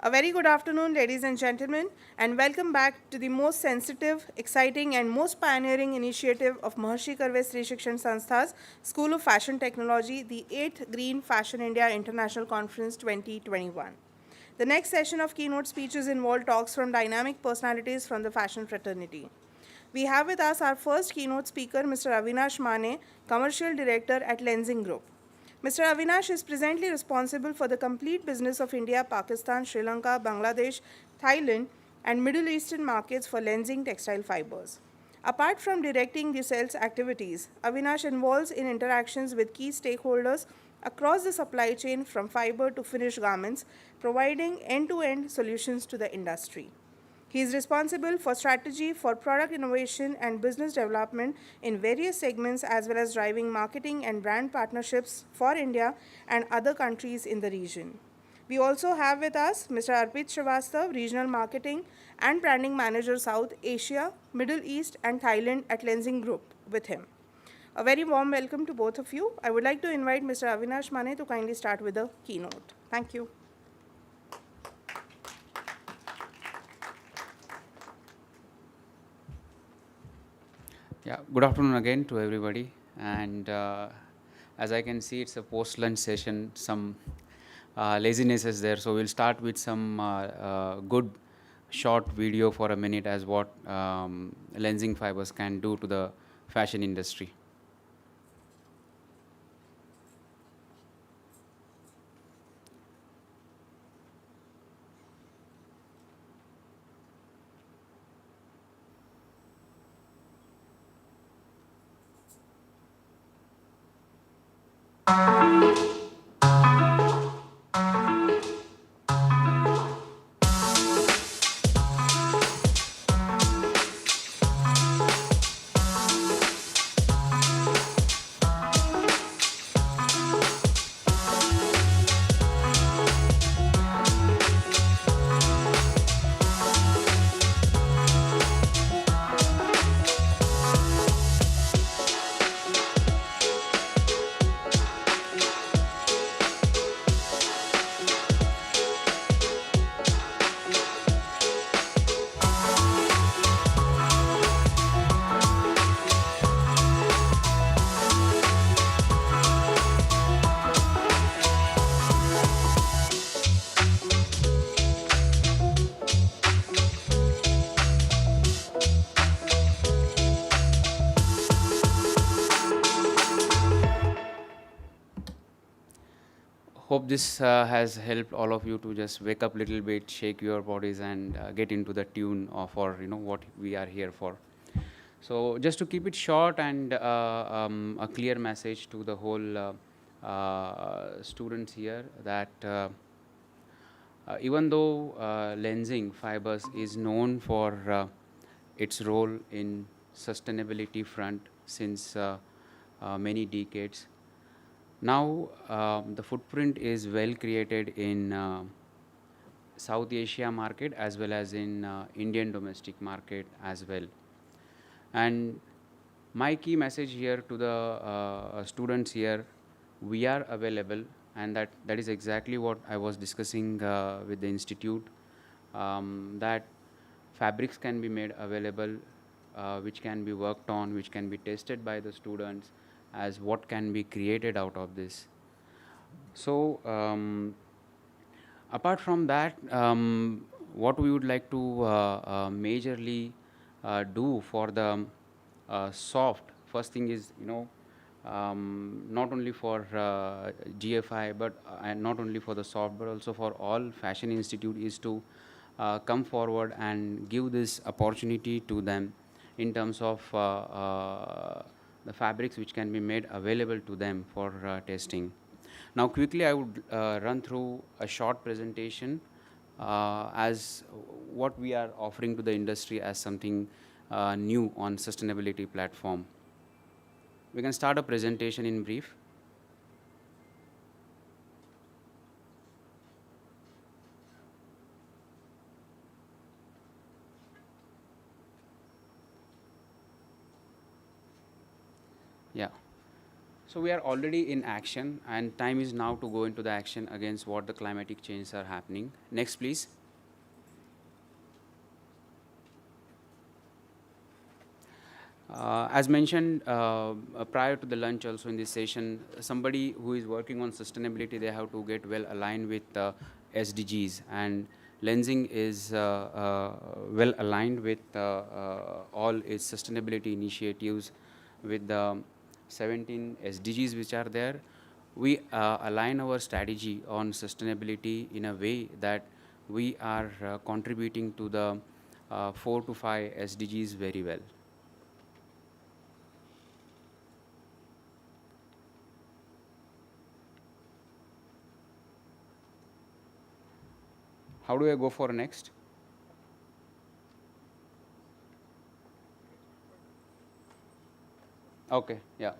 A very good afternoon, ladies and gentlemen, and welcome back to the most sensitive, exciting, and most pioneering initiative of Maharshi Karve Sri Shikshan Sanstha's School of Fashion Technology, the 8th Green Fashion India International Conference 2021. The next session of keynote speeches involved talks from dynamic personalities from the fashion fraternity. We have with us our first keynote speaker, Mr. Avinash Mane, Commercial Director at Lensing Group. Mr. Avinash is presently responsible for the complete business of India, Pakistan, Sri Lanka, Bangladesh, Thailand, and Middle Eastern markets for Lensing textile fibers. Apart from directing the sales activities, Avinash involves in interactions with key stakeholders across the supply chain from fiber to finished garments, providing end-to-end solutions to the industry. He is responsible for strategy for product innovation and business development in various segments as well as driving marketing and brand partnerships for India and other countries in the region. We also have with us Mr. Arpit Srivastav, Regional Marketing and Branding Manager South Asia, Middle East and Thailand at Lensing Group with him. A very warm welcome to both of you. I would like to invite Mr. Avinash Mane to kindly start with the keynote. Thank you. Yeah, good afternoon again to everybody. And as I can see, it's a post-lunch session. Some laziness is there, so we'll start with some good short video for a minute as what lensing fibers can do to the fashion industry. Hope this has helped all of you to just wake up a little bit, shake your bodies, and get into the tune of or what we are here for. So just to keep it short and a clear message to the whole students here that even though lensing fibers is known for its role in sustainability front since many decades, now the footprint is well created in South Asia market as well as in Indian domestic market as well. And my key message here to the students here, we are available, and that is exactly what I was discussing with the institute, that fabrics can be made available, which can be worked on, which can be tested by the students as what can be created out of this. So apart from that, what we would like to majorly do for the soft, first thing is not only for GFI but and not only for the soft but also for all fashion institute is to come forward and give this opportunity to them in terms of the fabrics which can be made available to them for testing. Now quickly I would run through a short presentation as what we are offering to the industry as something new on sustainability platform. We can start a presentation in brief. Yeah. So we are already in action, and time is now to go into the action against what the climatic changes are happening. Next, please. As mentioned prior to the lunch, also in this session, somebody who is working on sustainability, they have to get well aligned with SDGs, and lensing is well aligned with all its sustainability initiatives with the 17 SDGs which are there. We align our strategy on sustainability in a way that we are contributing to the 4 to 5 SDGs very well. How do I go for next? Okay, yeah.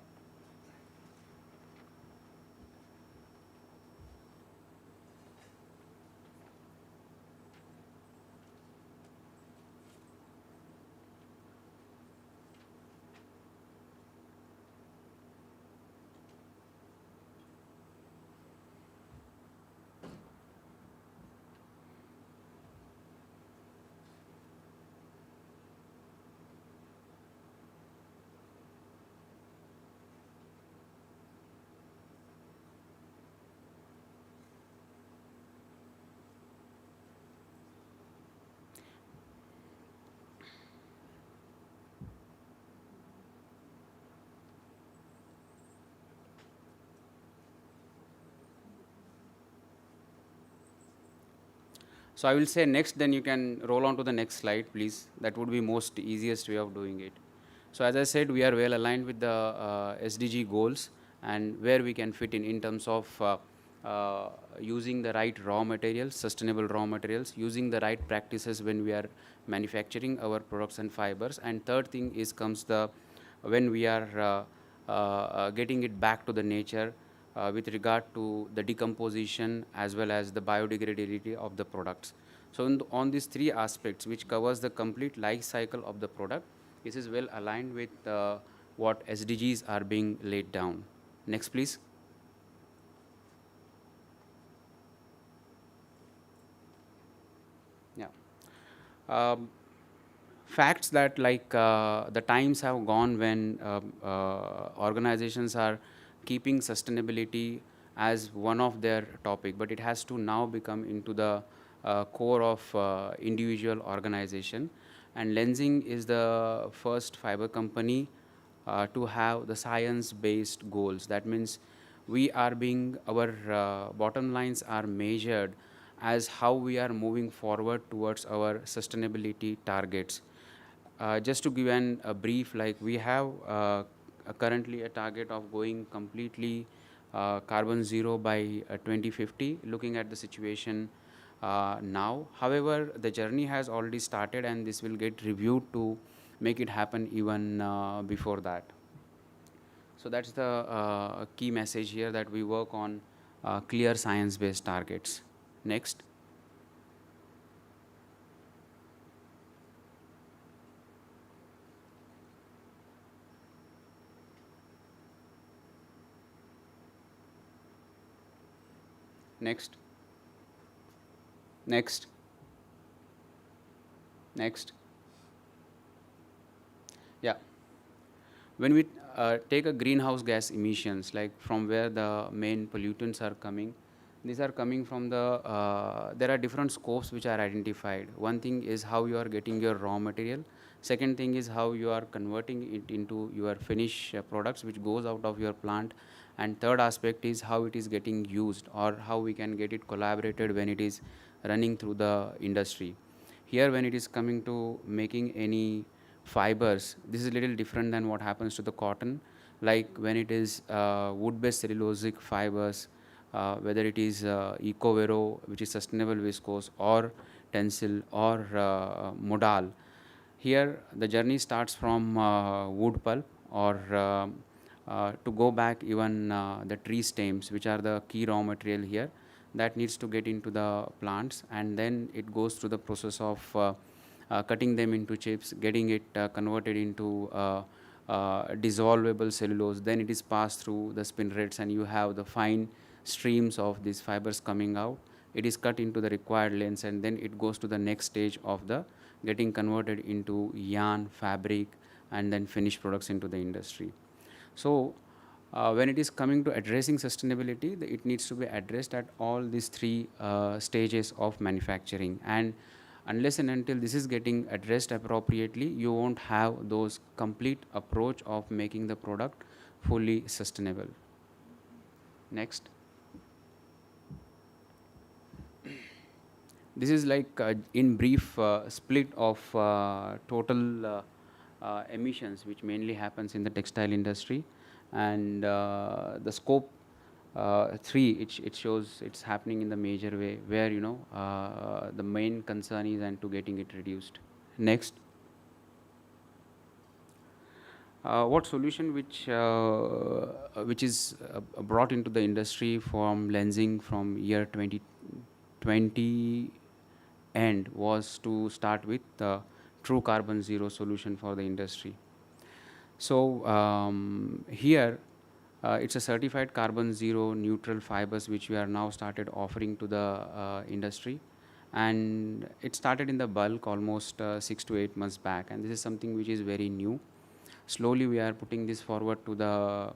So I will say next, then you can roll on to the next slide, please. That would be most easiest way of doing it. So as I said, we are well aligned with the SDG goals and where we can fit in terms of using the right raw materials, sustainable raw materials, using the right practices when we are manufacturing our products and fibers. And third thing is comes the when we are getting it back to the nature with regard to the decomposition as well as the biodegradability of the products. So on these three aspects, which covers the complete life cycle of the product, this is well aligned with what SDGs are being laid down. Next, please. Yeah. Um, Facts that like the times have gone when organizations are keeping sustainability as one of their topic, but it has to now become into the core of individual organization. And Lensing is the first fiber company to have the science based goals. That means we are being our bottom lines are measured as how we are moving forward towards our sustainability targets. Just to give a brief, like we have currently a target of going completely carbon zero by 2050, looking at the situation now. However, the journey has already started and this will get reviewed to make it happen even before that. So that's the key message here, that we work on clear science based targets. Next. Next. Next. Next. Yeah. When we take a greenhouse gas emissions, like from where the main pollutants are coming, these are coming from the there are different scopes which are identified. One thing is how you are getting your raw material. Second thing is how you are converting it into your finished products which goes out of your plant. And third aspect is how it is getting used, or how we can get it collaborated when it is running through the industry. Here, when it is coming to making any fibers, this is a little different than what happens to the cotton. Like when it is wood-based cellulosic fibers, whether it is Ecovero, which is sustainable viscose, or Tencel, or Modal. Here, the journey starts from wood pulp, or to go back even the tree stems, which are the key raw material here, that needs to get into the plants, and then it goes through the process of cutting them into chips, getting it converted into dissolvable cellulose, then it is passed through the spinnerets and you have the fine streams of these fibers coming out. It is cut into the required lengths and then it goes to the next stage of the getting converted into yarn, fabric, and then finished products into the industry. So when it is coming to addressing sustainability, it needs to be addressed at all these three stages of manufacturing. And unless and until this is getting addressed appropriately, you won't have those complete approach of making the product fully sustainable. Next. This is like in brief split of total emissions which mainly happens in the textile industry, and the scope 3, it shows it's happening in the major way where the main concern is and to getting it reduced. Next. What solution which is brought into the industry from lensing from year 2020 end was to start with the true carbon zero solution for the industry. So here it's a certified carbon zero neutral fibers which we are now started offering to the industry, and it started in the bulk almost 6 to 8 months back, and this is something which is very new. Slowly we are putting this forward to the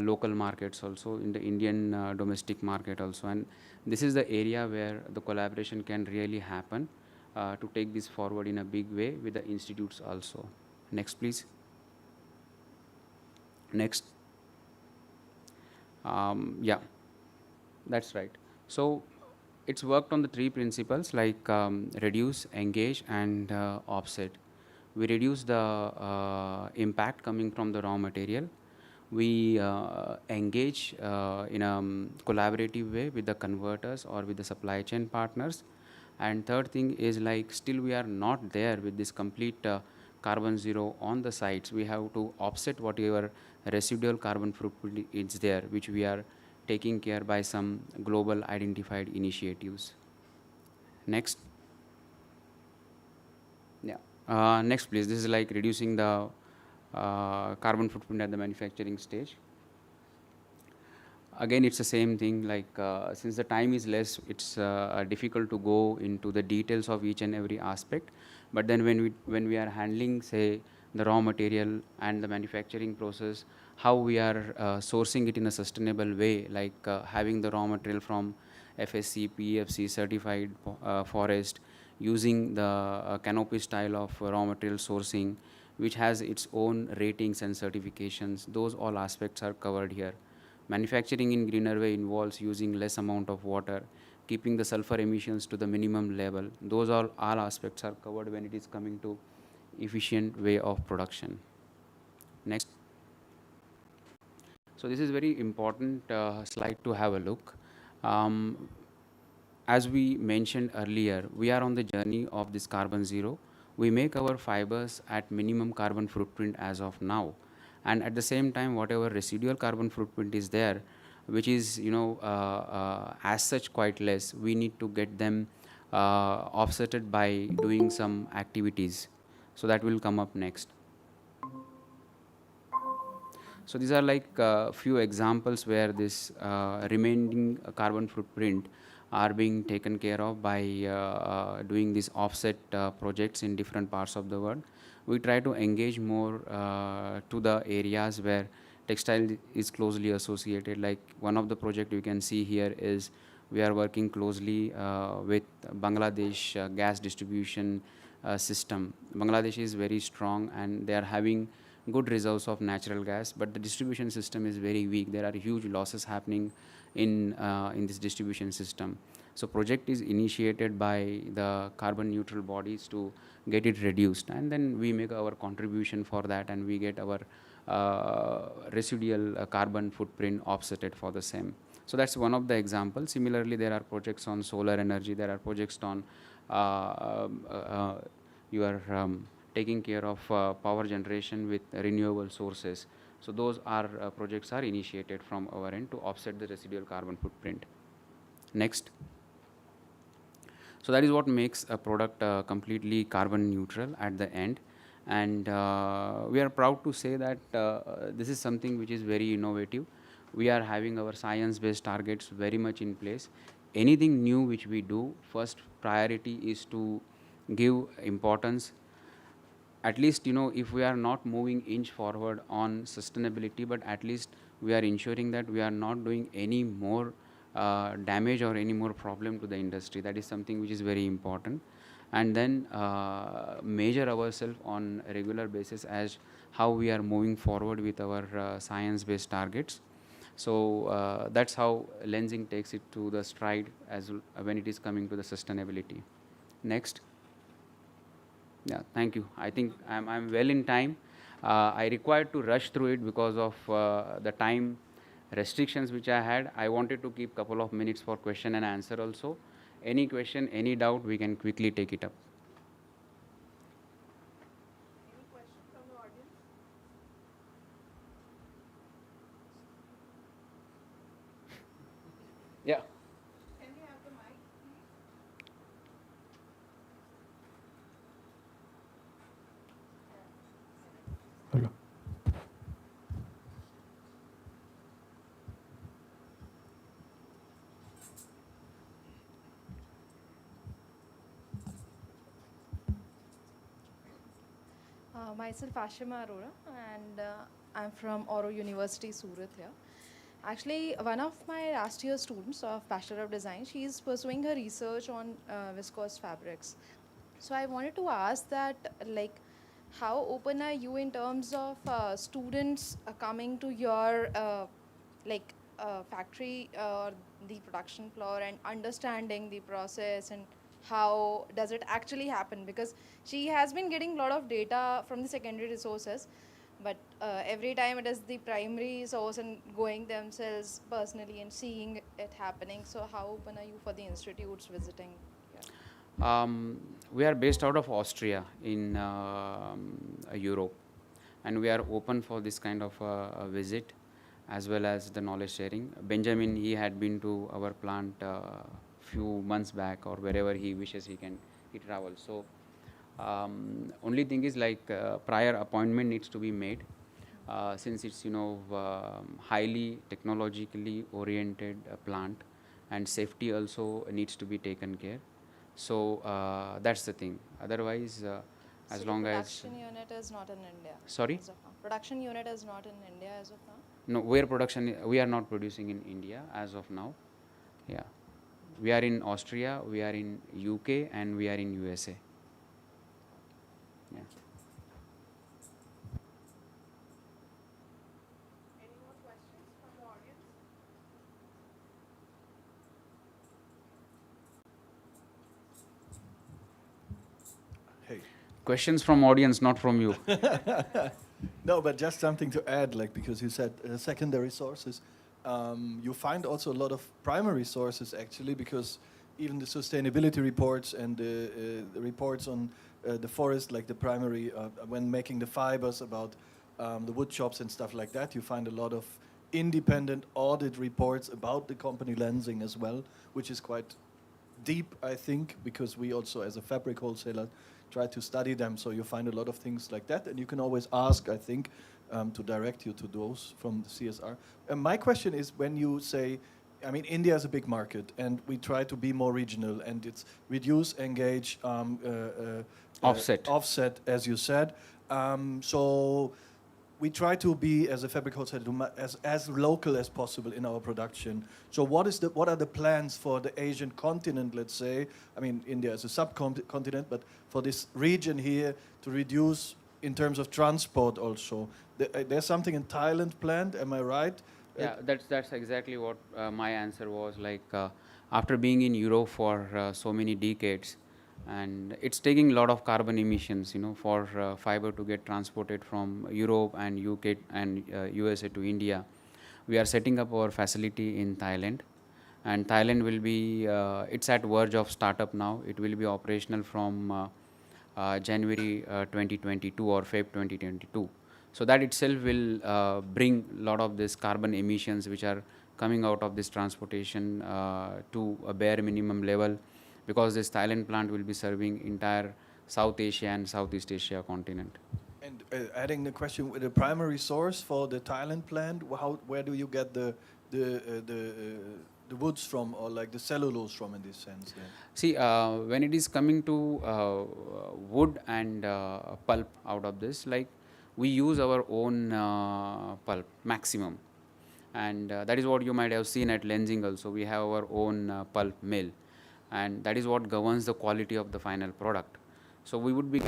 local markets also, in the Indian domestic market also, and this is the area where the collaboration can really happen to take this forward in a big way with the institutes also. Next please. Next. Yeah, that's right. So it's worked on the three principles like reduce, engage, and offset. We reduce the impact coming from the raw material. We engage in a collaborative way with the converters or with the supply chain partners. And third thing is like still we are not there with this complete carbon zero on the sites. We have to offset whatever residual carbon footprint is there, which we are taking care by some global identified initiatives. Next. Yeah. Next, please. This is like reducing the carbon footprint at the manufacturing stage. Again, it's the same thing. Like since the time is less, it's difficult to go into the details of each and every aspect. But then when we are handling, say, the raw material and the manufacturing process, how we are sourcing it in a sustainable way, like having the raw material from FSC, PFC certified forest, using the canopy style of raw material sourcing, which has its own ratings and certifications. Those all aspects are covered here. Manufacturing in greener way involves using less amount of water, keeping the sulfur emissions to the minimum level. Those all aspects are covered when it is coming to efficient way of production. Next. So this is very important slide to have a look. Um, as we mentioned earlier, we are on the journey of this carbon zero. We make our fibers at minimum carbon footprint as of now, and at the same time, whatever residual carbon footprint is there, which is as such quite less, we need to get them offsetted by doing some activities. So that will come up next. So these are like few examples where this remaining carbon footprint are being taken care of by doing these offset projects in different parts of the world. We try to engage more to the areas where textile is closely associated. Like one of the project you can see here is we are working closely with Bangladesh gas distribution system. Bangladesh is very strong and they are having good reserves of natural gas, but the distribution system is very weak. There are huge losses happening in this distribution system. So project is initiated by the carbon neutral bodies to get it reduced, and then we make our contribution for that, and we get our residual carbon footprint offsetted for the same. So that's one of the examples. Similarly, there are projects on solar energy. There are projects on you are taking care of power generation with renewable sources. So those are projects are initiated from our end to offset the residual carbon footprint. Next. So that is what makes a product completely carbon neutral at the end. And we are proud to say that this is something which is very innovative. We are having our science-based targets very much in place. Anything new which we do, first priority is to give importance. At least, if we are not moving inch forward on sustainability, but at least we are ensuring that we are not doing any more damage or any more problem to the industry. That is something which is very important. And then measure ourselves on a regular basis as how we are moving forward with our science based targets. So that's how lensing takes it to the stride when it is coming to the sustainability. Next. Yeah, thank you. I think I'm well in time. I required to rush through it because of the time restrictions which I had. I wanted to keep couple of minutes for question and answer also. Any question, any doubt, we can quickly take it up. Any question from the audience? Yeah. Can we have the mic, please? Hello. Myself Ashima Arora, and I'm from Oro University, Surat here. Actually, one of my last year students of Bachelor of Design, she is pursuing her research on viscose fabrics. So I wanted to ask that, like, how open are you in terms of students coming to your factory or the production floor and understanding the process and how does it actually happen? Because she has been getting a lot of data from the secondary resources, but every time it is the primary source and going themselves personally and seeing it happening. So how open are you for the institutes visiting? We are based out of Austria in Europe, and we are open for this kind of a visit as well as the knowledge sharing. Benjamin, he had been to our plant few months back, or wherever he wishes he travels. So only thing is like prior appointment needs to be made, since it's highly technologically oriented plant, and safety also needs to be taken care. So that's the thing. Otherwise, So as the long as production unit is not in India. Sorry? As of now. Production unit is not in India as of now. No, where production we are not producing in India as of now. Yeah, we are in Austria, we are in UK, and we are in USA. Yeah. Any more questions from the audience? Hey. Questions from audience, not from you. No, but just something to add, like because you said secondary sources, you find also a lot of primary sources actually, because even the sustainability reports and the reports on the forest, like the primary, when making the fibers about the wood shops and stuff like that, you find a lot of independent audit reports about the company lensing as well, which is quite deep, I think, because we also, as a fabric wholesaler, try to study them. So you find a lot of things like that, and you can always ask, I think, to direct you to those from the CSR. My question is, when you say, I mean, India is a big market, and we try to be more regional, and it's reduce, engage, offset, as you said. So we try to be, as a fabric wholesaler, as local as possible in our production. So what are the plans for the Asian continent, let's say? I mean, India is a subcontinent, but for this region here to reduce in terms of transport also. There's something in Thailand planned, am I right? Yeah, that's exactly what my answer was. Like after being in Europe for so many decades, and it's taking a lot of carbon emissions, for fiber to get transported from Europe and UK and USA to India. We are setting up our facility in Thailand, and Thailand will be it's at verge of startup now. It will be operational from January 2022 or Feb 2022. So that itself will bring a lot of this carbon emissions which are coming out of this transportation to a bare minimum level, because this Thailand plant will be serving entire South Asia and Southeast Asia continent. And adding the question with the primary source for the Thailand plant, where do you get the woods from, or like the cellulose from in this sense? Then? See, when it is coming to wood and pulp out of this, like we use our own pulp maximum, and that is what you might have seen at Lenzing also. We have our own pulp mill, and that is what governs the quality of the final product. So we would be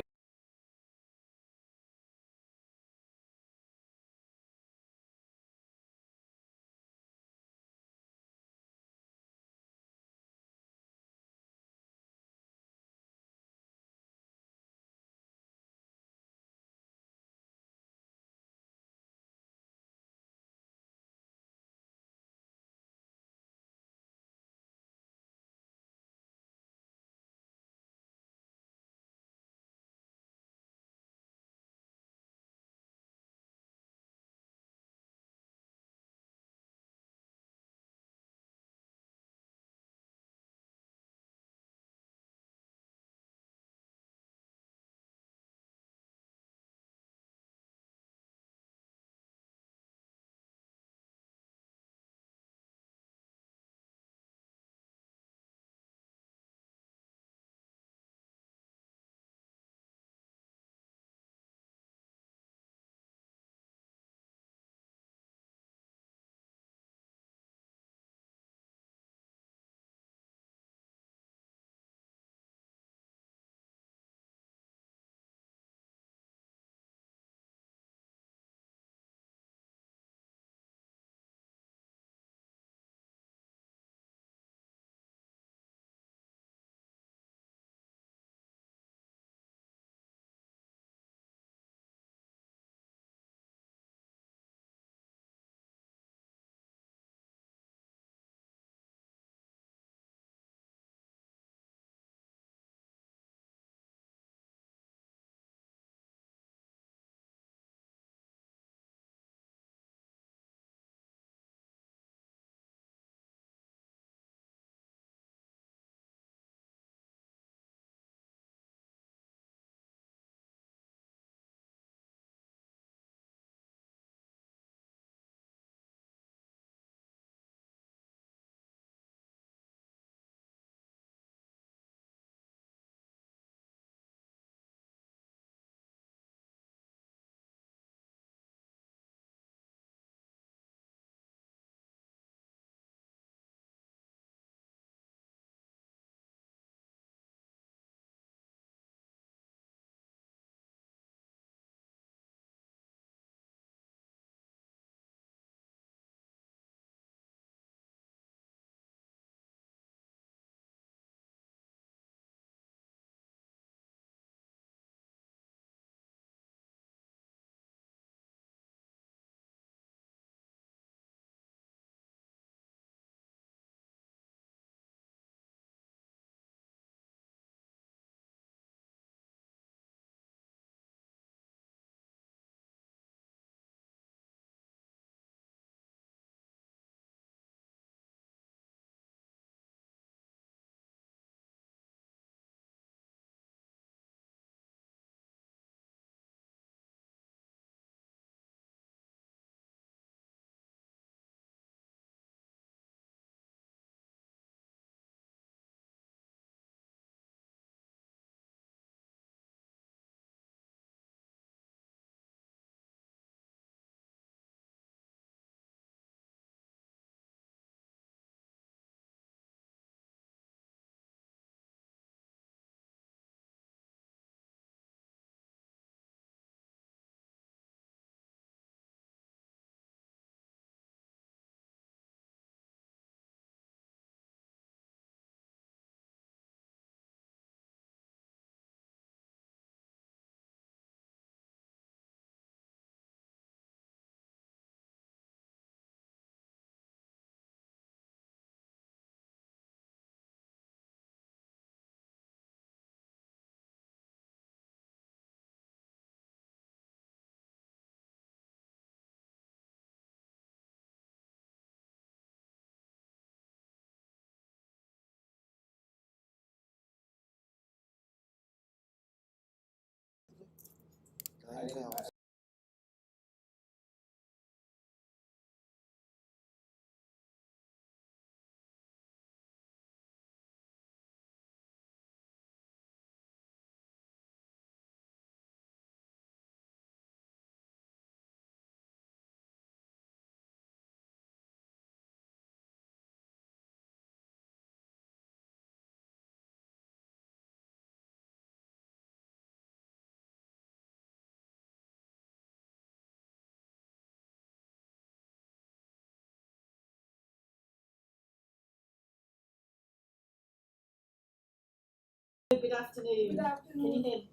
Good afternoon. Good Can afternoon. you hear me?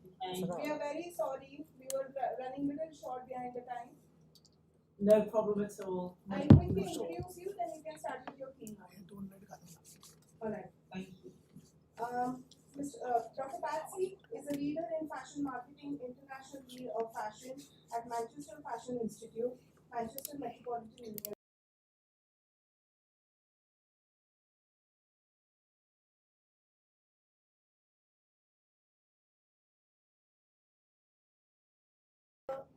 We are very sorry. We were running a little short behind the time. No problem at all. No I'll problem quickly at all. introduce you, then you can start with your keynote. All right. Thank you. Dr. Patsy is a leader in fashion marketing, international lead of fashion at Manchester Fashion Institute, Manchester Metropolitan University.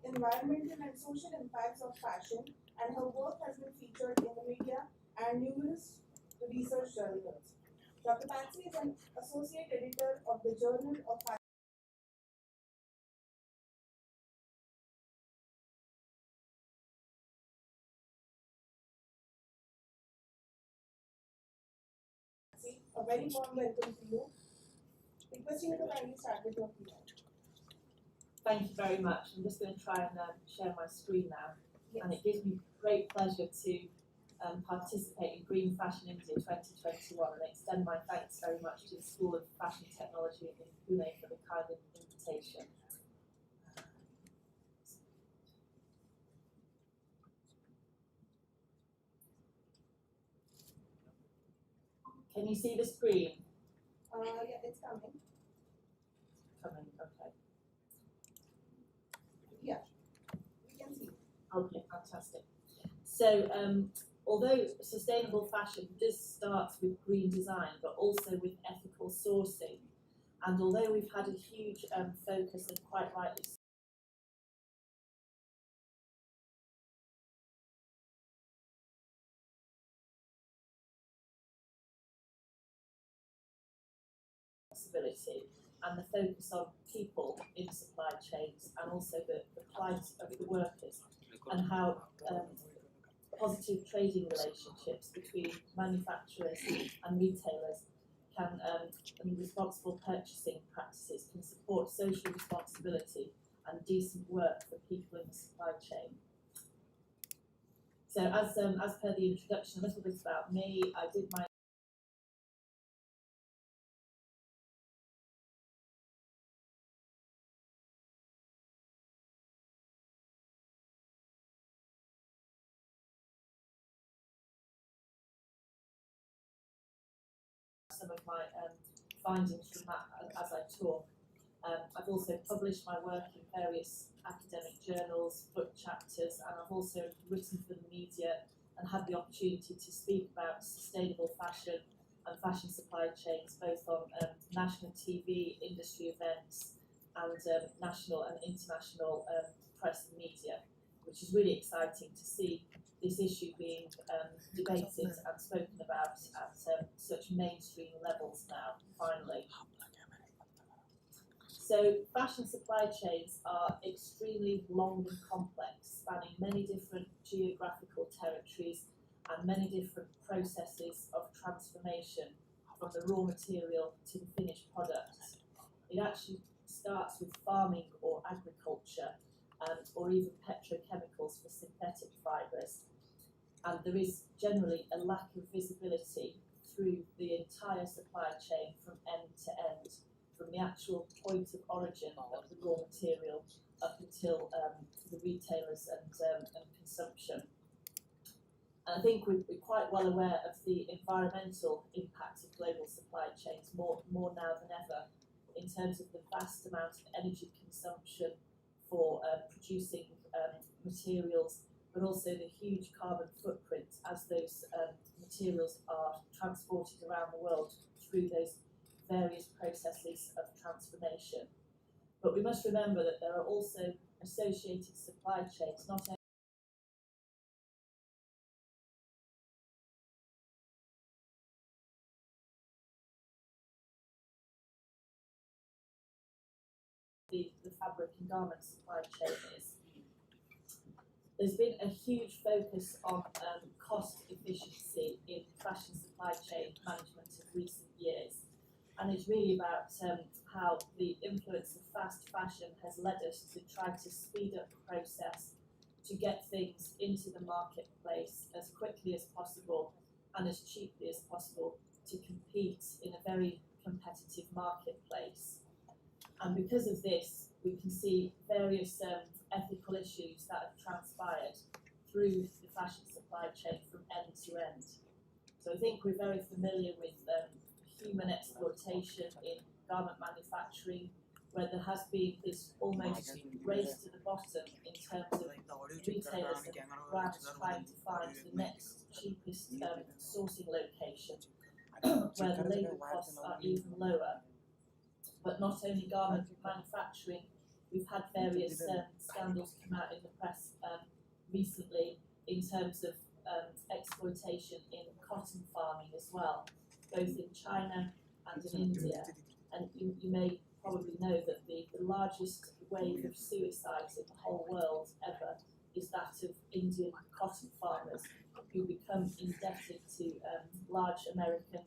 Environmental and social impacts of fashion, and her work has been featured in the media and numerous research journals. Dr. Patsy is an associate editor of the Journal of Fashion. A very warm welcome to you. Requesting you to kindly start with your keynote. Thank you very much. I'm just going to try and share my screen now. Yes. And it gives me great pleasure to participate in Green Fashion India 2021 and extend my thanks very much to the School of Fashion Technology in Pune for the kind invitation. Can you see the screen? Yeah, it's coming. Coming, okay. Yeah, we can see. Okay, fantastic. So, although sustainable fashion does start with green design, but also with ethical sourcing, and although we've had a huge focus and quite rightly responsibility and the focus on people in supply chains and also the plight of the workers and how positive trading relationships between manufacturers and retailers can and responsible purchasing practices can support social responsibility and decent work for people in the supply chain. So as per the introduction, a little bit about me. I did my some of my findings from that as I talk. I've also published my work in various academic journals, book chapters, and I've also written for the media and had the opportunity to speak about sustainable fashion and fashion supply chains, both on national TV, industry events, and national and international press and media, which is really exciting to see this issue being debated and spoken about at such mainstream levels now, finally. So fashion supply chains are extremely long and complex, spanning many different geographical territories and many different processes of transformation from the raw material to the finished product. It actually starts with farming or agriculture or even petrochemicals for synthetic fibres. And there is generally a lack of visibility through the entire supply chain from end to end, from the actual point of origin of the raw material up until the retailers and consumption. And I think we're quite well aware of the environmental impact of global supply chains, more now than ever, in terms of the vast amount of energy consumption for producing materials, but also the huge carbon footprint as those materials are transported around the world through those various processes of transformation. But we must remember that there are also associated supply chains, not the fabric and garment supply chain is. There's been a huge focus on cost efficiency in fashion supply chain management in recent years. And it's really about how the influence of fast fashion has led us to try to speed up the process to get things into the marketplace as quickly as possible and as cheaply as possible to compete in a very competitive marketplace. And because of this, we can see various ethical issues that have transpired through the fashion supply chain from end to end. So I think we're very familiar with human exploitation in garment manufacturing, where there has been this almost race to the bottom in terms of retailers and brands trying to find the next cheapest sourcing location, where the labour costs are even lower. But not only garment manufacturing, we've had various scandals come out in the press recently in terms of exploitation in cotton farming as well, both in China and in India. And you may probably know that the largest wave of suicides in the whole world ever is that of Indian cotton farmers who become indebted to large American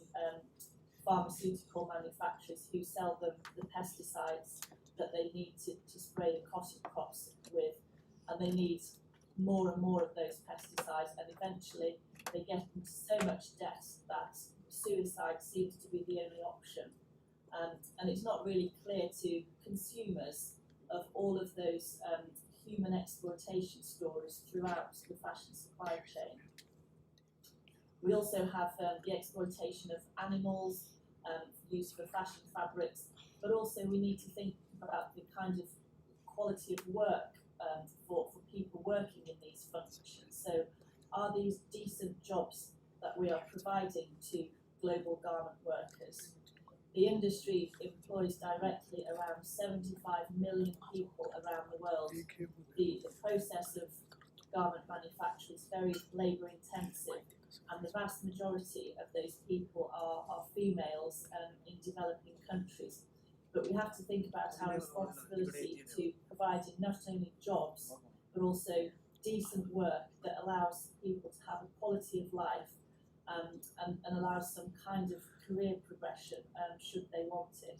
pharmaceutical manufacturers who sell them the pesticides that they need to spray the cotton crops with, and they need more and more of those pesticides, and eventually they get into so much debt that suicide seems to be the only option. And it's not really clear to consumers of all of those human exploitation stories throughout the fashion supply chain. We also have the exploitation of animals used for fashion fabrics, but also we need to think about the kind of quality of work for people working in these functions. So are these decent jobs that we are providing to global garment workers? The industry employs directly around 75 million people around the world. The process of garment manufacture is very labour intensive, and the vast majority of those people are females in developing countries. But we have to think about our responsibility to providing not only jobs, but also decent work that allows people to have a quality of life and allows some kind of career progression should they want it.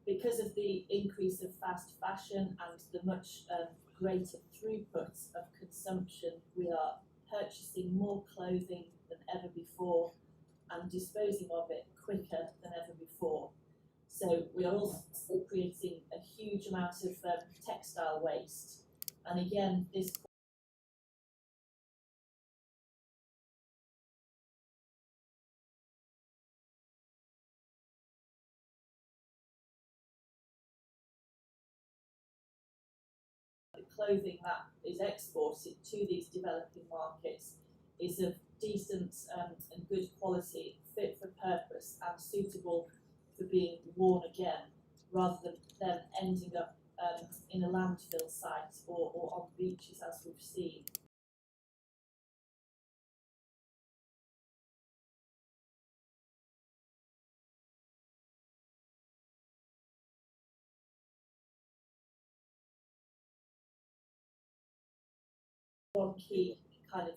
Because of the increase of fast fashion and the much greater throughput of consumption, we are purchasing more clothing than ever before and disposing of it quicker than ever before. So we are also creating a huge amount of textile waste. And again, this the clothing that is exported to these developing markets is of decent and good quality, fit for purpose and suitable for being worn again, rather than them ending up in a landfill site or on beaches as we've seen. One key kind of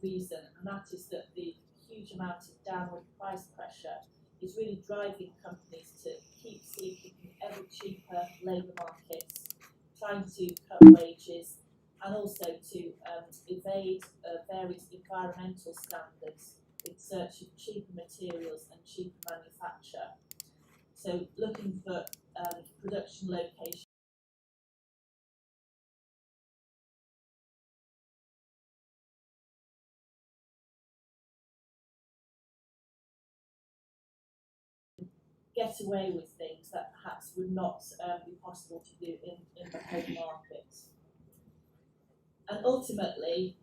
reason, and that is that the huge amount of downward price pressure is really driving companies to keep seeking ever cheaper labour markets, trying to cut wages, and also to evade various environmental standards in search of cheaper materials and cheaper manufacture. So looking for production locations get away with things that perhaps would not be possible to do in the home market. And ultimately,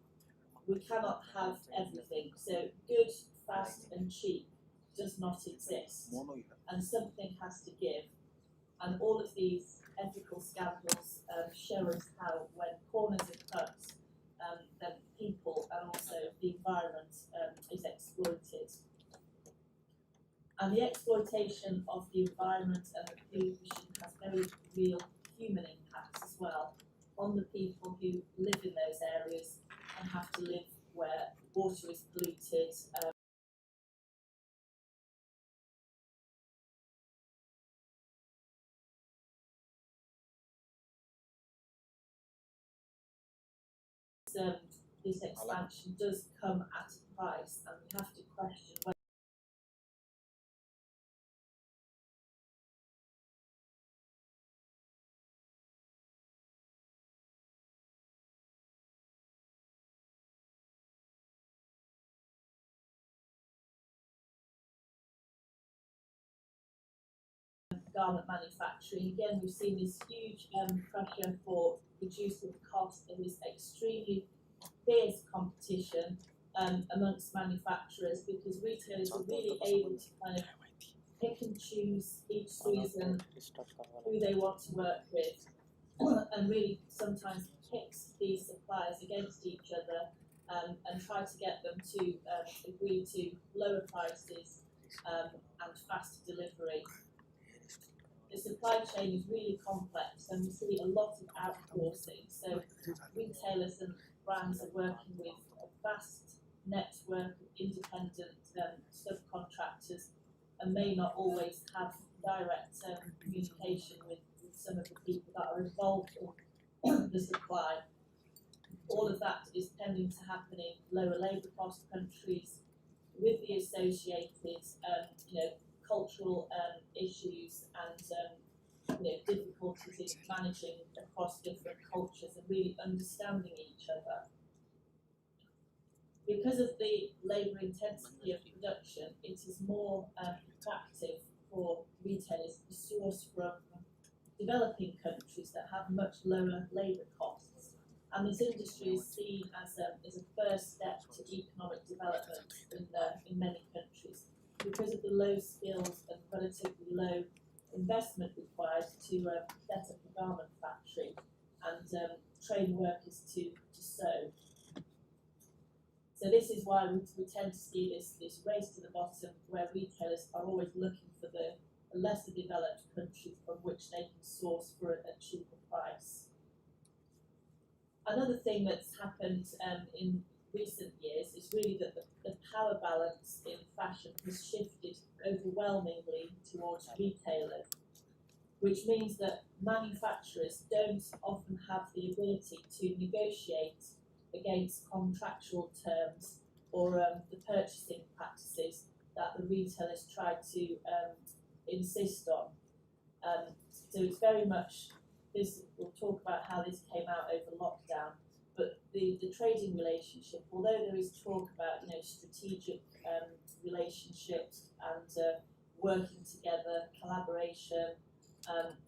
we cannot have everything. So good, fast and cheap does not exist. And something has to give. And all of these ethical scandals show us how when corners are cut, then people and also the environment is exploited. And the exploitation of the environment and the pollution has very real human impacts as well on the people who live in those areas and have to live where water is polluted. This expansion does come at a price, and we have to question whether garment manufacturing. Again, we've seen this huge pressure for reducing cost and this extremely fierce competition amongst manufacturers, because retailers are really able to kind of pick and choose each season who they want to work with and really sometimes pits these suppliers against each other and try to get them to agree to lower prices and faster delivery. The supply chain is really complex, and we see a lot of outsourcing. So retailers and brands are working with a vast network of independent subcontractors and may not always have direct communication with some of the people that are involved in the supply. All of that is tending to happen in lower labour cost countries with the associated cultural issues and difficulties in managing across different cultures and really understanding each other. Because of the labour intensity of production, it is more attractive for retailers to source from developing countries that have much lower labour costs. And this industry is seen as a first step to economic development in many countries because of the low skills and relatively low investment required to set up a garment factory and train workers to sew. So this is why we tend to see this race to the bottom, where retailers are always looking for the lesser developed countries from which they can source for a cheaper price. Another thing that's happened in recent years is really that the power balance in fashion has shifted overwhelmingly towards retailers, which means that manufacturers don't often have the ability to negotiate against contractual terms or the purchasing practices that the retailers try to insist on. So it's very much this. We'll talk about how this came out over lockdown, but the trading relationship, although there is talk about strategic relationships and working together, collaboration,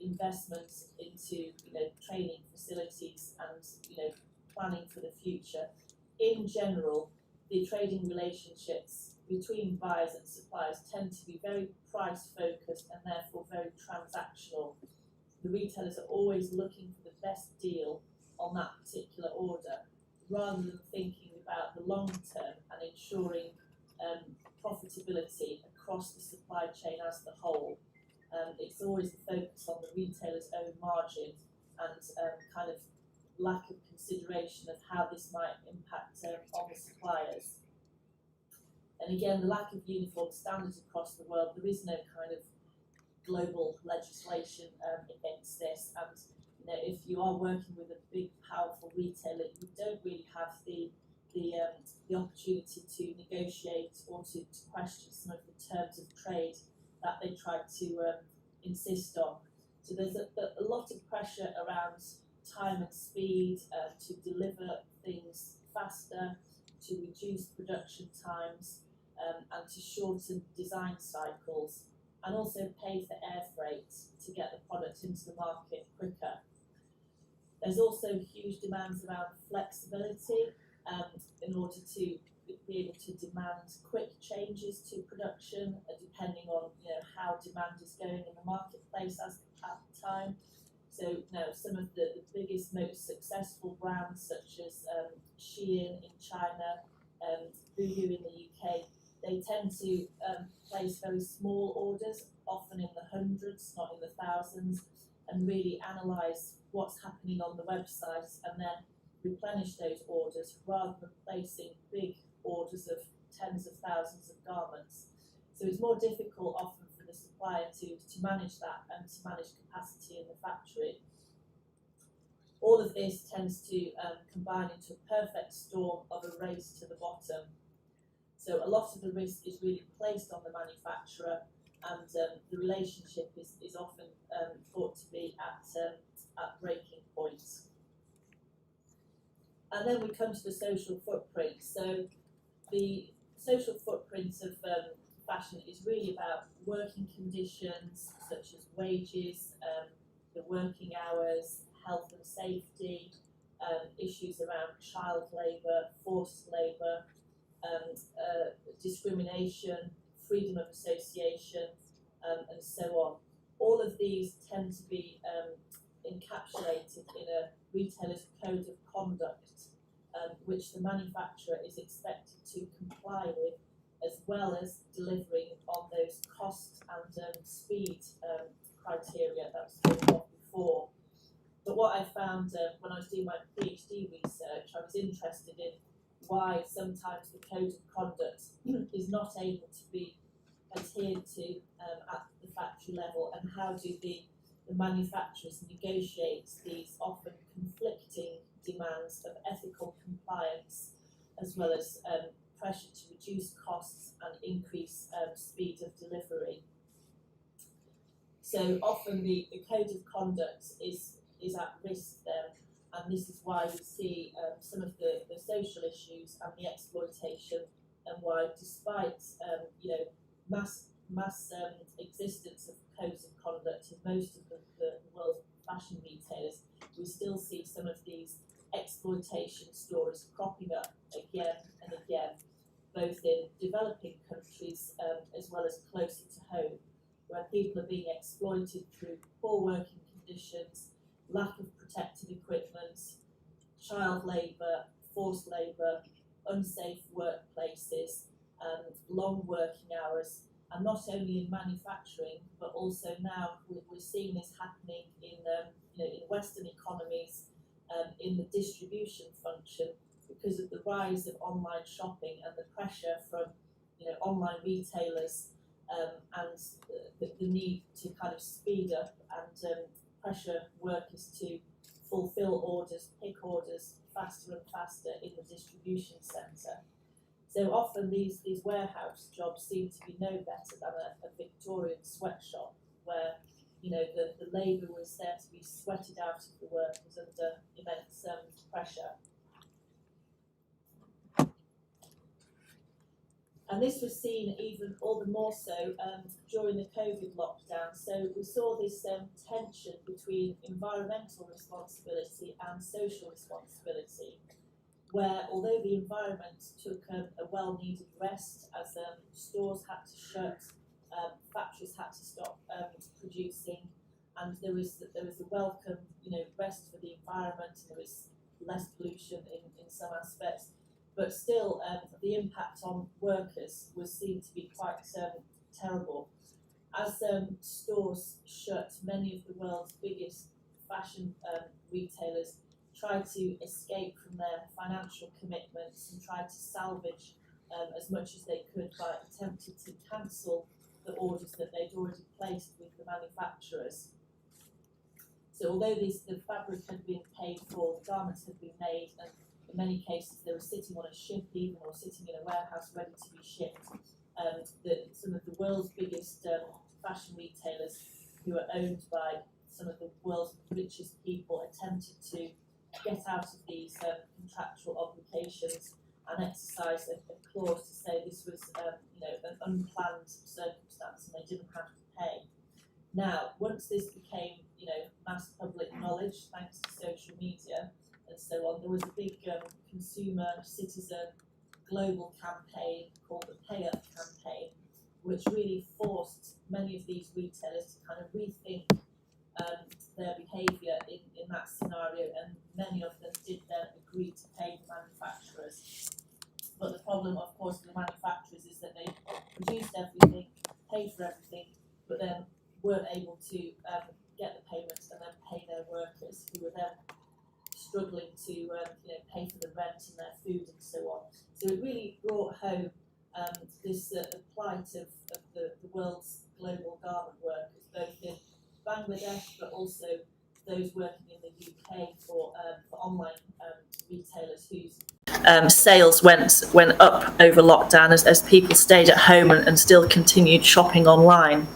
investments into training facilities and planning for the future. In general, the trading relationships between buyers and suppliers tend to be very price focused and therefore very transactional. The retailers are always looking for the best deal on that particular order, rather than thinking about the long term and ensuring profitability across the supply chain as the whole. It's always the focus on the retailer's own margin and kind of lack of consideration of how this might impact on the suppliers. And again, the lack of uniform standards across the world, there is no kind of global legislation against this. And if you are working with a big, powerful retailer, you don't really have the opportunity to negotiate or to question some of the terms of trade that they try to insist on. So there's a lot of pressure around time and speed to deliver things faster, to reduce production times, and to shorten design cycles, and also pay for air freight to get the product into the market quicker. There's also huge demands around flexibility in order to be able to demand quick changes to production, depending on how demand is going in the marketplace at the time. So some of the biggest, most successful brands such as Shein in China, Boohoo in the UK, they tend to place very small orders, often in the hundreds, not in the thousands, and really analyse what's happening on the website and then replenish those orders rather than placing big orders of tens of thousands of garments. So it's more difficult often for the supplier to manage that and to manage capacity in the factory. All of this tends to combine into a perfect storm of a race to the bottom. So a lot of the risk is really placed on the manufacturer, and the relationship is often thought to be at breaking points. And then we come to the social footprint. So the social footprint of fashion is really about working conditions such as wages, the working hours, health and safety, issues around child labour, forced labour, discrimination, freedom of association, and so on. All of these tend to be encapsulated in a retailer's code of conduct, which the manufacturer is expected to comply with, as well as delivering on those cost and speed criteria that was spoken of before. But what I found when I was doing my PhD research, I was interested in why sometimes the code of conduct is not able to be adhered to at the factory level, and how do the manufacturers negotiate these often conflicting demands of ethical compliance, as well as pressure to reduce costs and increase speed of delivery. So often the code of conduct is at risk there, and this is why we see some of the social issues and the exploitation, and why despite mass existence of codes of conduct in most of the world's fashion retailers, we still see some of these exploitation stories cropping up again and again, both in developing countries as well as closer to home, where people are being exploited through poor working conditions, lack of protective equipment, child labour, forced labour, unsafe workplaces, long working hours, and not only in manufacturing, but also now we're seeing this happening in Western economies, in the distribution function, because of the rise of online shopping and the pressure from online retailers, and the need to kind of speed up and pressure workers to fulfil orders, pick orders faster and faster in the distribution centre. So often these warehouse jobs seem to be no better than a Victorian sweatshop, where the labour was there to be sweated out of the workers under immense pressure. And this was seen even all the more so during the COVID lockdown. So we saw this tension between environmental responsibility and social responsibility, where although the environment took a well-needed rest as stores had to shut, factories had to stop producing, and there was a welcome rest for the environment, and there was less pollution in some aspects. But still, the impact on workers was seen to be quite terrible. As stores shut, many of the world's biggest fashion retailers tried to escape from their financial commitments and tried to salvage as much as they could by attempting to cancel the orders that they'd already placed with the manufacturers. So although the fabric had been paid for, the garments had been made, and in many cases they were sitting on a ship even, or sitting in a warehouse ready to be shipped, some of the world's biggest fashion retailers, who are owned by some of the world's richest people, attempted to get out of these contractual obligations and exercise a clause to say this was an unplanned circumstance and they didn't have to pay. Now, once this became mass public knowledge, thanks to social media and so on, there was a big consumer, citizen global campaign called the Pay Up campaign, which really forced many of these retailers to kind of rethink their behaviour in that scenario, and many of them did then agree to pay the manufacturers. But the problem, of course, for the manufacturers is that they produced everything, paid for everything, but then weren't able to get the payments and then pay their workers, who were then struggling to pay for the rent and their food and so on. So it really brought home this the plight of the world's global garment workers, both in Bangladesh but also those working in the UK for online retailers whose sales went up over lockdown as people stayed at home and still continued shopping online.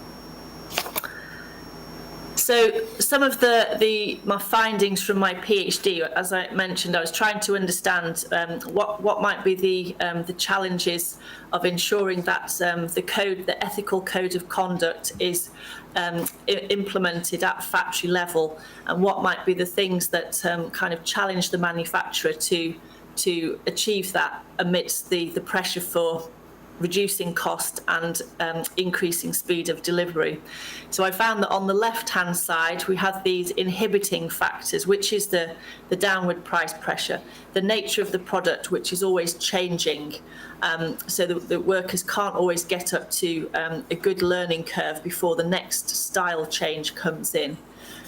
So some of my findings from my PhD, as I mentioned, I was trying to understand what might be the challenges of ensuring that the ethical code of conduct is implemented at factory level, and what might be the things that kind of challenge the manufacturer to achieve that amidst the pressure for reducing cost and increasing speed of delivery. So I found that on the left-hand side, we have these inhibiting factors, which is the downward price pressure, the nature of the product, which is always changing. So the workers can't always get up to a good learning curve before the next style change comes in.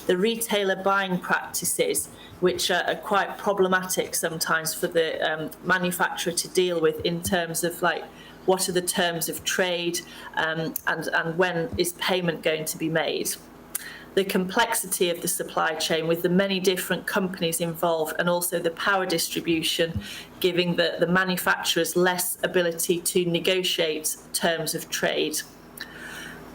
The retailer buying practices, which are quite problematic sometimes for the manufacturer to deal with in terms of what are the terms of trade and when is payment going to be made. The complexity of the supply chain with the many different companies involved, and also the power distribution, giving the manufacturers less ability to negotiate terms of trade.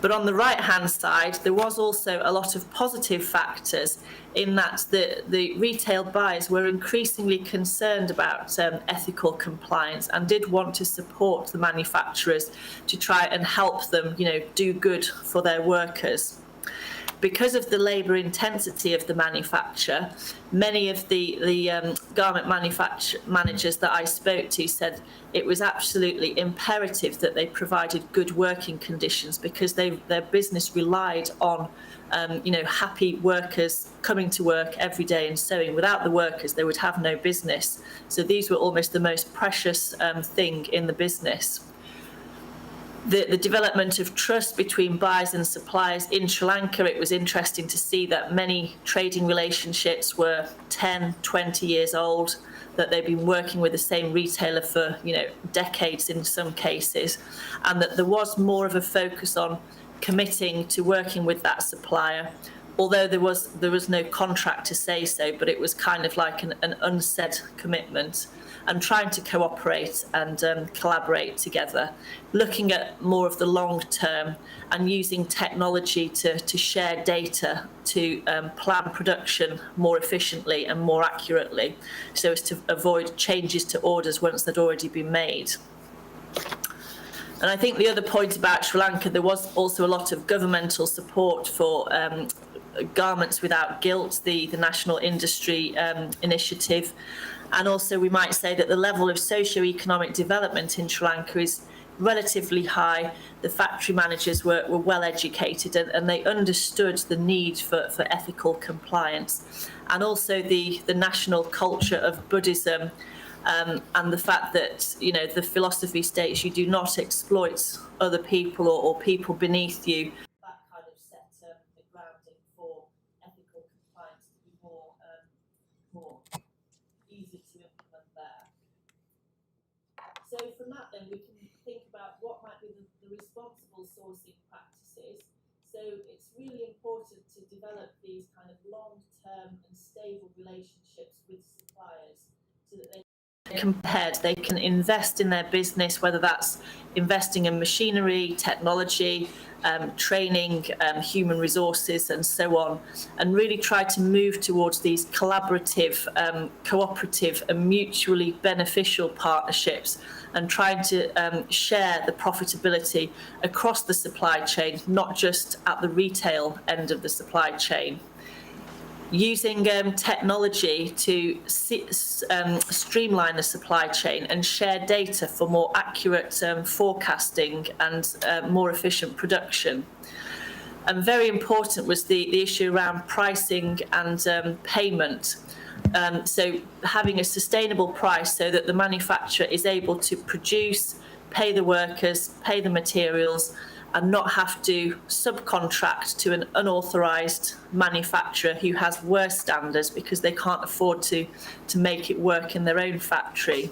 But on the right-hand side, there was also a lot of positive factors in that the retail buyers were increasingly concerned about ethical compliance and did want to support the manufacturers to try and help them, do good for their workers. Because of the labour intensity of the manufacture, many of the garment managers that I spoke to said it was absolutely imperative that they provided good working conditions, because their business relied on happy workers coming to work every day and sewing. Without the workers, they would have no business. So these were almost the most precious thing in the business. The development of trust between buyers and suppliers in Sri Lanka, it was interesting to see that many trading relationships were 10, 20 years old, that they've been working with the same retailer for decades in some cases, and that there was more of a focus on committing to working with that supplier, although there was no contract to say so, but it was kind of like an unsaid commitment, and trying to cooperate and collaborate together, looking at more of the long term and using technology to share data to plan production more efficiently and more accurately, so as to avoid changes to orders once they'd already been made. And I think the other point about Sri Lanka, there was also a lot of governmental support for Garments Without Guilt, the national industry initiative. And also we might say that the level of socio-economic development in Sri Lanka is relatively high. The factory managers were well educated and they understood the need for ethical compliance. And also the national culture of Buddhism, and the fact that the philosophy states you do not exploit other people or people beneath you. That kind of set the grounding for ethical compliance to be more easy to implement there. So from that then we can think about what might be the responsible sourcing practices. So it's really important to develop these kind of long-term and stable relationships with suppliers so that they they can invest in their business, whether that's investing in machinery, technology, training, human resources and so on, and really try to move towards these collaborative, cooperative and mutually beneficial partnerships, and trying to share the profitability across the supply chain, not just at the retail end of the supply chain. using technology to streamline the supply chain and share data for more accurate forecasting and more efficient production. And very important was the issue around pricing and payment. So having a sustainable price so that the manufacturer is able to produce, pay the workers, pay the materials, and not have to subcontract to an unauthorised manufacturer who has worse standards because they can't afford to make it work in their own factory.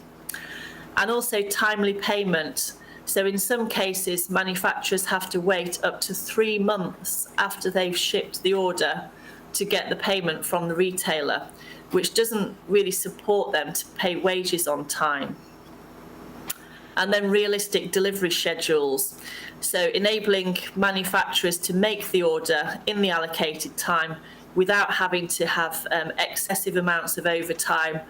And also timely payment. So in some cases, manufacturers have to wait up to 3 months after they've shipped the order to get the payment from the retailer, which doesn't really support them to pay wages on time. And then realistic delivery schedules. So enabling manufacturers to make the order in the allocated time without having to have excessive amounts of overtime,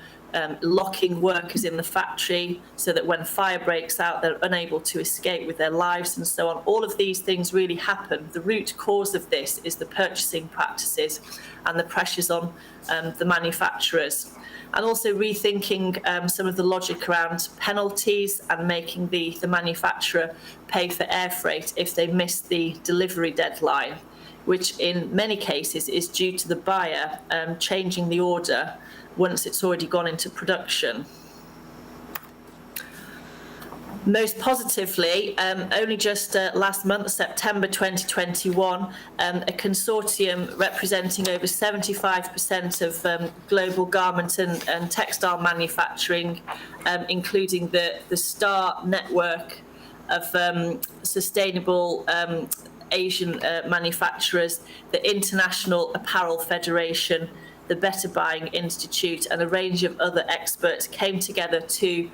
locking workers in the factory so that when fire breaks out, they're unable to escape with their lives and so on. All of these things really happen. The root cause of this is the purchasing practices and the pressures on the manufacturers. And also rethinking some of the logic around penalties and making the manufacturer pay for air freight if they miss the delivery deadline, which in many cases is due to the buyer changing the order once it's already gone into production. Most positively, only just last month, September 2021, a consortium representing over 75% of global garment and textile manufacturing, including the STAR network of sustainable Asian manufacturers, the International Apparel Federation, the Better Buying Institute, and a range of other experts came together to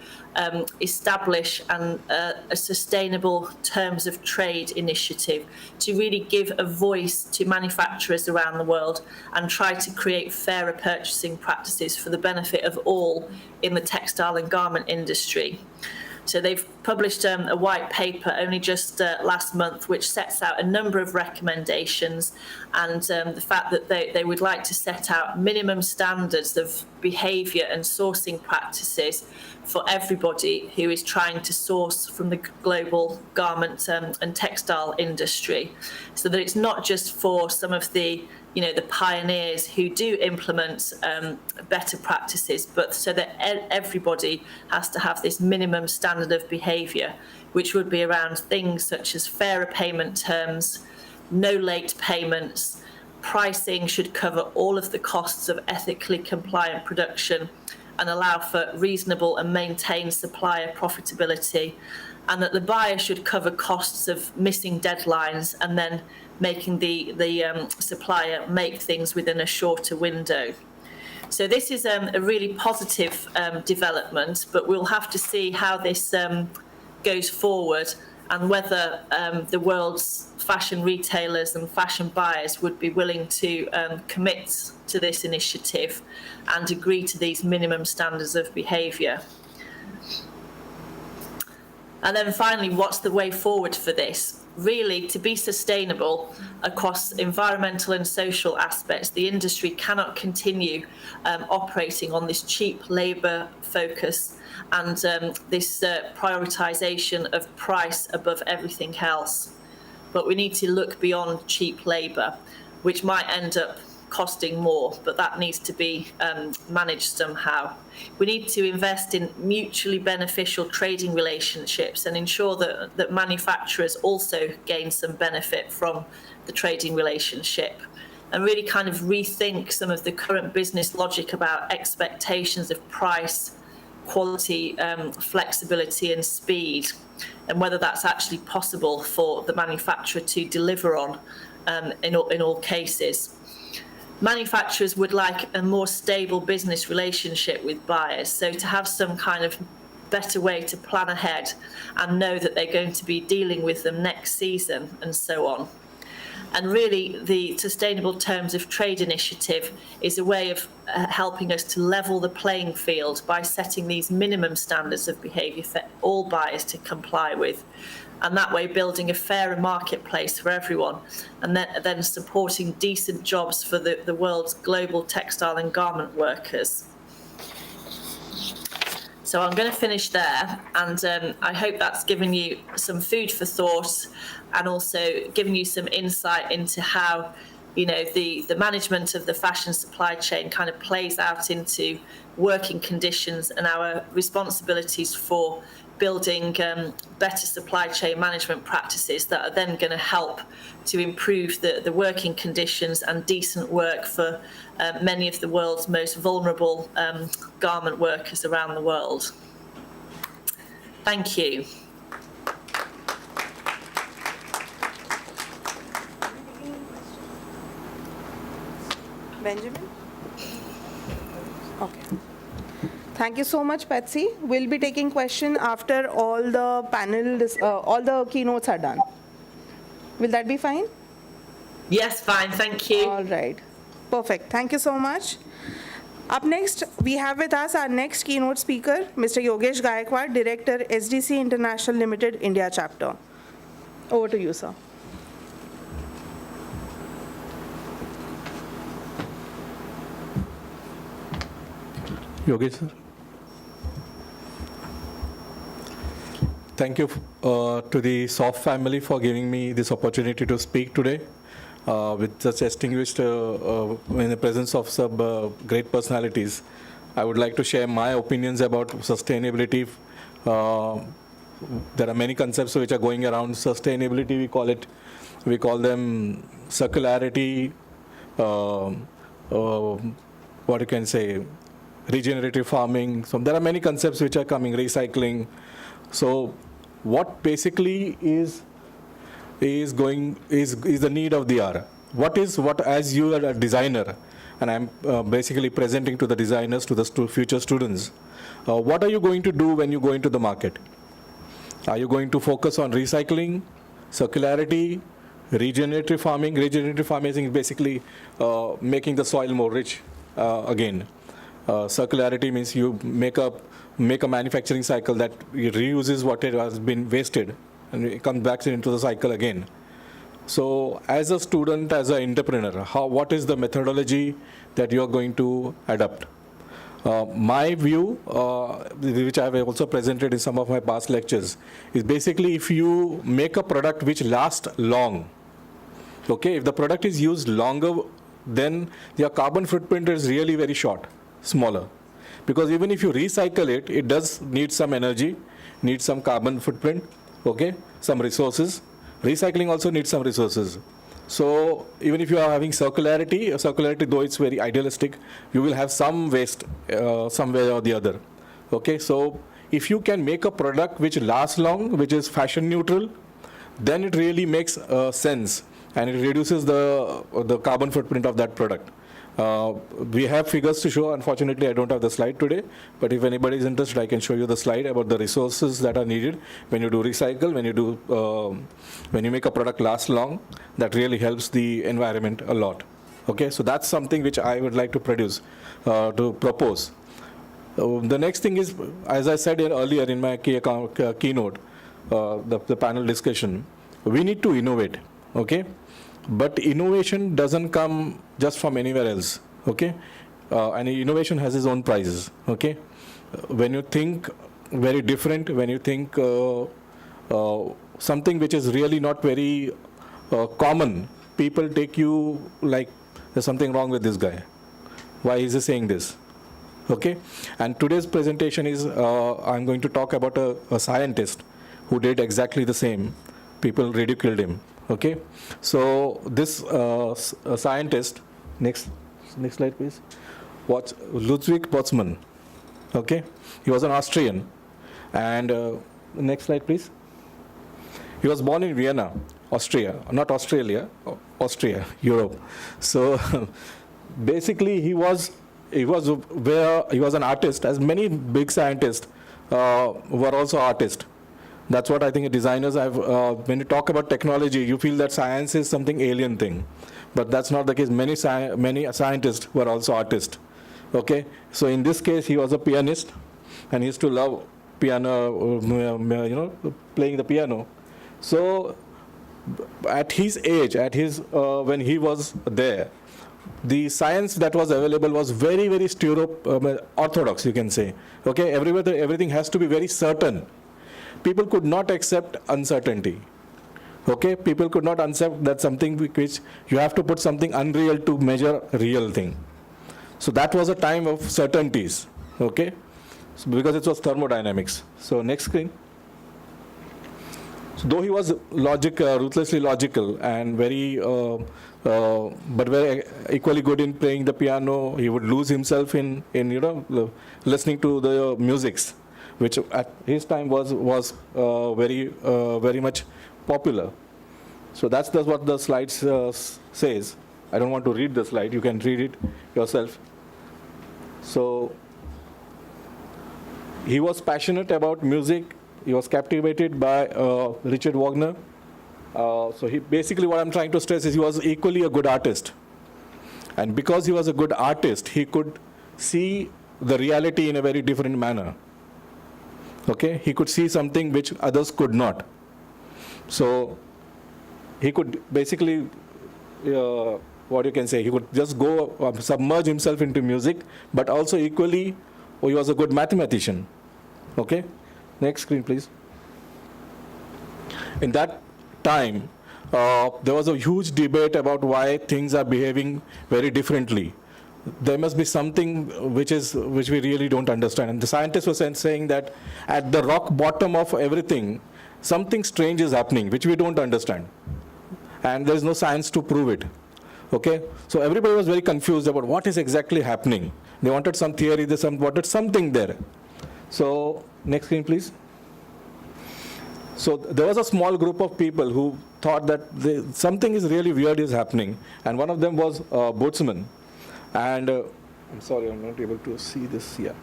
establish a sustainable terms of trade initiative to really give a voice to manufacturers around the world and try to create fairer purchasing practices for the benefit of all in the textile and garment industry. So they've published a white paper only just last month, which sets out a number of recommendations and the fact that they would like to set out minimum standards of behaviour and sourcing practices for everybody who is trying to source from the global garment and textile industry, so that it's not just for some of the pioneers who do implement better practices, but so that everybody has to have this minimum standard of behaviour, which would be around things such as fairer payment terms, no late payments, pricing should cover all of the costs of ethically compliant production and allow for reasonable and maintained supplier profitability, and that the buyer should cover costs of missing deadlines and then making the supplier make things within a shorter window. So this is a really positive development, but we'll have to see how this goes forward and whether the world's fashion retailers and fashion buyers would be willing to commit to this initiative and agree to these minimum standards of behaviour. And then finally, what's the way forward for this? Really, to be sustainable across environmental and social aspects, the industry cannot continue operating on this cheap labour focus and this prioritisation of price above everything else. But we need to look beyond cheap labour, which might end up costing more, but that needs to be managed somehow. We need to invest in mutually beneficial trading relationships and ensure that manufacturers also gain some benefit from the trading relationship, and really kind of rethink some of the current business logic about expectations of price, quality, flexibility and speed, and whether that's actually possible for the manufacturer to deliver on in all cases. Manufacturers would like a more stable business relationship with buyers, so to have some kind of better way to plan ahead and know that they're going to be dealing with them next season and so on. And really, the Sustainable Terms of Trade initiative is a way of helping us to level the playing field by setting these minimum standards of behaviour for all buyers to comply with, and that way building a fairer marketplace for everyone, and then supporting decent jobs for the world's global textile and garment workers. So I'm going to finish there, and I hope that's given you some food for thought and also given you some insight into how, you know, the management of the fashion supply chain kind of plays out into working conditions and our responsibilities for building better supply chain management practices that are then going to help to improve the working conditions and decent work for many of the world's most vulnerable garment workers around the world. Thank you. Benjamin? Okay. Thank you so much, Patsy. We'll be taking question after all the all the keynotes are done. Will that be fine? Yes, fine, thank you. All right. Perfect. Thank you so much. Up next, we have with us our next keynote speaker, Mr. Yogesh Gaikwad, Director, SDC International Limited, India Chapter. Over to you, sir. Yogesh, sir. Thank you to the SOF family for giving me this opportunity to speak today with such distinguished in the presence of some great personalities. I would like to share my opinions about sustainability. There are many concepts which are going around sustainability. We call them circularity, what you can say, regenerative farming. So there are many concepts which are coming, recycling. So what basically is the need of the hour? What as you are a designer, and I'm basically presenting to the designers, to the future students, what are you going to do when you go into the market? Are you going to focus on recycling, circularity, regenerative farming? Regenerative farming is basically making the soil more rich again. Circularity means you make a manufacturing cycle that reuses what it has been wasted and it comes back into the cycle again. So as a student, as an entrepreneur, what is the methodology that you are going to adopt? My view, which I have also presented in some of my past lectures, is basically if you make a product which lasts long, okay, if the product is used longer, then your carbon footprint is really very short, smaller. Because even if you recycle it, it does need some energy, needs some carbon footprint, okay, some resources. Recycling also needs some resources. So even if you are having circularity, though it's very idealistic, you will have some waste somewhere or the other. Okay, so if you can make a product which lasts long, which is fashion neutral, then it really makes sense, and it reduces the carbon footprint of that product. We have figures to show. Unfortunately, I don't have the slide today, but if anybody is interested, I can show you the slide about the resources that are needed when you do recycle, when you make a product last long. That really helps the environment a lot. Okay, so that's something which I would like to propose. The next thing is, as I said earlier in my keynote, the panel discussion, we need to innovate. Okay. But innovation doesn't come just from anywhere else, okay? And innovation has its own prices, okay? When you think very different, when you think something which is really not very common, people take you like there's something wrong with this guy. Why is he saying this? Okay? And today's presentation is, I'm going to talk about a scientist who did exactly the same. People ridiculed him. Okay, so this scientist, next slide please, Ludwig Boltzmann. Okay, he was an Austrian, and next slide please. He was born in Vienna, Austria, not Australia, Austria, Europe. So basically he was an artist, as many big scientists were also artists. That's what I think designers have, when you talk about technology, you feel that science is something alien thing. But that's not the case. Many scientists were also artists. Okay, so in this case, he was a pianist, and he used to love piano, playing the piano. So at his age, when he was there, the science that was available was very, very orthodox, you can say. Okay, everything has to be very certain. People could not accept uncertainty. Okay, people could not accept that something which you have to put something unreal to measure a real thing. So that was a time of certainties. Okay, so because it was thermodynamics. So next screen. So though he was ruthlessly logical and but very equally good in playing the piano, he would lose himself in listening to the musics, which at his time was very much popular. So that's what the slide says. I don't want to read the slide. You can read it yourself. So he was passionate about music. He was captivated by Richard Wagner. So basically what I'm trying to stress is he was equally a good artist. And because he was a good artist, he could see the reality in a very different manner. Okay, he could see something which others could not. So he could basically, what you can say, he could just go submerge himself into music, but also equally, he was a good mathematician. Okay, next screen, please. In that time, there was a huge debate about why things are behaving very differently. There must be something which we really don't understand. And the scientists were saying that at the rock bottom of everything, something strange is happening, which we don't understand. And there's no science to prove it. Okay? So everybody was very confused about what is exactly happening. They wanted some theory, they wanted something there. So next screen, please. So there was a small group of people who thought that something is really weird is happening. And one of them was Boltzmann. And I'm sorry, I'm not able to see this here.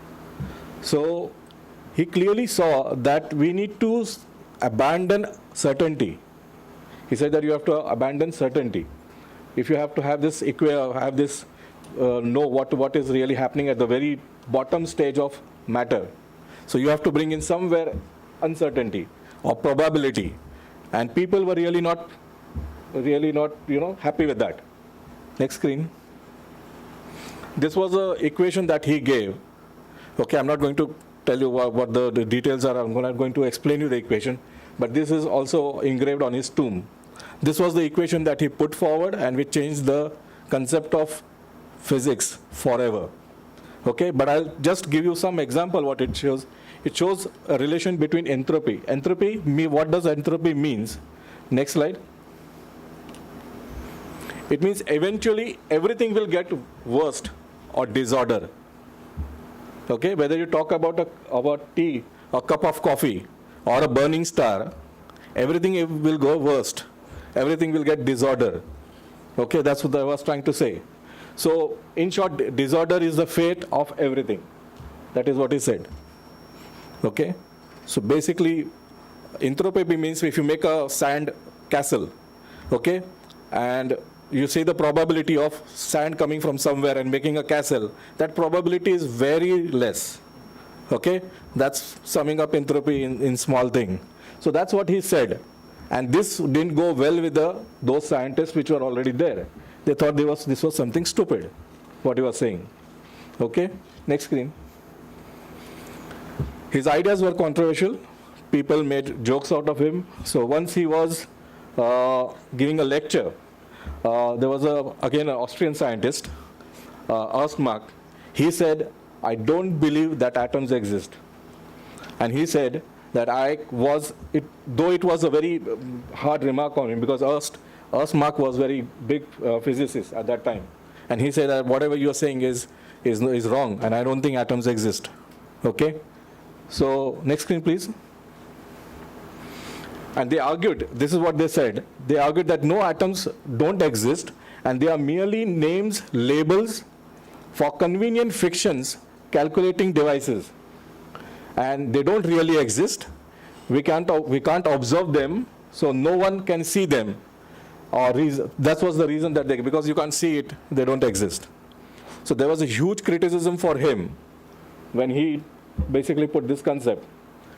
So he clearly saw that we need to abandon certainty. He said that you have to abandon certainty. If you have to have this know what is really happening at the very bottom stage of matter. So you have to bring in somewhere uncertainty or probability. And people were really not happy with that. Next screen. This was an equation that he gave. Okay, I'm not going to tell you what the details are. I'm not going to explain you the equation. But this is also engraved on his tomb. This was the equation that he put forward, and we changed the concept of physics forever. Okay, but I'll just give you some example what it shows. It shows a relation between entropy. What does entropy means? Next slide. It means eventually everything will get worst or disorder. Okay, whether you talk about tea, a cup of coffee, or a burning star, everything will go worst. Everything will get disorder. Okay, that's what I was trying to say. So, in short, disorder is the fate of everything. That is what he said. Okay, so basically, entropy means if you make a sand castle, okay, and you see the probability of sand coming from somewhere and making a castle, that probability is very less. Okay, that's summing up entropy in small thing. So that's what he said. And this didn't go well with those scientists which were already there. They thought this was something stupid, what he was saying. Okay, next screen. His ideas were controversial. People made jokes out of him. So once he was giving a lecture, there was again an Austrian scientist, Ernst Mach. He said, I don't believe that atoms exist. And he said that though it was a very hard remark on him, because Ernst Mach was very big physicist at that time. And he said that whatever you're saying is wrong, and I don't think atoms exist. Okay? So next screen, please. And they argued, this is what they said, they argued that no atoms don't exist, and they are merely names, labels for convenient fictions, calculating devices. And they don't really exist. We can't observe them, so no one can see them. That was the reason that because you can't see it, they don't exist. So there was a huge criticism for him when he basically put this concept.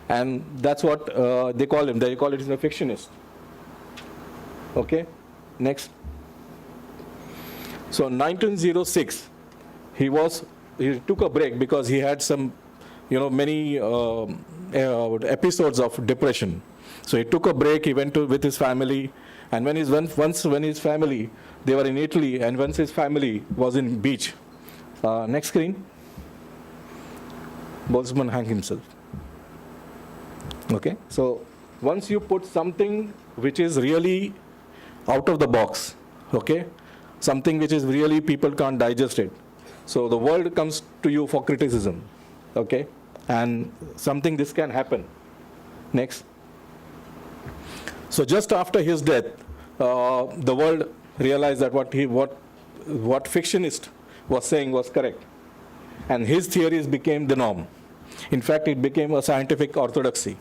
And that's what they call him. They call it a fictionist. Okay, next. So 1906, he took a break because he had some, many episodes of depression. So he took a break. He went with his family, and when his family, they were in Italy, and once his family was in beach. Next screen. Boltzmann hanged himself. Okay, so once you put something which is really out of the box, okay, something which is really people can't digest it, so the world comes to you for criticism, okay, and something this can happen. Next. So just after his death, the world realized that what fictionist was saying was correct, and his theories became the norm. In fact, it became a scientific orthodoxy.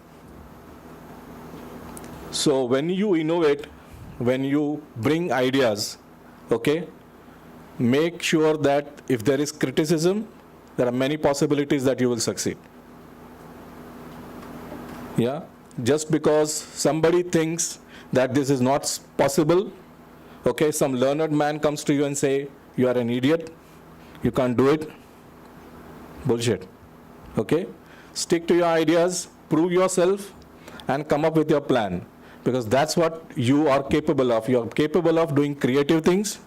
So when you innovate, when you bring ideas, okay, make sure that if there is criticism, there are many possibilities that you will succeed. Yeah, just because somebody thinks that this is not possible, okay, some learned man comes to you and say, you are an idiot, you can't do it. Bullshit. Okay, stick to your ideas, prove yourself, and come up with your plan, because that's what you are capable of. You are capable of doing creative things.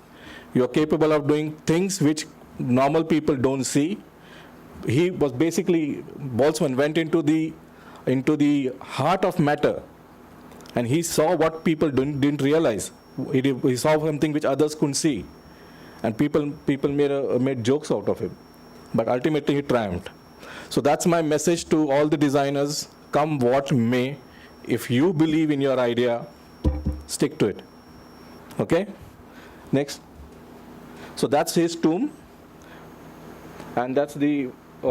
You are capable of doing things which normal people don't see. He was basically, Boltzmann went into the heart of matter, and he saw what people didn't realize. He saw something which others couldn't see, and people made jokes out of him. But ultimately he triumphed. So that's my message to all the designers, come what may. If you believe in your idea, stick to it. Okay? Next. So that's his tomb, and that's the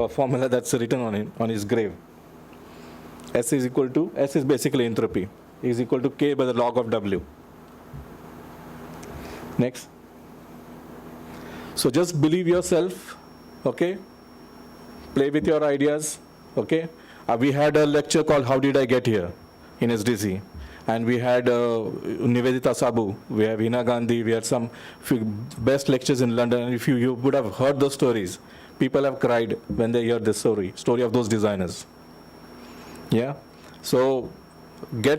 formula that's written on his grave. S is basically entropy, is equal to K by the log of W. Next. So just believe yourself, okay? Play with your ideas, okay? We had a lecture called How Did I Get Here in SDC, and we had Nivedita Sabu, we have Hina Gandhi, we had some best lectures in London, and if you would have heard those stories, people have cried when they hear this story of those designers. Yeah, so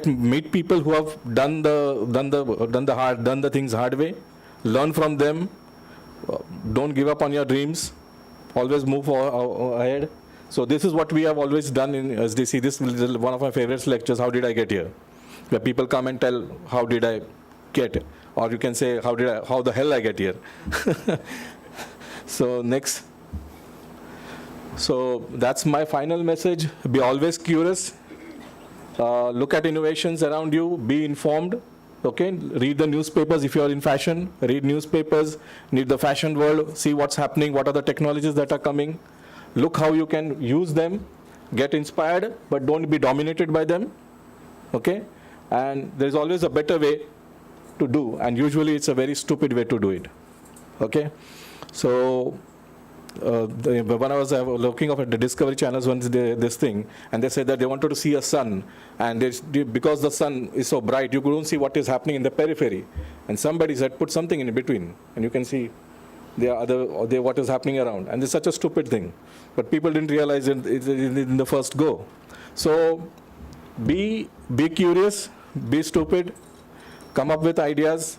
meet people who have done the things hard way, learn from them, don't give up on your dreams, always move ahead. So this is what we have always done in SDC. This is one of my favorite lectures, How Did I Get Here? Where people come and tell, how did I get? Or you can say, how the hell I get here? So next. So that's my final message. Be always curious. Look at innovations around you. Be informed. Okay, read the newspapers if you are in fashion. Read newspapers. Read the fashion world. See what's happening. What are the technologies that are coming? Look how you can use them. Get inspired, but don't be dominated by them. Okay, and there's always a better way to do, and usually it's a very stupid way to do it. Okay, so when I was looking at the Discovery channels once this thing, and they said that they wanted to see a sun, and because the sun is so bright, you couldn't see what is happening in the periphery. And somebody said, put something in between, and you can see what is happening around. And it's such a stupid thing, but people didn't realize it in the first go. So be curious, be stupid, come up with ideas,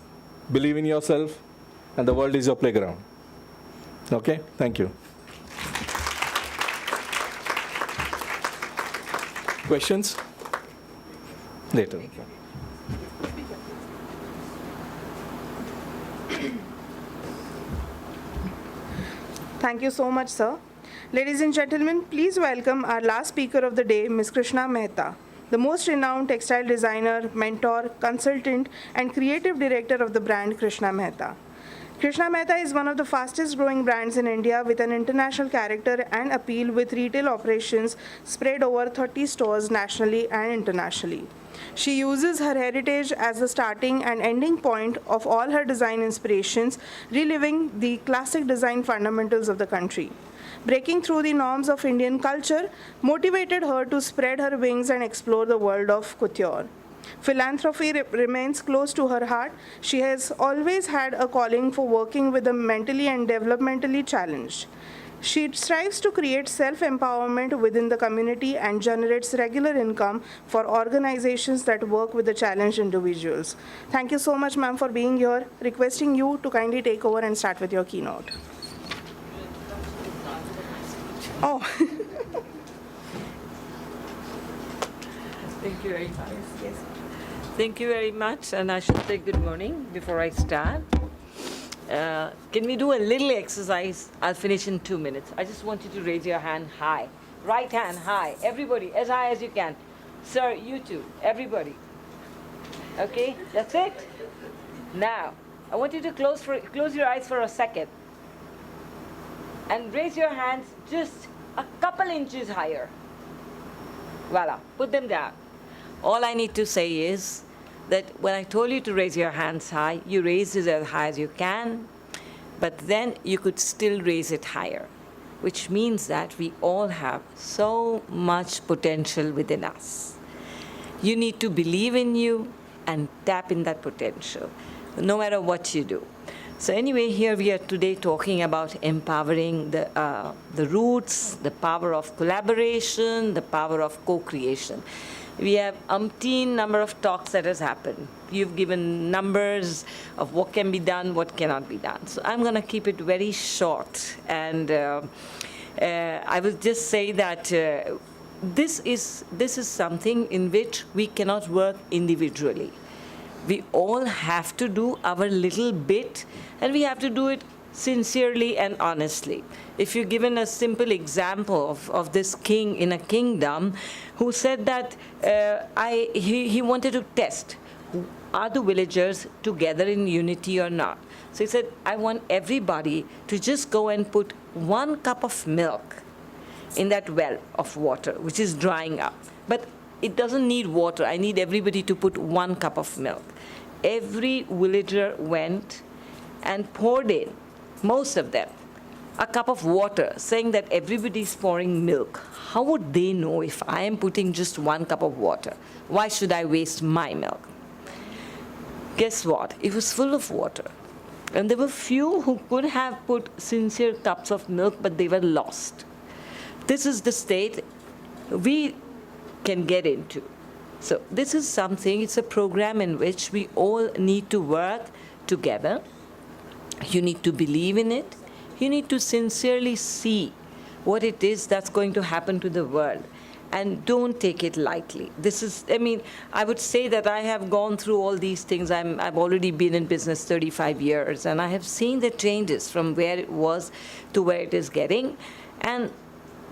believe in yourself, and the world is your playground. Okay, thank you. Questions? Later. Thank you so much, sir. Ladies and gentlemen, please welcome our last speaker of the day, Ms. Krishna Mehta, the most renowned textile designer, mentor, consultant, and creative director of the brand Krishna Mehta. Krishna Mehta is one of the fastest growing brands in India with an international character and appeal with retail operations spread over 30 stores nationally and internationally. She uses her heritage as the starting and ending point of all her design inspirations, reliving the classic design fundamentals of the country. Breaking through the norms of Indian culture motivated her to spread her wings and explore the world of couture. Philanthropy remains close to her heart. She has always had a calling for working with the mentally and developmentally challenged. She strives to create self empowerment within the community and generates regular income for organizations that work with the challenged individuals. Thank you so much, ma'am, for being here. Requesting you to kindly take over and start with your keynote. Oh, Thank you very much. Thank you very much, and I should say good morning before I start. Can we do a little exercise? I'll finish in 2 minutes. I just want you to raise your hand high. Right hand high. Everybody, as high as you can. Sir, you too. Everybody. Okay, that's it. Now, I want you to close your eyes for a second. And raise your hands just a couple inches higher. Voila, put them down. All I need to say is that when I told you to raise your hands high, you raise it as high as you can, but then you could still raise it higher, which means that we all have so much potential within us. You need to believe in you and tap in that potential, no matter what you do. So anyway, here we are today talking about empowering the roots, the power of collaboration, the power of co-creation. We have umpteen number of talks that has happened. You've given numbers of what can be done, what cannot be done. So I'm going to keep it very short. And I will just say that this is something in which we cannot work individually. We all have to do our little bit, and we have to do it sincerely and honestly. If you're given a simple example of this king in a kingdom who said that he wanted to test, are the villagers together in unity or not? So he said, I want everybody to just go and put 1 cup of milk in that well of water, which is drying up. But it doesn't need water. I need everybody to put 1 cup of milk. Every villager went and poured in, most of them, a cup of water, saying that everybody's pouring milk. How would they know if I am putting just 1 cup of water? Why should I waste my milk? Guess what? It was full of water. And there were few who could have put sincere cups of milk, but they were lost. This is the state we can get into. So this is something, it's a program in which we all need to work together. You need to believe in it. You need to sincerely see what it is that's going to happen to the world. And don't take it lightly. This is, I mean, I would say that I have gone through all these things. I've already been in business 35 years, and I have seen the changes from where it was to where it is getting. And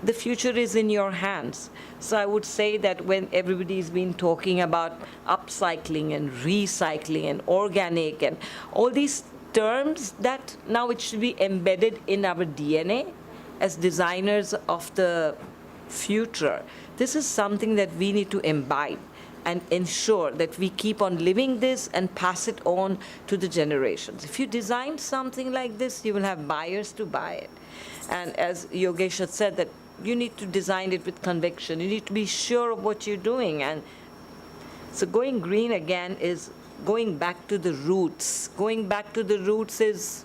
the future is in your hands. So I would say that when everybody's been talking about upcycling and recycling and organic and all these terms, that now it should be embedded in our DNA as designers of the future. This is something that we need to imbibe and ensure that we keep on living this and pass it on to the generations. If you design something like this, you will have buyers to buy it. And as Yogesh had said, that you need to design it with conviction. You need to be sure of what you're doing. And so going green again is going back to the roots. Going back to the roots is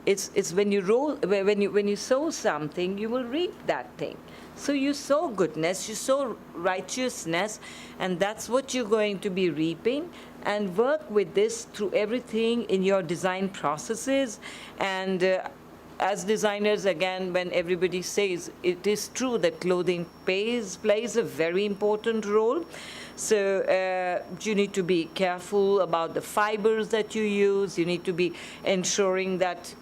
it's when you sow something, you will reap that thing. So you sow goodness, you sow righteousness, and that's what you're going to be reaping. And work with this through everything in your design processes. And as designers, again, when everybody says it is true that clothing plays a very important role. So you need to be careful about the fibers that you use. You need to be ensuring that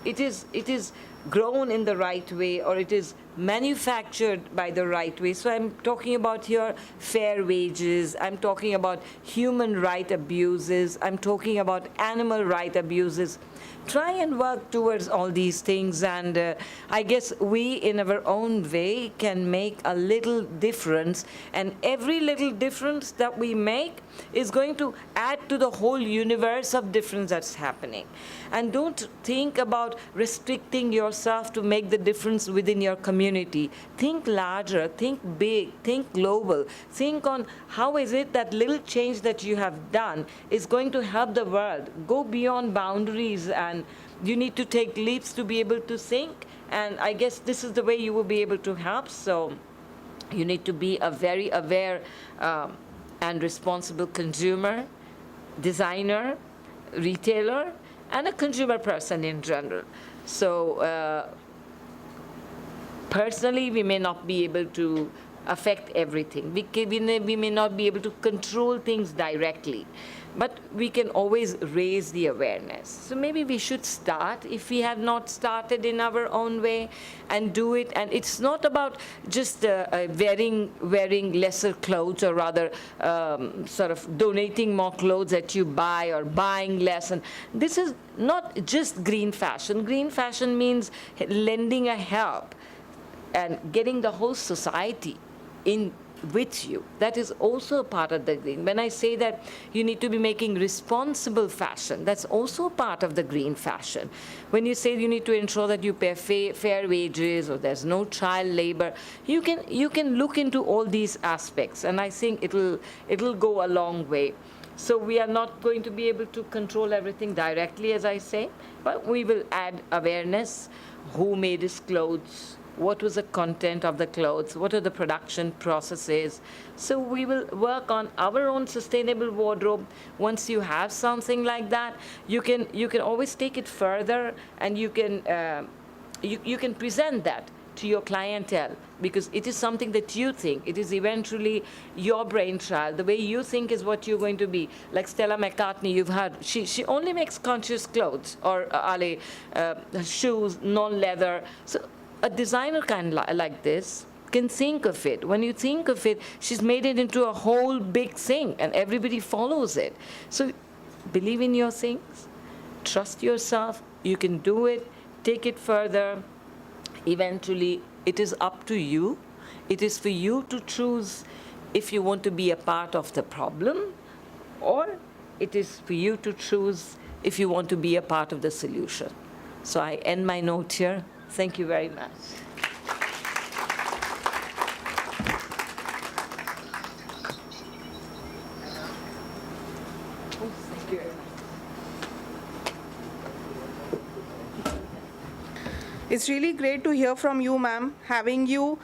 it is grown in the right way, or it is manufactured by the right way. So I'm talking about here fair wages, I'm talking about human right abuses, I'm talking about animal right abuses. Try and work towards all these things, and I guess we, in our own way, can make a little difference, and every little difference that we make is going to add to the whole universe of difference that's happening. And don't think about restricting yourself to make the difference within your community. Think larger, think big, think global. Think on how is it that little change that you have done is going to help the world. Go beyond boundaries, and you need to take leaps to be able to think. And I guess this is the way you will be able to help. So you need to be a very aware and responsible consumer, designer, retailer, and a consumer person in general. So personally, we may not be able to affect everything. We may not be able to control things directly, but we can always raise the awareness. So maybe we should start, if we have not started in our own way, and do it. And it's not about just wearing lesser clothes, or rather sort of donating more clothes that you buy, or buying less. And this is not just green fashion. Green fashion means lending a help and getting the whole society in with you. That is also a part of the green. When I say that you need to be making responsible fashion, that's also part of the green fashion. When you say you need to ensure that you pay fair wages, or there's no child labor, you can look into all these aspects, and I think it'll go a long way. So we are not going to be able to control everything directly, as I say, but we will add awareness. Who made his clothes? What was the content of the clothes? What are the production processes? So we will work on our own sustainable wardrobe. Once you have something like that, you can always take it further, and you can present that to your clientele, because it is something that you think. It is eventually your brainchild. The way you think is what you're going to be. Like Stella McCartney, you've heard, she only makes conscious clothes, or shoes, non-leather. So a designer kind like this can think of it. When you think of it, she's made it into a whole big thing, and everybody follows it. So believe in your things, trust yourself, you can do it, take it further. Eventually, it is up to you. It is for you to choose if you want to be a part of the problem, or it is for you to choose if you want to be a part of the solution. So I end my note here. Thank you very much. Thank you very much. It's really great to hear from you, ma'am. Having you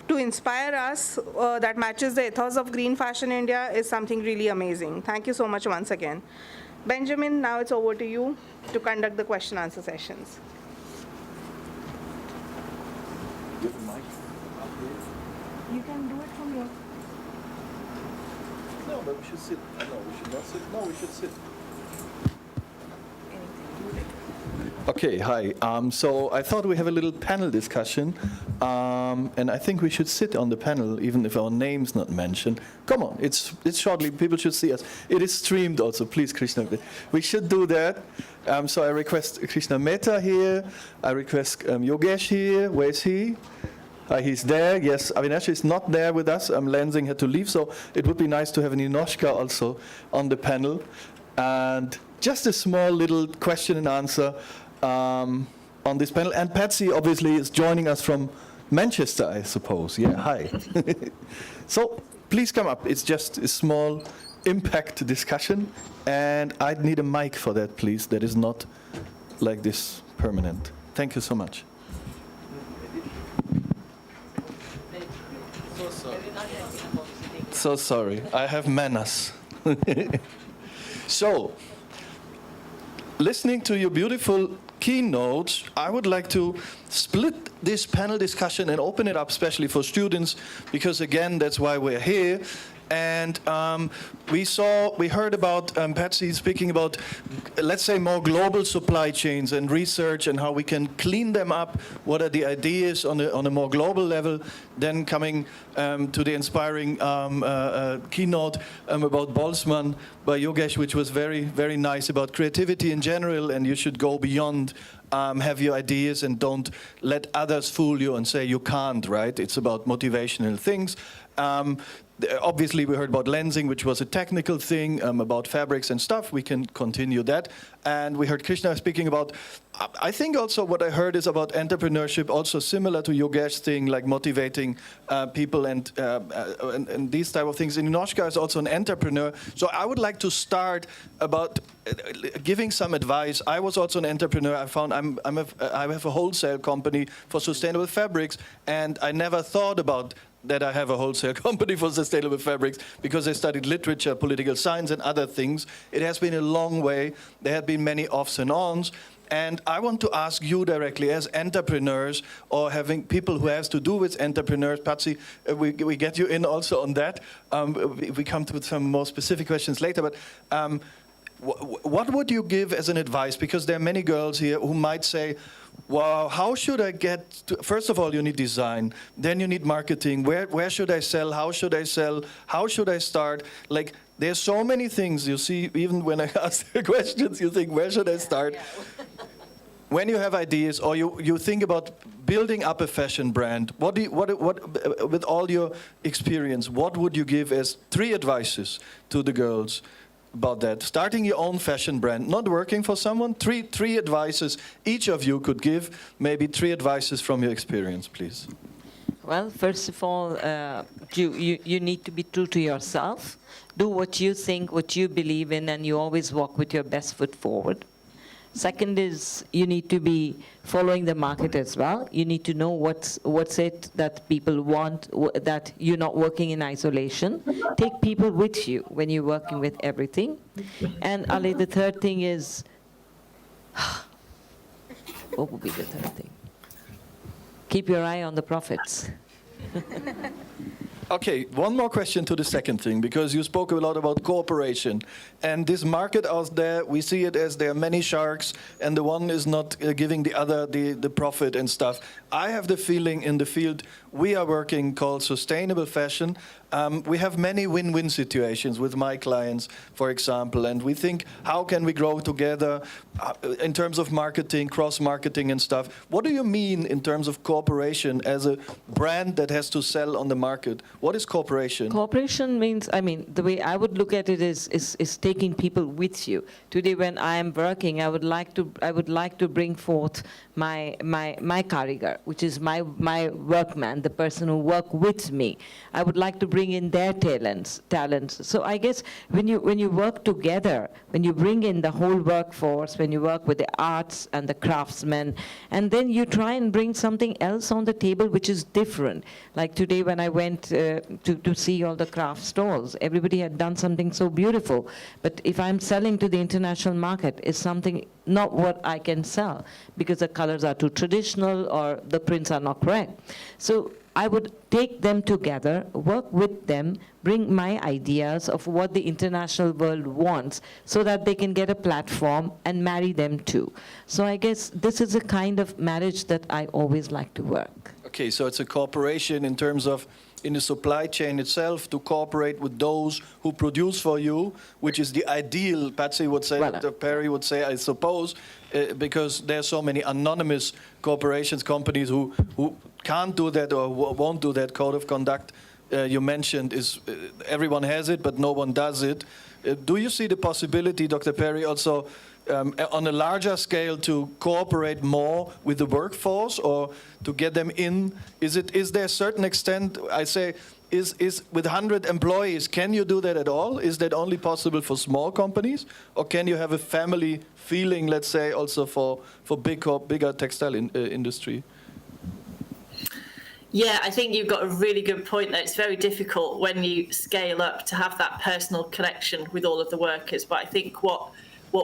to inspire us that matches the ethos of Green Fashion India is something really amazing. Thank you so much once again. Benjamin, now it's over to you to conduct the question answer sessions. You can do it from your... No, but we should sit. No, we should not sit. No, we should sit. Okay, hi. So I thought we have a little panel discussion, and I think we should sit on the panel, even if our name's not mentioned. Come on, it's shortly. People should see us. It is streamed also. Please, Krishna, we should do that. So I request Krishna Mehta here. I request Yogesh here. Where is he? He's there. Yes, Avinash is not there with us. Lansing had to leave, so it would be nice to have an Inoshka also on the panel. And just a small little question and answer on this panel. And Patsy obviously is joining us from Manchester, I suppose. Yeah, hi. So please come up. It's just a small impact discussion, and I'd need a mic for that, please. That is not like this permanent. Thank you so much. So sorry. I have manners. So, listening to your beautiful keynotes, I would like to split this panel discussion and open it up especially for students, because again, that's why we're here. And we heard about Patsy speaking about, let's say, more global supply chains and research and how we can clean them up. What are the ideas on a more global level? Then coming to the inspiring keynote about Boltzmann by Yogesh, which was very, very nice about creativity in general, and you should go beyond, have your ideas and don't let others fool you and say you can't, right? It's about motivational things. Obviously, we heard about lensing, which was a technical thing, about fabrics and stuff. We can continue that. And we heard Krishna speaking about, I think also what I heard is about entrepreneurship, also similar to Yogesh's thing, like motivating people and these type of things. And Inoshka is also an entrepreneur. So I would like to start about giving some advice. I was also an entrepreneur. I found I have a wholesale company for sustainable fabrics, and I never thought about that I have a wholesale company for sustainable fabrics because I studied literature, political science, and other things. It has been a long way. There have been many offs and ons. And I want to ask you directly, as entrepreneurs or having people who has to do with entrepreneurs, Patsy, we get you in also on that. We come to some more specific questions later, but what would you give as an advice? Because there are many girls here who might say, well, how should I get to, first of all, you need design, then you need marketing. Where should I sell? How should I sell? How should I start? Like, there's so many things. You see, even when I ask the questions, you think, where should I start? When you have ideas or you think about building up a fashion brand, what with all your experience, what would you give as 3 advices to the girls about that? Starting your own fashion brand, not working for someone. Three advices each of you could give. Maybe 3 advices from your experience, please. Well, first of all, you need to be true to yourself. Do what you think, what you believe in, and you always walk with your best foot forward. Second is you need to be following the market as well. You need to know what's it that people want, that you're not working in isolation. Take people with you when you're working with everything. And Ali, the third thing is, what would be the third thing? Keep your eye on the profits. Okay, one more question to the second thing, because you spoke a lot about cooperation. And this market out there, we see it as there are many sharks, and the one is not giving the other the profit and stuff. I have the feeling in the field we are working called sustainable fashion. We have many win-win situations with my clients, for example, and we think, how can we grow together in terms of marketing, cross-marketing and stuff? What do you mean in terms of cooperation as a brand that has to sell on the market? What is cooperation? Cooperation means, I mean, the way I would look at it is taking people with you. Today, when I am working, I would like to bring forth my karigar, which is my workman, the person who work with me. I would like to bring in their talents. So I guess when you work together, when you bring in the whole workforce, when you work with the arts and the craftsmen, and then you try and bring something else on the table which is different. Like today when I went to see all the craft stalls, everybody had done something so beautiful. But if I'm selling to the international market, it's something not what I can sell because the colors are too traditional or the prints are not correct. So I would take them together, work with them, bring my ideas of what the international world wants so that they can get a platform and marry them too. So I guess this is a kind of marriage that I always like to work. Okay, so it's a cooperation in terms of in the supply chain itself to cooperate with those who produce for you, which is the ideal, Patsy would say, Voilà. Dr. Perry would say, I suppose, because there's so many anonymous corporations, companies who can't do that or won't do that. Code of conduct you mentioned is everyone has it, but no one does it. Do you see the possibility, Dr. Perry, also on a larger scale to cooperate more with the workforce or to get them in? Is there a certain extent, I say, is with 100 employees, can you do that at all? Is that only possible for small companies? Or can you have a family feeling, let's say, also for bigger textile industry? Yeah, I think you've got a really good point there. It's very difficult when you scale up to have that personal connection with all of the workers. But I think what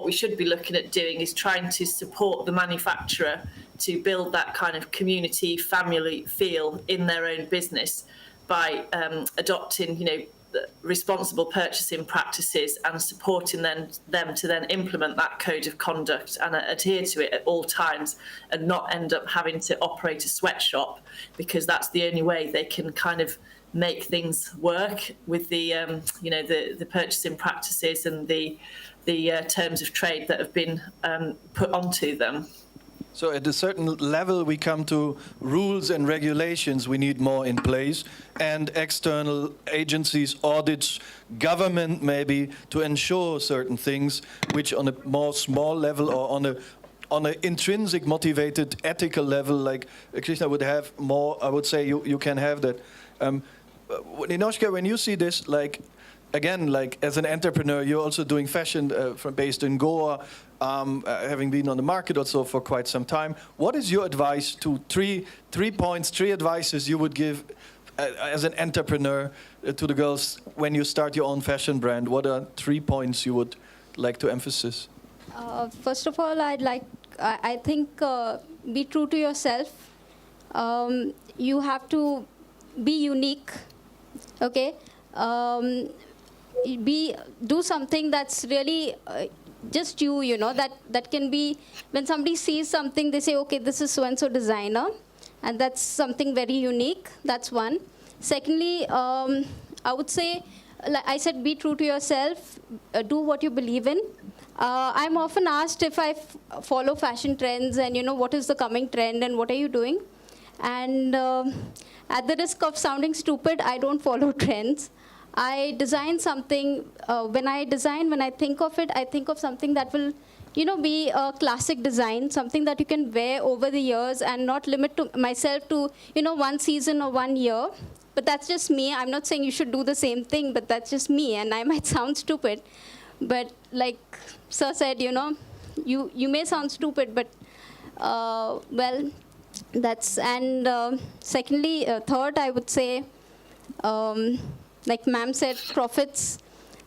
we should be looking at doing is trying to support the manufacturer to build that kind of community, family feel in their own business by adopting, responsible purchasing practices and supporting them to then implement that code of conduct and adhere to it at all times, and not end up having to operate a sweatshop, because that's the only way they can kind of make things work with the the purchasing practices and the terms of trade that have been put onto them. So at a certain level, we come to rules and regulations we need more in place, and external agencies, audits, government maybe, to ensure certain things, which on a more small level or on an intrinsic motivated ethical level, like Krishna would have more, I would say you can have that. Ninoshka, when you see this, like, again, like as an entrepreneur, you're also doing fashion based in Goa, having been on the market also for quite some time. What is your advice to three advices you would give as an entrepreneur to the girls when you start your own fashion brand? What are 3 points you would like to emphasize? First of all, I think be true to yourself. You have to be unique, okay? Do something that's really just you know, that can be, when somebody sees something, they say, okay, this is so-and-so designer, and that's something very unique. That's one. Secondly, I would say, like I said, be true to yourself, do what you believe in. I'm often asked if I follow fashion trends and, you know, what is the coming trend and what are you doing? And at the risk of sounding stupid, I don't follow trends. I design something, when I think of it, I think of something that will, you know, be a classic design, something that you can wear over the years and not limit to myself to, you know, one season or 1 year. But that's just me. I'm not saying you should do the same thing, but that's just me, and I might sound stupid. But like Sir said, you know, you may sound stupid, but, well, that's, and secondly, third, I would say, like ma'am said, profits.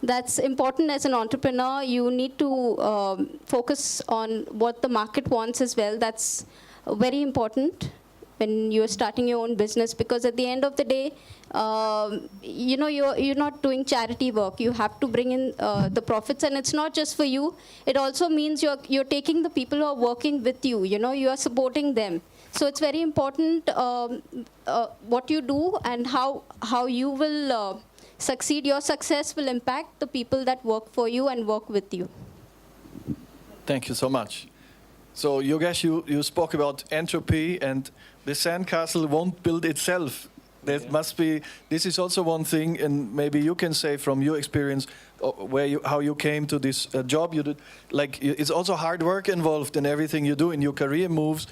That's important as an entrepreneur. You need to focus on what the market wants as well. That's very important when you're starting your own business, because at the end of the day, you know, you're not doing charity work. You have to bring in the profits, and it's not just for you. It also means you're taking the people who are working with you. You know, you are supporting them. So it's very important what you do and how you will succeed. Your success will impact the people that work for you and work with you. Thank you so much. So Yogesh, you spoke about entropy, and the sandcastle won't build itself. There must be. This is also one thing, and maybe you can say from your experience how you came to this job you did. Like, it's also hard work involved in everything you do in your career moves.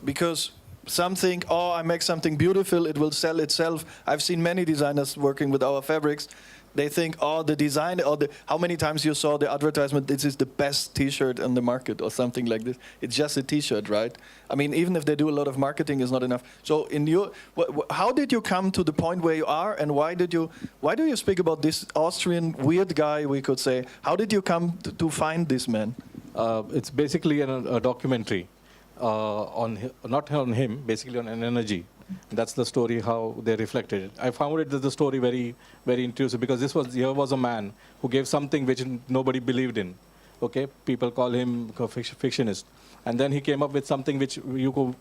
Because some think, oh, I make something beautiful, it will sell itself. I've seen many designers working with our fabrics. They think, oh, the design, or how many times you saw the advertisement, this is the best T-shirt on the market, or something like this. It's just a T-shirt, right? I mean, even if they do a lot of marketing, it's not enough. So, how did you come to the point where you are, and why do you speak about this Austrian weird guy, we could say? How did you come to find this man? It's basically a documentary. Not on him, basically on an energy. That's the story, how they reflected it. I found the story very, very intrusive, because here was a man who gave something which nobody believed in. Okay, people call him a fictionist, and then he came up with something which you could,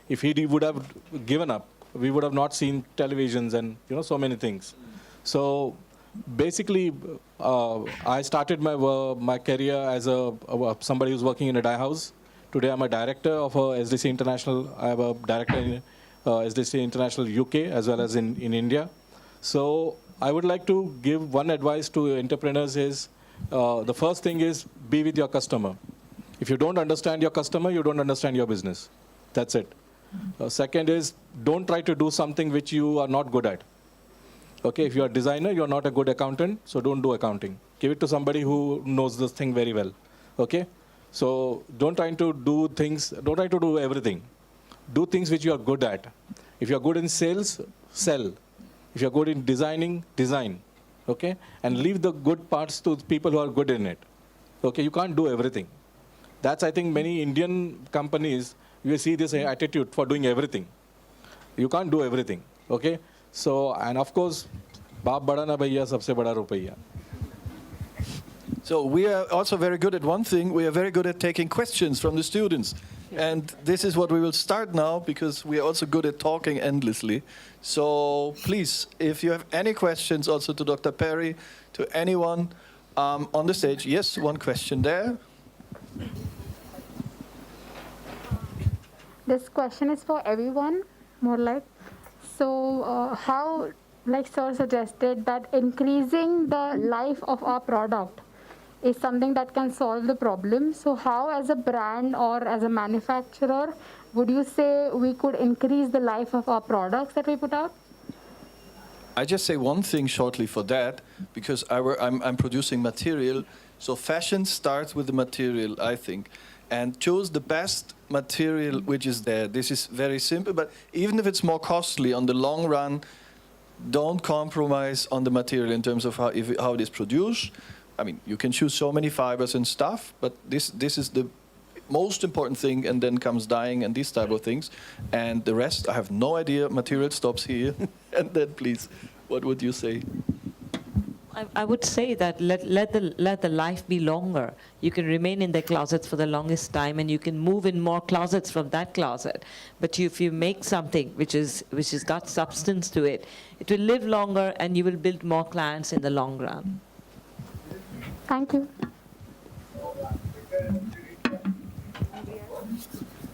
if he would have given up, we would have not seen televisions and, you know, so many things. So basically, I started my career as somebody who's working in a dye house. Today, I'm a director of SDC International. I have a director in SDC International UK as well as in India. So I would like to give one advice to entrepreneurs is, the first thing is be with your customer. If you don't understand your customer, you don't understand your business. That's it. Second is, don't try to do something which you are not good at. Okay, if you're a designer, you're not a good accountant, so don't do accounting. Give it to somebody who knows this thing very well. Okay? So don't try to do everything. Do things which you are good at. If you're good in sales, sell. If you're good in designing, design. Okay? And leave the good parts to people who are good in it. Okay? You can't do everything. That's, I think, many Indian companies, you see this attitude for doing everything. You can't do everything. Okay? So, and of course, बाप बड़ा ना भैया सबसे बड़ा रुपया. So we are also very good at one thing. We are very good at taking questions from the students. And this is what we will start now, because we are also good at talking endlessly. So please, if you have any questions also to Dr. Perry, to anyone on the stage. Yes, one question there. This question is for everyone, more like. So, how, like Sir suggested, that increasing the life of our product is something that can solve the problem. So, how, as a brand or as a manufacturer, would you say we could increase the life of our products that we put out? I just say one thing shortly for that, because I'm producing material. So fashion starts with the material, I think, and choose the best material which is there. This is very simple, but even if it's more costly on the long run, don't compromise on the material in terms of how it is produced. I mean, you can choose so many fibers and stuff, but this is the most important thing, and then comes dyeing and these type of things. And the rest, I have no idea. Material stops here. And then please, what would you say? I would say that let the life be longer. You can remain in the closets for the longest time, and you can move in more closets from that closet. But if you make something which has got substance to it, it will live longer, and you will build more clients in the long run. Thank you.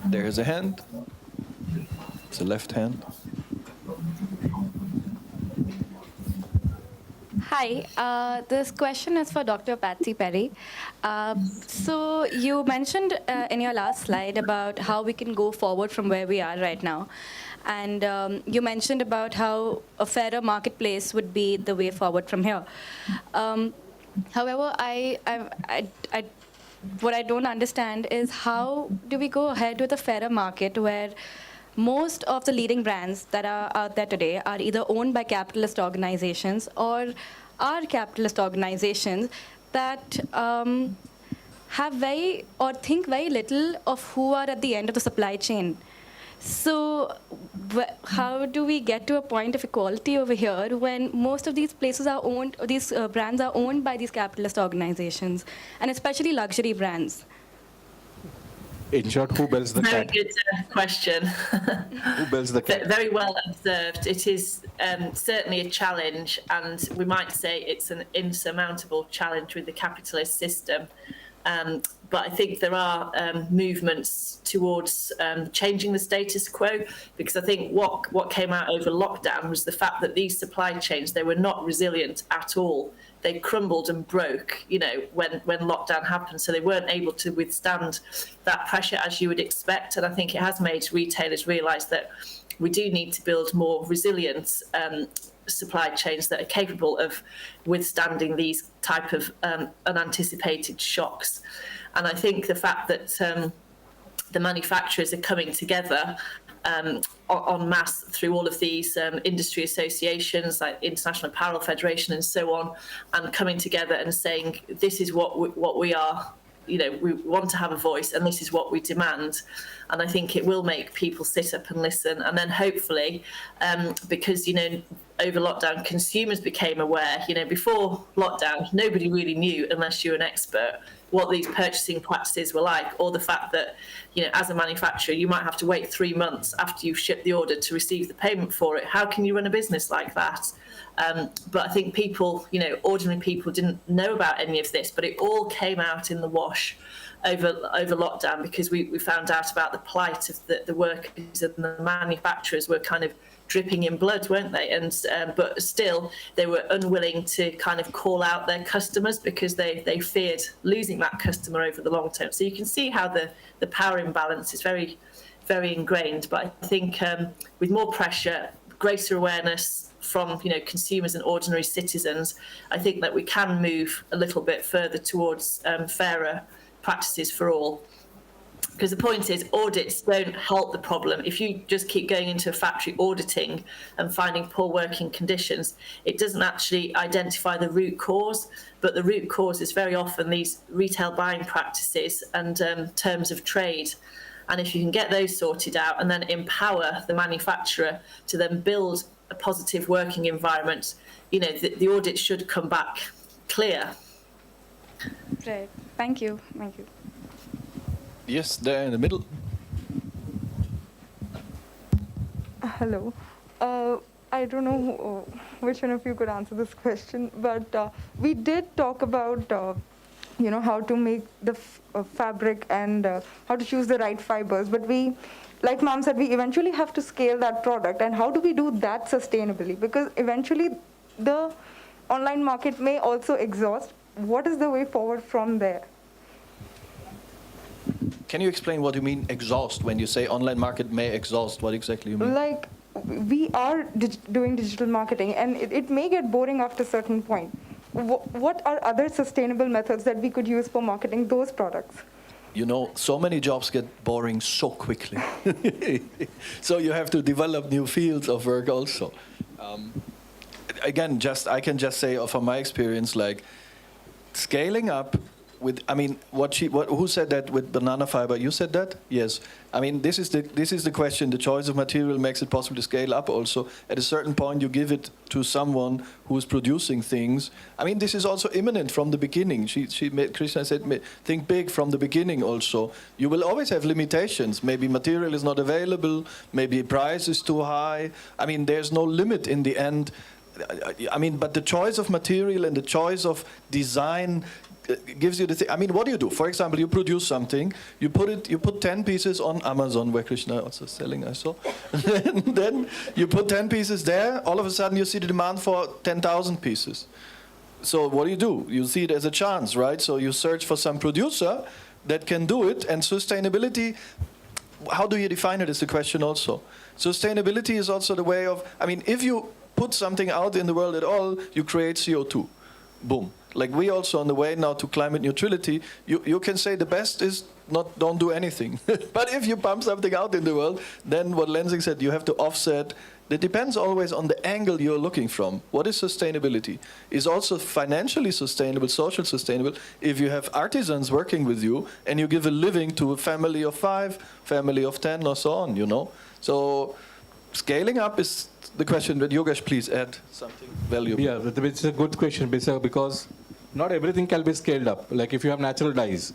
There's a hand. It's a left hand. Hi, this question is for Dr. Patsy Perry. So you mentioned in your last slide about how we can go forward from where we are right now. And you mentioned about how a fairer marketplace would be the way forward from here. However, what I don't understand is, how do we go ahead with a fairer market where most of the leading brands that are out there today are either owned by capitalist organizations or are capitalist organizations that have think very little of who are at the end of the supply chain. So how do we get to a point of equality over here when most of these places are owned, or these brands are owned by these capitalist organizations, and especially luxury brands? In short, who builds the Very cat? good question. Who builds the cat? Very well observed. It is certainly a challenge, and we might say it's an insurmountable challenge with the capitalist system. But I think there are movements towards changing the status quo, because I think what came out over lockdown was the fact that these supply chains, they were not resilient at all. They crumbled and broke, when lockdown happened. So they weren't able to withstand that pressure as you would expect. And I think it has made retailers realise that we do need to build more resilient supply chains that are capable of withstanding these type of unanticipated shocks. And I think the fact that the manufacturers are coming together en masse through all of these industry associations like International Apparel Federation and so on, and coming together and saying, this is what we are, we want to have a voice, and this is what we demand. And I think it will make people sit up and listen. And then hopefully, because, over lockdown, consumers became aware, before lockdown, nobody really knew, unless you're an expert, what these purchasing practices were like, or the fact that, as a manufacturer, you might have to wait 3 months after you've shipped the order to receive the payment for it. How can you run a business like that? But I think people, ordinary people didn't know about any of this, but it all came out in the wash over lockdown, because we found out about the plight of the workers, and the manufacturers were kind of dripping in blood, weren't they? And but still, they were unwilling to kind of call out their customers, because they feared losing that customer over the long term. So you can see how the power imbalance is very, very ingrained. But I think with more pressure, greater awareness from consumers and ordinary citizens, I think that we can move a little bit further towards fairer practices for all. Because the point is, audits don't help the problem. If you just keep going into a factory auditing and finding poor working conditions, it doesn't actually identify the root cause. But the root cause is very often these retail buying practices and terms of trade. And if you can get those sorted out and then empower the manufacturer to then build a positive working environment, you know, the audit should come back clear. Right. Thank you. Thank you. Yes, there in the middle. Hello. I don't know which one of you could answer this question, but we did talk about, how to make the fabric and how to choose the right fibers. But we, like Ma'am said, we eventually have to scale that product. And how do we do that sustainably? Because eventually the online market may also exhaust. What is the way forward from there? Can you explain what you mean exhaust when you say online market may exhaust? What exactly you mean? Like, we are doing digital marketing, and it may get boring after a certain point. What are other sustainable methods that we could use for marketing those products? You know, so many jobs get boring so quickly. So you have to develop new fields of work also. Again, I can just say from my experience, like scaling up with, I mean, who said that with banana fiber? You said that? Yes. I mean, this is the question. The choice of material makes it possible to scale up also. At a certain point, you give it to someone who's producing things. I mean, this is also imminent from the beginning. Krishna said, think big from the beginning also. You will always have limitations. Maybe material is not available. Maybe price is too high. I mean, there's no limit in the end. I mean, but the choice of material and the choice of design gives you the thing. I mean, what do you do? For example, you produce something, you put 10 pieces on Amazon, where Krishna also selling, I saw. Then you put 10 pieces there, all of a sudden you see the demand for 10,000 pieces. So what do? You see it as a chance, right? So you search for some producer that can do it, and sustainability, how do you define it is the question also. Sustainability is also the way of, I mean, if you put something out in the world at all, you create CO2. Boom. Like we also on the way now to climate neutrality, you can say the best is don't do anything. But if you pump something out in the world, then what Lenzing said, you have to offset. It depends always on the angle you're looking from. What is sustainability? Is also financially sustainable, social sustainable, if you have artisans working with you and you give a living to a family of 5, family of 10, or so on, you know. So scaling up is the question, but Yogesh, please add something valuable. Yeah, it's a good question, because not everything can be scaled up. Like if you have natural dyes,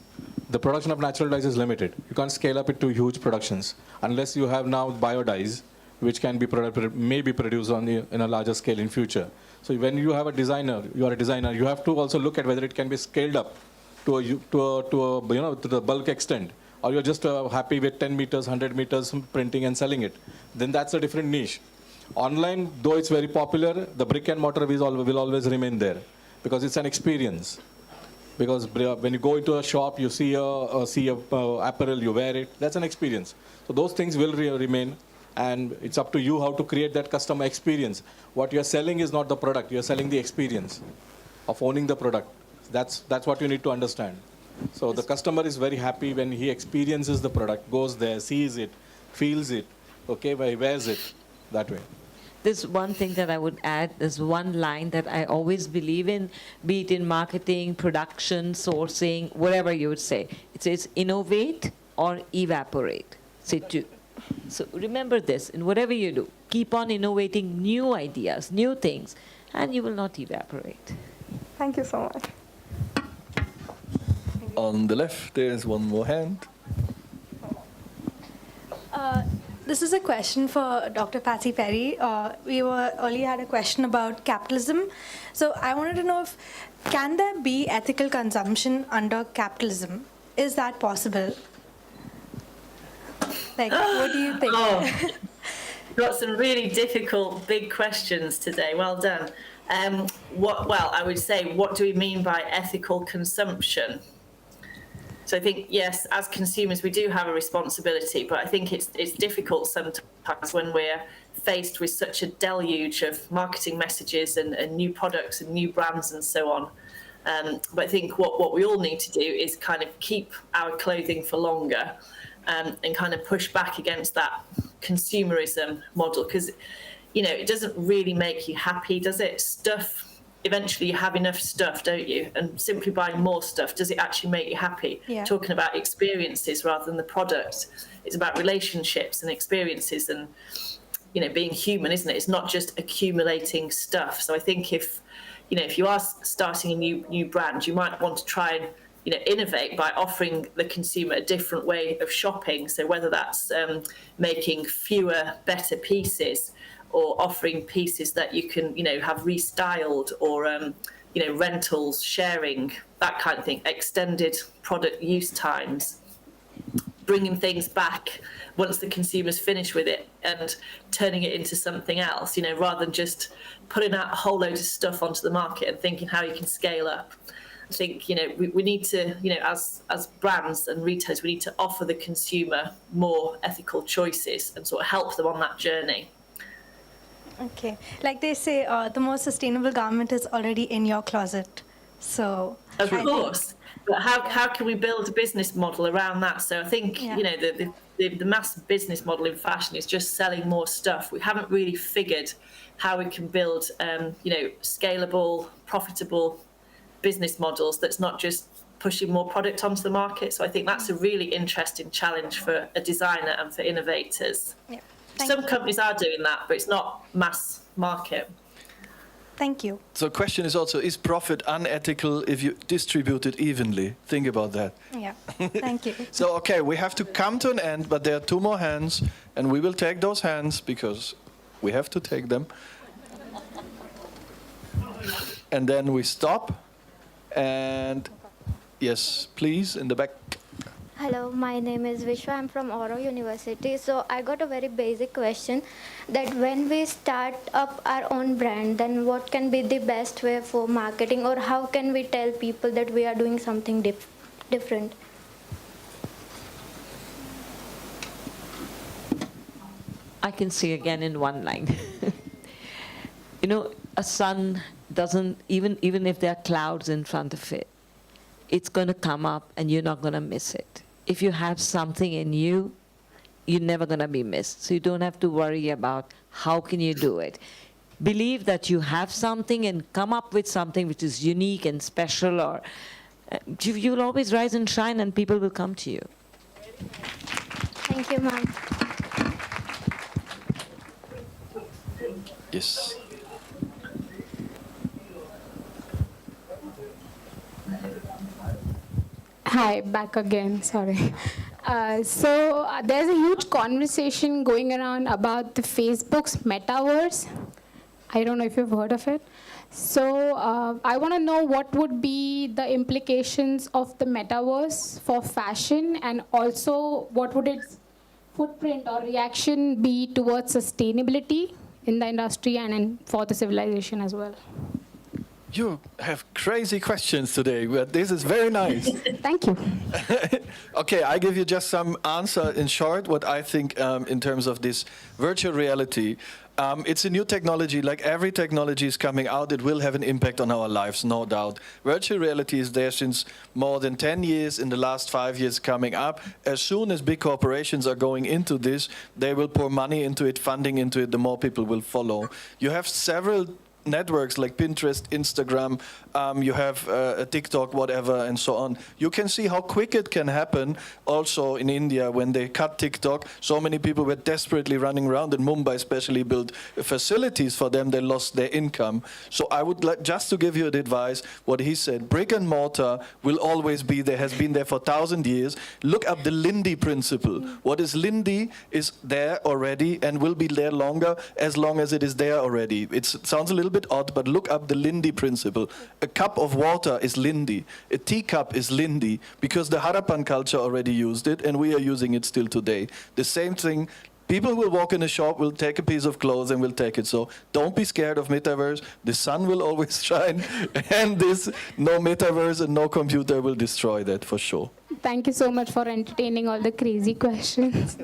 the production of natural dyes is limited. You can't scale up it to huge productions unless you have now bio dyes, which can be maybe produced in a larger scale in future. So when you have a designer, you are a designer, you have to also look at whether it can be scaled up to the bulk extent, or you're just happy with 10 meters, 100 meters printing and selling it. Then that's a different niche. Online, though it's very popular, the brick and mortar will always remain there because it's an experience. Because when you go into a shop, you see a apparel, you wear it. That's an experience. So those things will remain, and it's up to you how to create that customer experience. What you're selling is not the product. You're selling the experience of owning the product. That's what you need to understand. So the customer is very happy when he experiences the product, goes there, sees it, feels it, okay, he wears it. That way. There's one thing that I would add. There's one line that I always believe in, be it in marketing, production, sourcing, whatever you would say. It says innovate or evaporate. Say two. So remember this, in whatever you do, keep on innovating new ideas, new things, and you will not evaporate. Thank you so much. On the left, there's one more hand. This is a question for Dr. Patsy Perry. We earlier had a question about capitalism. So I wanted to know can there be ethical consumption under capitalism? Is that possible? Like, what do you think? Oh, got some really difficult, big questions today. Well done. Well, I would say, what do we mean by ethical consumption? So I think, yes, as consumers, we do have a responsibility, but I think it's difficult sometimes when we're faced with such a deluge of marketing messages and new products and new brands and so on. But I think what we all need to do is kind of keep our clothing for longer and kind of push back against that consumerism model, because, it doesn't really make you happy, does it? Eventually you have enough stuff, don't you? And simply buying more stuff, does it actually make you happy? Yeah. Talking about experiences rather than the product. It's about relationships and experiences. And being human, isn't it? It's not just accumulating stuff. So I think if you are starting a new brand, you might want to try and innovate by offering the consumer a different way of shopping. So whether that's making fewer, better pieces, or offering pieces that you can have restyled, or rentals, sharing, that kind of thing, extended product use times, bringing things back once the consumer's finished with it and turning it into something else, rather than just putting out a whole load of stuff onto the market and thinking how you can scale up. I think, we need to, as brands and retailers, we need to offer the consumer more ethical choices and sort of help them on that journey. Okay. Like they say, the most sustainable garment is already in your closet. So Of course. But how can we build a business model around that? So I think, the mass business model in fashion is just selling more stuff. We haven't really figured how we can build, scalable, profitable business models that's not just pushing more product onto the market. So I think that's a really interesting challenge for a designer and for innovators. Yeah. Some companies are doing that, but it's not mass market. Thank you. So question is also, is profit unethical if you distribute it evenly? Think about that. Yeah. Thank you. So, okay, we have to come to an end, but there are 2 more hands, and we will take those hands because we have to take them. And then we stop. And yes, please, in the back. Hello, my name is Vishwa. I'm from Oro University. So I got a very basic question that when we start up our own brand, then what can be the best way for marketing, or how can we tell people that we are doing something different? I can say again in one line. A sun doesn't, even if there are clouds in front of it, it's going to come up and you're not going to miss it. If you have something in you, you're never going to be missed. So you don't have to worry about how can you do it. Believe that you have something and come up with something which is unique and special, or you'll always rise and shine and people will come to you. Thank you, ma'am. Yes. Hi, back again, sorry. So there's a huge conversation going around about the Facebook's metaverse. I don't know if you've heard of it. So I want to know what would be the implications of the metaverse for fashion, and also what would its footprint or reaction be towards sustainability in the industry and for the civilization as well. You have crazy questions today, but this is very nice. Thank you. Okay, I give you just some answer in short, what I think in terms of this virtual reality. It's a new technology. Like every technology is coming out, it will have an impact on our lives, no doubt. Virtual reality is there since more than 10 years, in the last 5 years coming up. As soon as big corporations are going into this, they will pour money into it, funding into it, the more people will follow. You have several networks like Pinterest, Instagram, you have TikTok, whatever, and so on. You can see how quick it can happen. Also in India, when they cut TikTok, so many people were desperately running around. In Mumbai especially, built facilities for them. They lost their income. So I would like just to give you an advice, what he said, brick and mortar will always be there, has been there for 1,000 years. Look up the Lindy principle. What is Lindy is there already and will be there longer as long as it is there already. It sounds a little bit odd, but look up the Lindy principle. A cup of water is Lindy. A teacup is Lindy because the Harappan culture already used it and we are using it still today. The same thing. People will walk in a shop, will take a piece of clothes and will take it. So don't be scared of metaverse. The sun will always shine and this no metaverse and no computer will destroy that for sure. Thank you so much for entertaining all the crazy questions.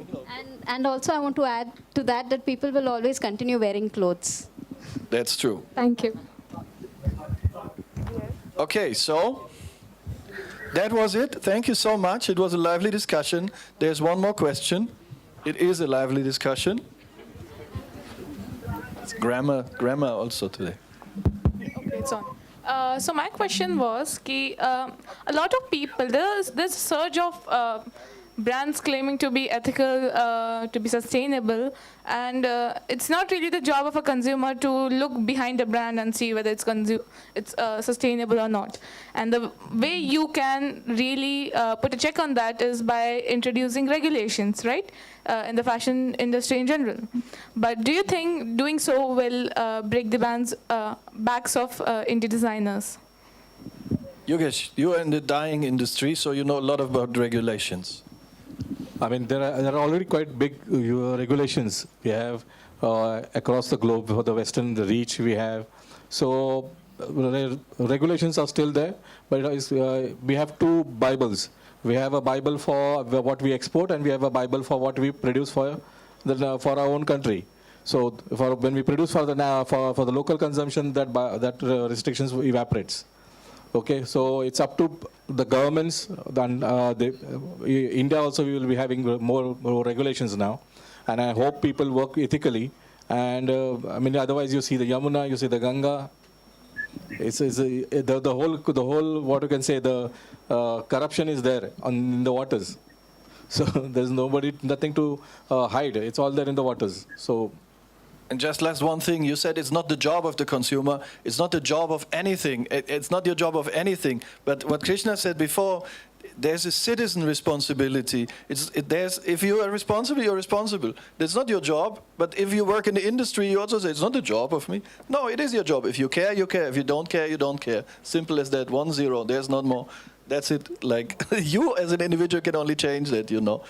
And also I want to add to that people will always continue wearing clothes. That's true. Thank you. Okay, so that was it. Thank you so much. It was a lively discussion. There's one more question. It is a lively discussion. It's grammar also today. Okay, it's on. So my question was, a lot of people, there's a surge of brands claiming to be ethical, to be sustainable, and it's not really the job of a consumer to look behind a brand and see whether it's sustainable or not. And the way you can really put a check on that is by introducing regulations, right, in the fashion industry in general. But do you think doing so will break the backs of indie designers? Yogesh, you are in the dyeing industry, so you know a lot about regulations. I mean, there are already quite big regulations we have across the globe for the Western reach we have. So regulations are still there, but we have two Bibles. We have a Bible for what we export, and we have a Bible for what we produce for for our own country. So when we produce for the local consumption, that restrictions evaporates. Okay, so it's up to the governments. India also, we will be having more regulations now, and I hope people work ethically. And I mean, otherwise you see the Yamuna, you see the Ganga. The whole what you can say, the corruption is there in the waters. So there's nothing to hide. It's all there in the waters. So. And just last one thing, you said it's not the job of the consumer, it's not the job of anything, it's not your job of anything. But what Krishna said before, there's a citizen responsibility. If you are responsible, you're responsible. That's not your job, but if you work in the industry, you also say, it's not the job of me. No, it is your job. If you care, you care. If you don't care, you don't care. Simple as that, 1-0, there's not more. That's it. Like, you as an individual can only change that, you know.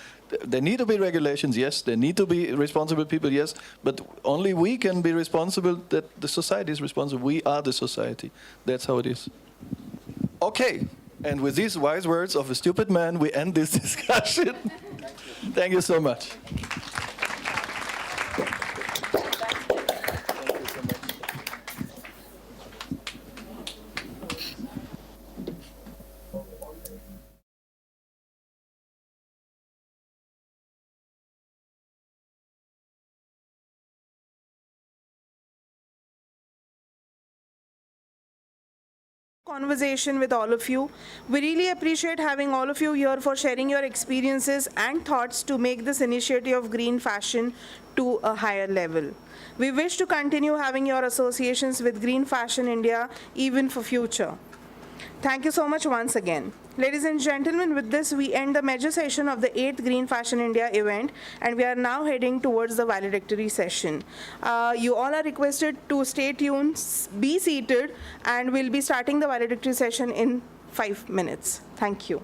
There need to be regulations, yes. There need to be responsible people, yes. But only we can be responsible, that the society is responsible. We are the society. That's how it is. Okay. And with these wise words of a stupid man, we end this discussion. Thank you so much. Conversation with all of you. We really appreciate having all of you here for sharing your experiences and thoughts to make this initiative of green fashion to a higher level. We wish to continue having your associations with Green Fashion India even for future. Thank you so much once again. Ladies and gentlemen, with this we end the major session of the 8th Green Fashion India event, and we are now heading towards the valedictory session. You all are requested to stay tuned, be seated, and we'll be starting the valedictory session in 5 minutes. Thank you.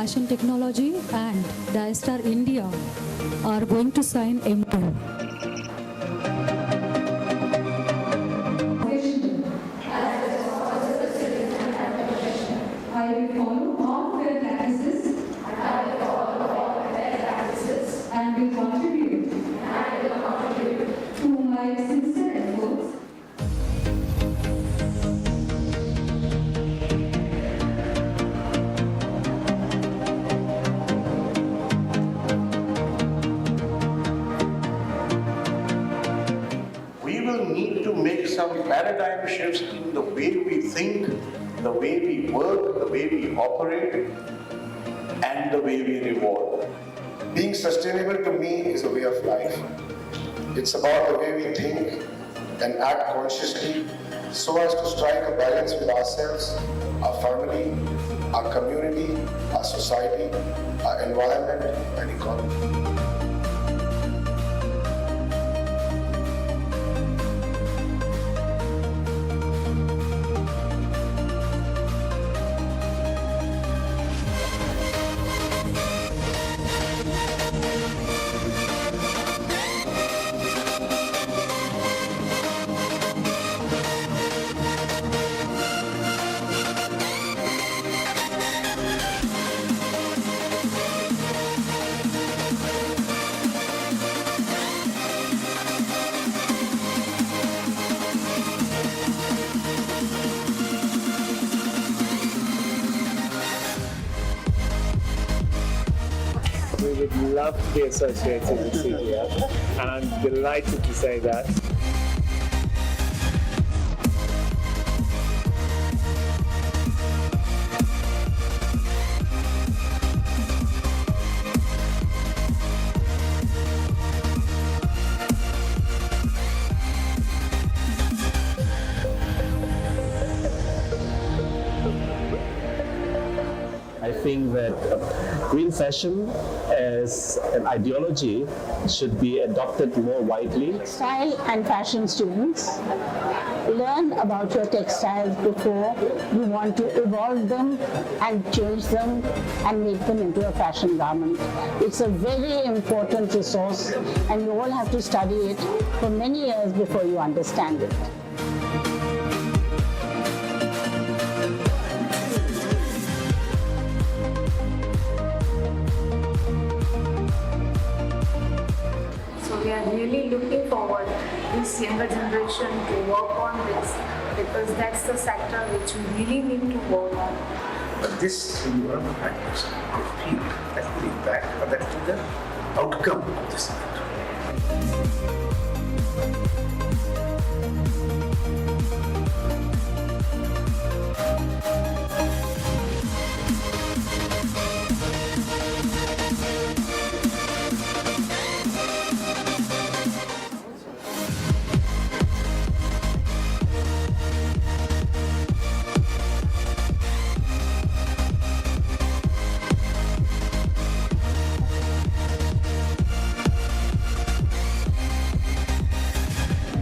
Fashion Technology and Diastar India are going to sign MOU. I will follow all fair practices and will contribute to my sincere efforts we will need to make some paradigm shifts in the way we think, the way we work, the way we operate, and the way we reward. Being sustainable to me is a way of life. It's about the way we think and act consciously so as to strike a balance with ourselves, our family, our community, our society, our environment, and economy. We would love to be associated with CGF, and I'm delighted to say that. I think that green fashion as an ideology should be adopted more widely. Textile and fashion students, learn about your textiles before you want to evolve them and change them and make them into a fashion garment. It's a very important resource and you all have to study it for many years before you understand it. We are really looking forward this younger generation to work on this because that's the sector which we really need to work on. But this, when you run the practice, you feel that's the impact, but that's the outcome of this act.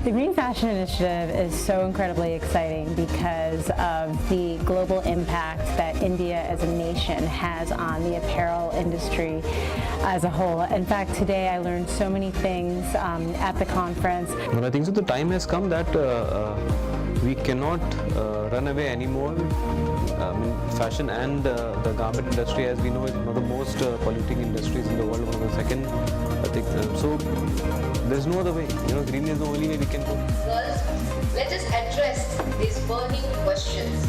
The Green Fashion Initiative is so incredibly exciting because of the global impact that India as a nation has on the apparel industry as a whole. In fact, today I learned so many things at the conference. But I think so the time has come that we cannot run away anymore. Fashion and the garment industry, as we know, is one of the most polluting industries in the world, one of the second, I think. So there's no other way. Green is the only way we can go. Girls, let us address these burning questions,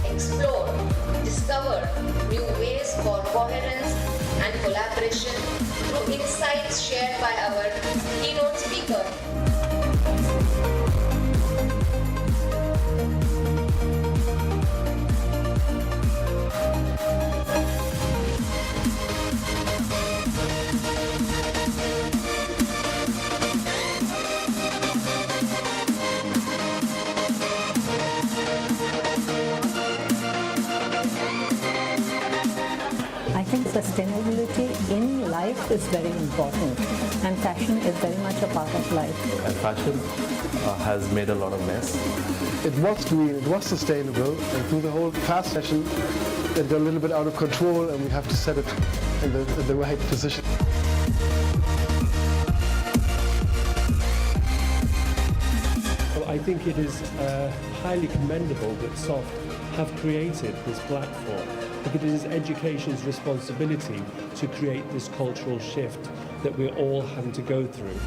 explore, discover new ways for coherence and collaboration through insights shared by our keynote speaker. I think sustainability in life is very important, and fashion is very much a part of life. And fashion has made a lot of mess. It was green, it was sustainable, and through the whole fast fashion, it got a little bit out of control, and we have to set it in the right position. Well, I think it is highly commendable that SOFT have created this platform, because it is education's responsibility to create this cultural shift that we're all having to go through.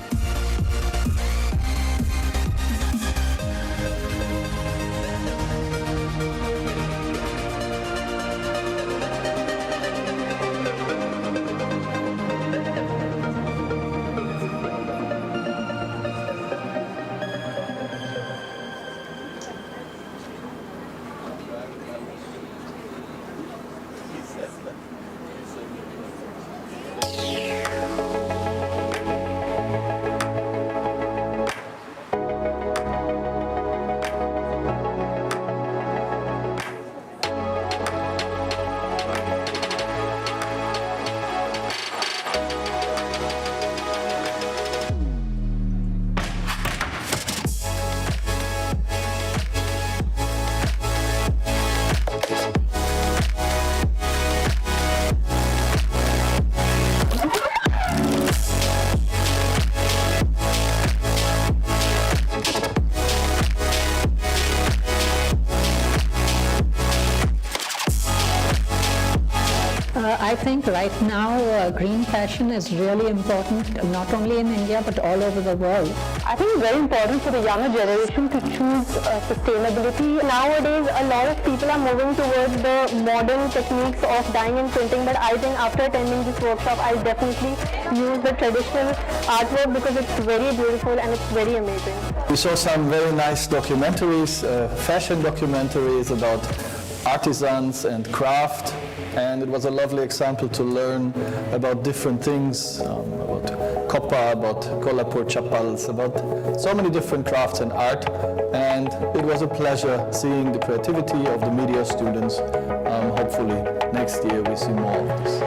I think right now green fashion is really important, not only in India but all over the world. I think it's very important for the younger generation to choose sustainability. Nowadays, a lot of people are moving towards the modern techniques of dyeing and printing, but I think after attending this workshop, I'll definitely use the traditional artwork because it's very beautiful and it's very amazing. We saw some very nice documentaries, fashion documentaries about artisans and craft, and it was a lovely example to learn about different things, about copper, about Kolhapur chapals, about so many different crafts and art, and it was a pleasure seeing the creativity of the media students. Hopefully next year we see more of this.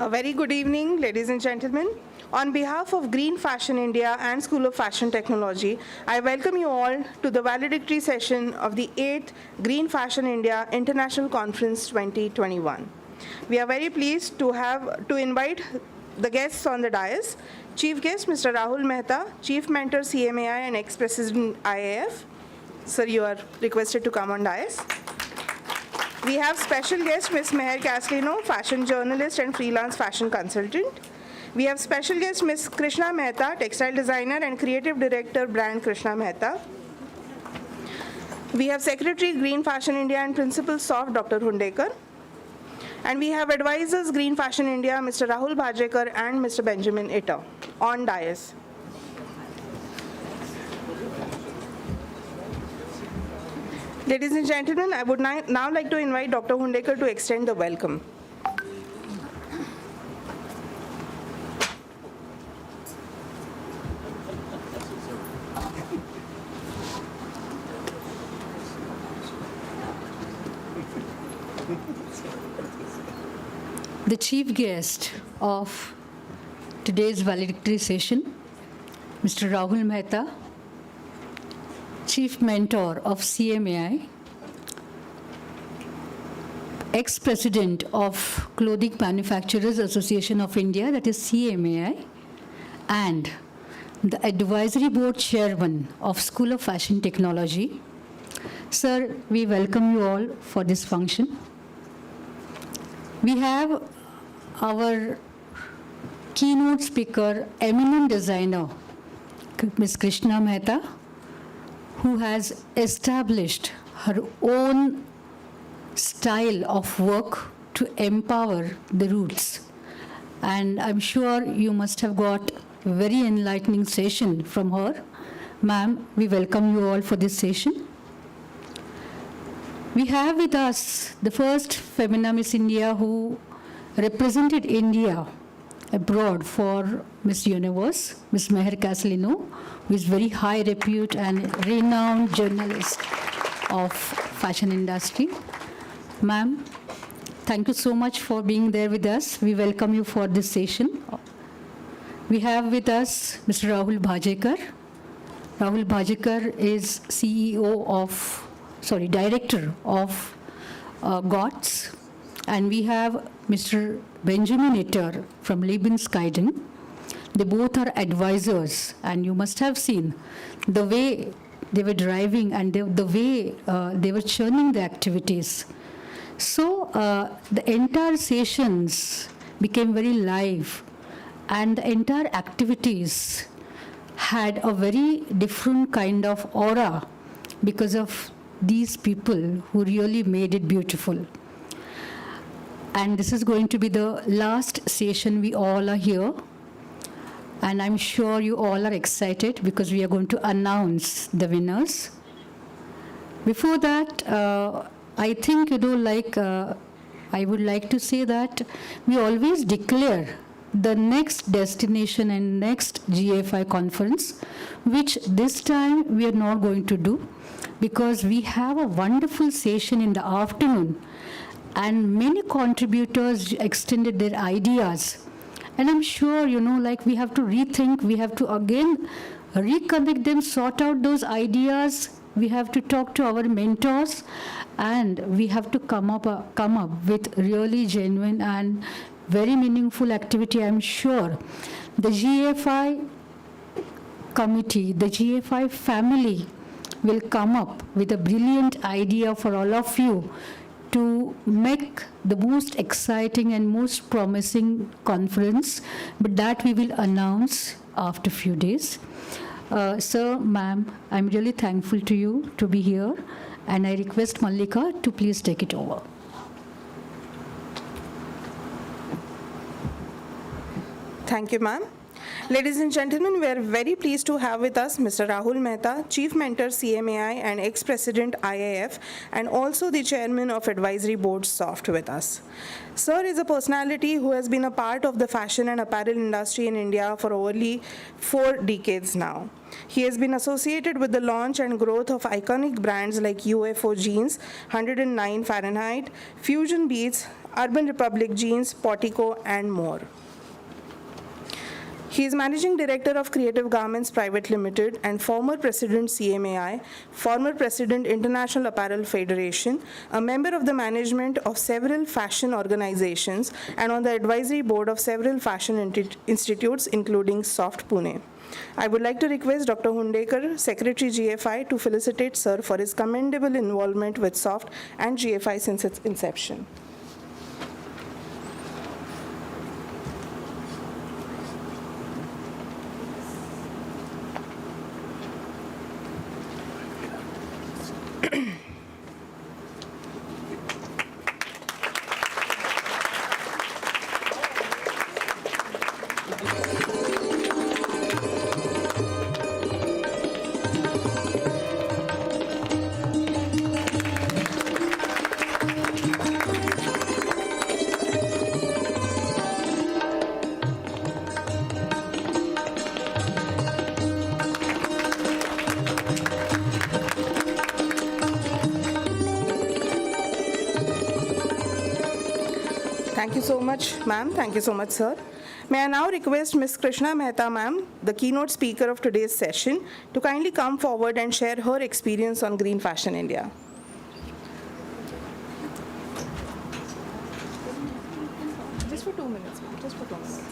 A very good evening, ladies and gentlemen. On behalf of Green Fashion India and School of Fashion Technology, I welcome you all to the valedictory session of the 8th Green Fashion India International Conference 2021. We are very pleased to invite the guests on the dais. Chief guest, Mr. Rahul Mehta, Chief Mentor CMAI and ex-President IAF. Sir, you are requested to come on dais. We have special guest, Ms. Meher Caslino, fashion journalist and freelance fashion consultant. We have special guest, Ms. Krishna Mehta, textile designer and creative director, brand Krishna Mehta. We have Secretary, Green Fashion India and Principal SOFT, Dr. Hundekar. And we have advisors, Green Fashion India, Mr. Rahul Bhajekar and Mr. Benjamin Itter on dais. Ladies and gentlemen, I would now like to invite Dr. Hundekar to extend the welcome. The chief guest of today's valedictory session, Mr. Rahul Mehta, Chief Mentor of CMAI, ex-president of Clothing Manufacturers Association of India, that is CMAI, and the advisory board chairman of School of Fashion Technology. Sir, we welcome you all for this function. We have our keynote speaker, eminent designer, Ms. Krishna Mehta, who has established her own style of work to empower the roots. And I'm sure you must have got a very enlightening session from her. Ma'am, we welcome you all for this session. We have with us the first Femina Miss India who represented India abroad for Miss Universe, Miss Meher Castellino, who is very high repute and renowned journalist of fashion industry. Ma'am, thank you so much for being there with us. We welcome you for this session. We have with us Mr. Rahul Bhajekar. Rahul Bhajekar is Director of GOTS. And we have Mr. Benjamin Itter from Lebensguiden. They both are advisors, and you must have seen the way they were driving and the way they were churning the activities. So the entire sessions became very live, and the entire activities had a very different kind of aura because of these people who really made it beautiful. And this is going to be the last session we all are here. And I'm sure you all are excited because we are going to announce the winners. Before that, I think, I would like to say that we always declare the next destination and next GFI conference, which this time we are not going to do because we have a wonderful session in the afternoon and many contributors extended their ideas. And I'm sure, we have to rethink, we have to again reconnect them, sort out those ideas. We have to talk to our mentors, and we have to come up with really genuine and very meaningful activity. I'm sure the GFI committee, the GFI family will come up with a brilliant idea for all of you to make the most exciting and most promising conference, but that we will announce after a few days. Sir, ma'am, I'm really thankful to you to be here, and I request Mallika to please take it over. Thank you, ma'am. Ladies and gentlemen, we are very pleased to have with us Mr. Rahul Mehta, Chief Mentor CMAI and ex-President IAF, and also the Chairman of Advisory Board SOFT with us. Sir is a personality who has been a part of the fashion and apparel industry in India for only 4 decades now. He has been associated with the launch and growth of iconic brands like UFO Jeans, 109 Fahrenheit, Fusion Beats, Urban Republic Jeans, Portico, and more. He is Managing Director of Creative Garments Private Limited and former President CMAI, former President International Apparel Federation, a member of the management of several fashion organizations, and on the advisory board of several fashion institutes, including SOFT Pune. I would like to request Dr. Hundekar, Secretary GFI, to felicitate Sir for his commendable involvement with SOFT and GFI since its inception. Thank you so much, ma'am. Thank you so much, sir. May I now request Ms. Krishna Mehta, ma'am, the keynote speaker of today's session, to kindly come forward and share her experience on Green Fashion India. Just for 2 minutes, ma'am. Just for 2 minutes.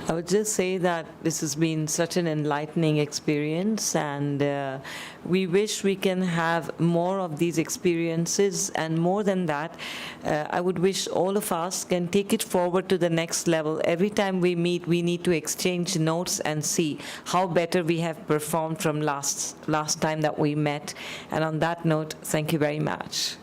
I would just say that this has been such an enlightening experience, and we wish we can have more of these experiences. And more than that, I would wish all of us can take it forward to the next level. Every time we meet, we need to exchange notes and see how better we have performed from last time that we met. And on that note, thank you very much.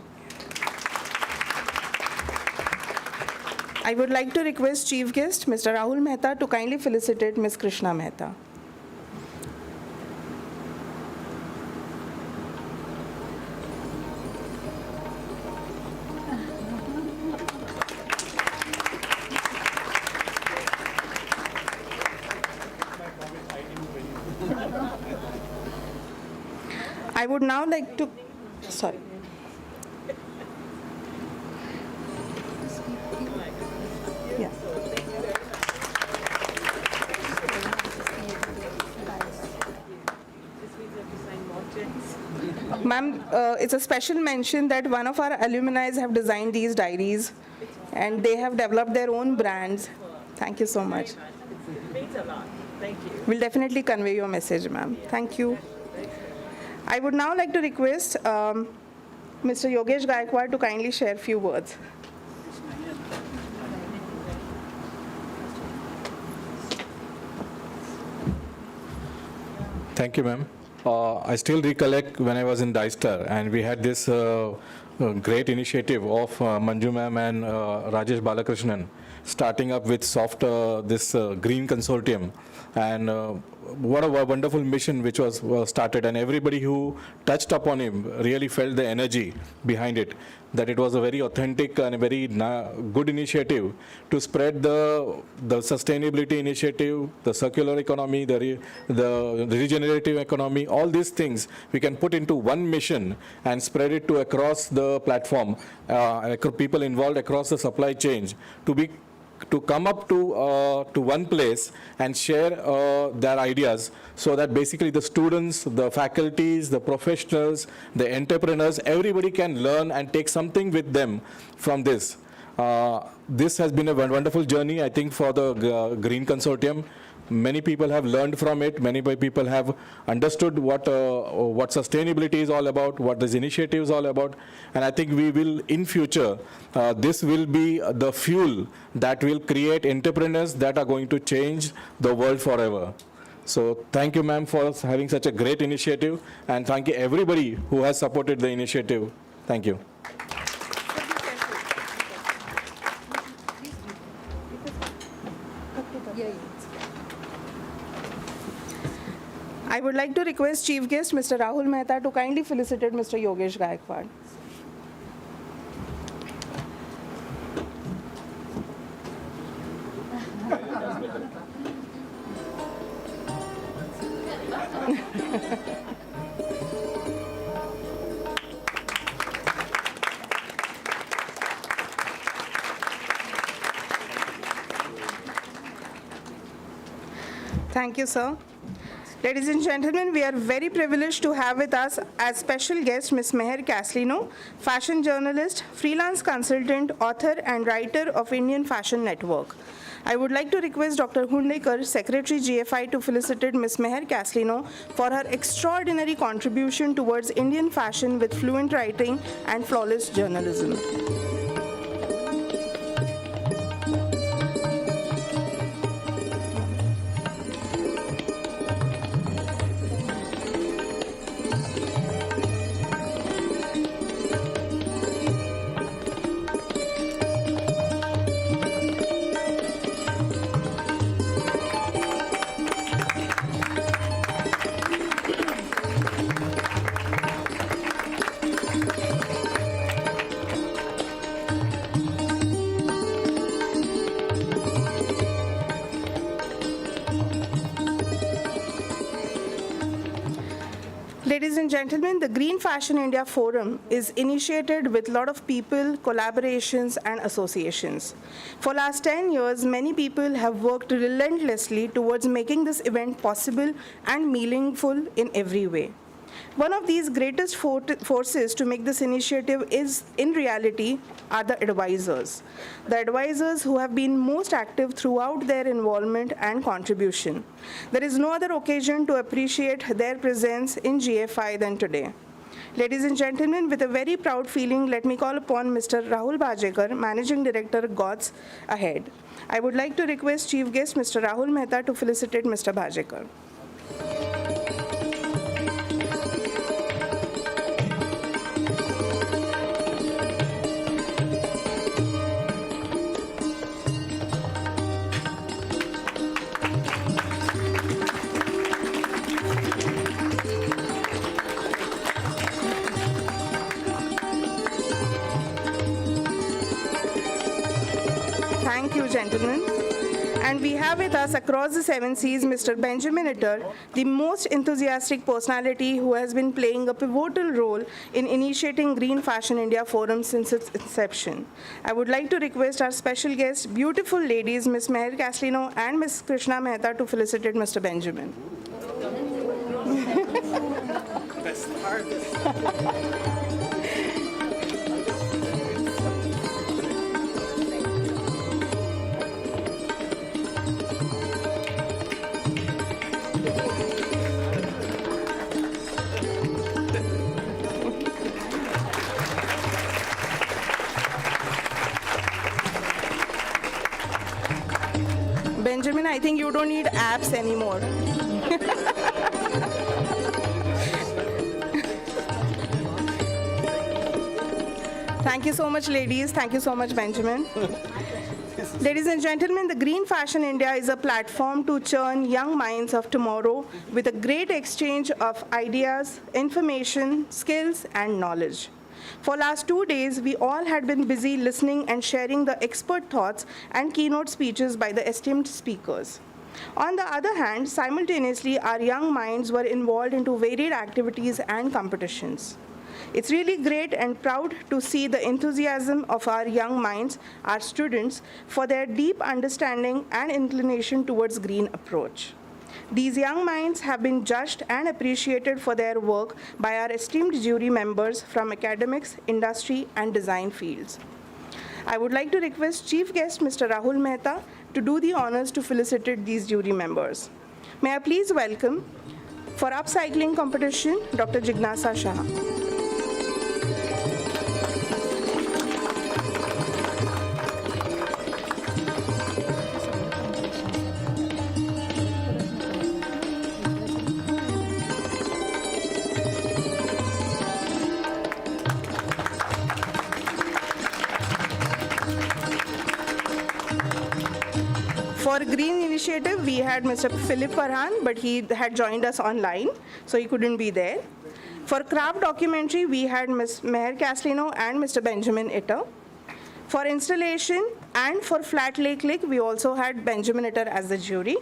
I would like to request Chief Guest, Mr. Rahul Mehta, to kindly felicitate Ms. Krishna Mehta. I would now like to, sorry. Yeah. Ma'am, it's a special mention that one of our alumni have designed these diaries and they have developed their own brands. Thank you so much. It means a lot. Thank you. We'll definitely convey your message, ma'am. Thank you. I would now like to request Mr. Yogesh Gaikwad to kindly share a few words. Thank you, ma'am. I still recollect when I was in Dystar, and we had this great initiative of Manju ma'am and Rajesh Balakrishnan, starting up with soft this green consortium, and what a wonderful mission which was started, and everybody who touched upon him really felt the energy behind it, that it was a very authentic and a very good initiative to spread the sustainability initiative, the circular economy, the regenerative economy, all these things we can put into one mission and spread it to across the platform, people involved across the supply chain to come up to one place and share their ideas, so that basically the students, the faculties, the professionals, the entrepreneurs, everybody can learn and take something with them from this. This has been a wonderful journey, I think, for the Green Consortium. Many people have learned from it. Many people have understood what sustainability is all about, what this initiative is all about. And I think we will, in future, this will be the fuel that will create entrepreneurs that are going to change the world forever. So thank you, ma'am, for having such a great initiative. And thank you, everybody who has supported the initiative. Thank you. I would like to request Chief Guest, Mr. Rahul Mehta, to kindly felicitate Mr. Yogesh Gaikwad. Thank you, sir. Ladies and gentlemen, we are very privileged to have with us as special guest Ms. Meher Caslino, fashion journalist, freelance consultant, author, and writer of Indian Fashion Network. I would like to request Dr. Hundekar, Secretary GFI, to felicitate Ms. Meher Caslino for her extraordinary contribution towards Indian fashion with fluent writing and flawless journalism. Ladies and gentlemen, the Green Fashion India Forum is initiated with a lot of people, collaborations, and associations. For last 10 years, many people have worked relentlessly towards making this event possible and meaningful in every way. One of these greatest forces to make this initiative is, in reality, are the advisors. The advisors who have been most active throughout their involvement and contribution. There is no other occasion to appreciate their presence in GFI than today. Ladies and gentlemen, with a very proud feeling, let me call upon Mr. Rahul Bajekar, Managing Director, Gods Ahead. I would like to request Chief Guest Mr. Rahul Mehta to felicitate Mr. Bajekar. Thank you, gentlemen. And we have with us across the 7 seas Mr. Benjamin Itter, the most enthusiastic personality who has been playing a pivotal role in initiating Green Fashion India Forum since its inception. I would like to request our special guests, beautiful ladies, Ms. Meher Caslino and Ms. Krishna Mehta, to felicitate Mr. Benjamin. Benjamin, I think you don't need apps anymore. Thank you so much, ladies. Thank you so much, Benjamin. Ladies and gentlemen, the Green Fashion India is a platform to churn young minds of tomorrow with a great exchange of ideas, information, skills, and knowledge. For last 2 days, we all had been busy listening and sharing the expert thoughts and keynote speeches by the esteemed speakers. On the other hand, simultaneously, our young minds were involved into varied activities and competitions. It's really great and proud to see the enthusiasm of our young minds, our students, for their deep understanding and inclination towards green approach. These young minds have been judged and appreciated for their work by our esteemed jury members from academics, industry, and design fields. I would like to request Chief Guest Mr. Rahul Mehta to do the honors to felicitate these jury members. May I please welcome, for upcycling competition, Dr. Jignasa Shah. For Green Initiative, we had Mr. Philip Farhan, but he had joined us online, so he couldn't be there. For Craft Documentary, we had Ms. Meher Caslino and Mr. Benjamin Itter. For Installation and for Flat Lake Lick, we also had Benjamin Itter as the jury.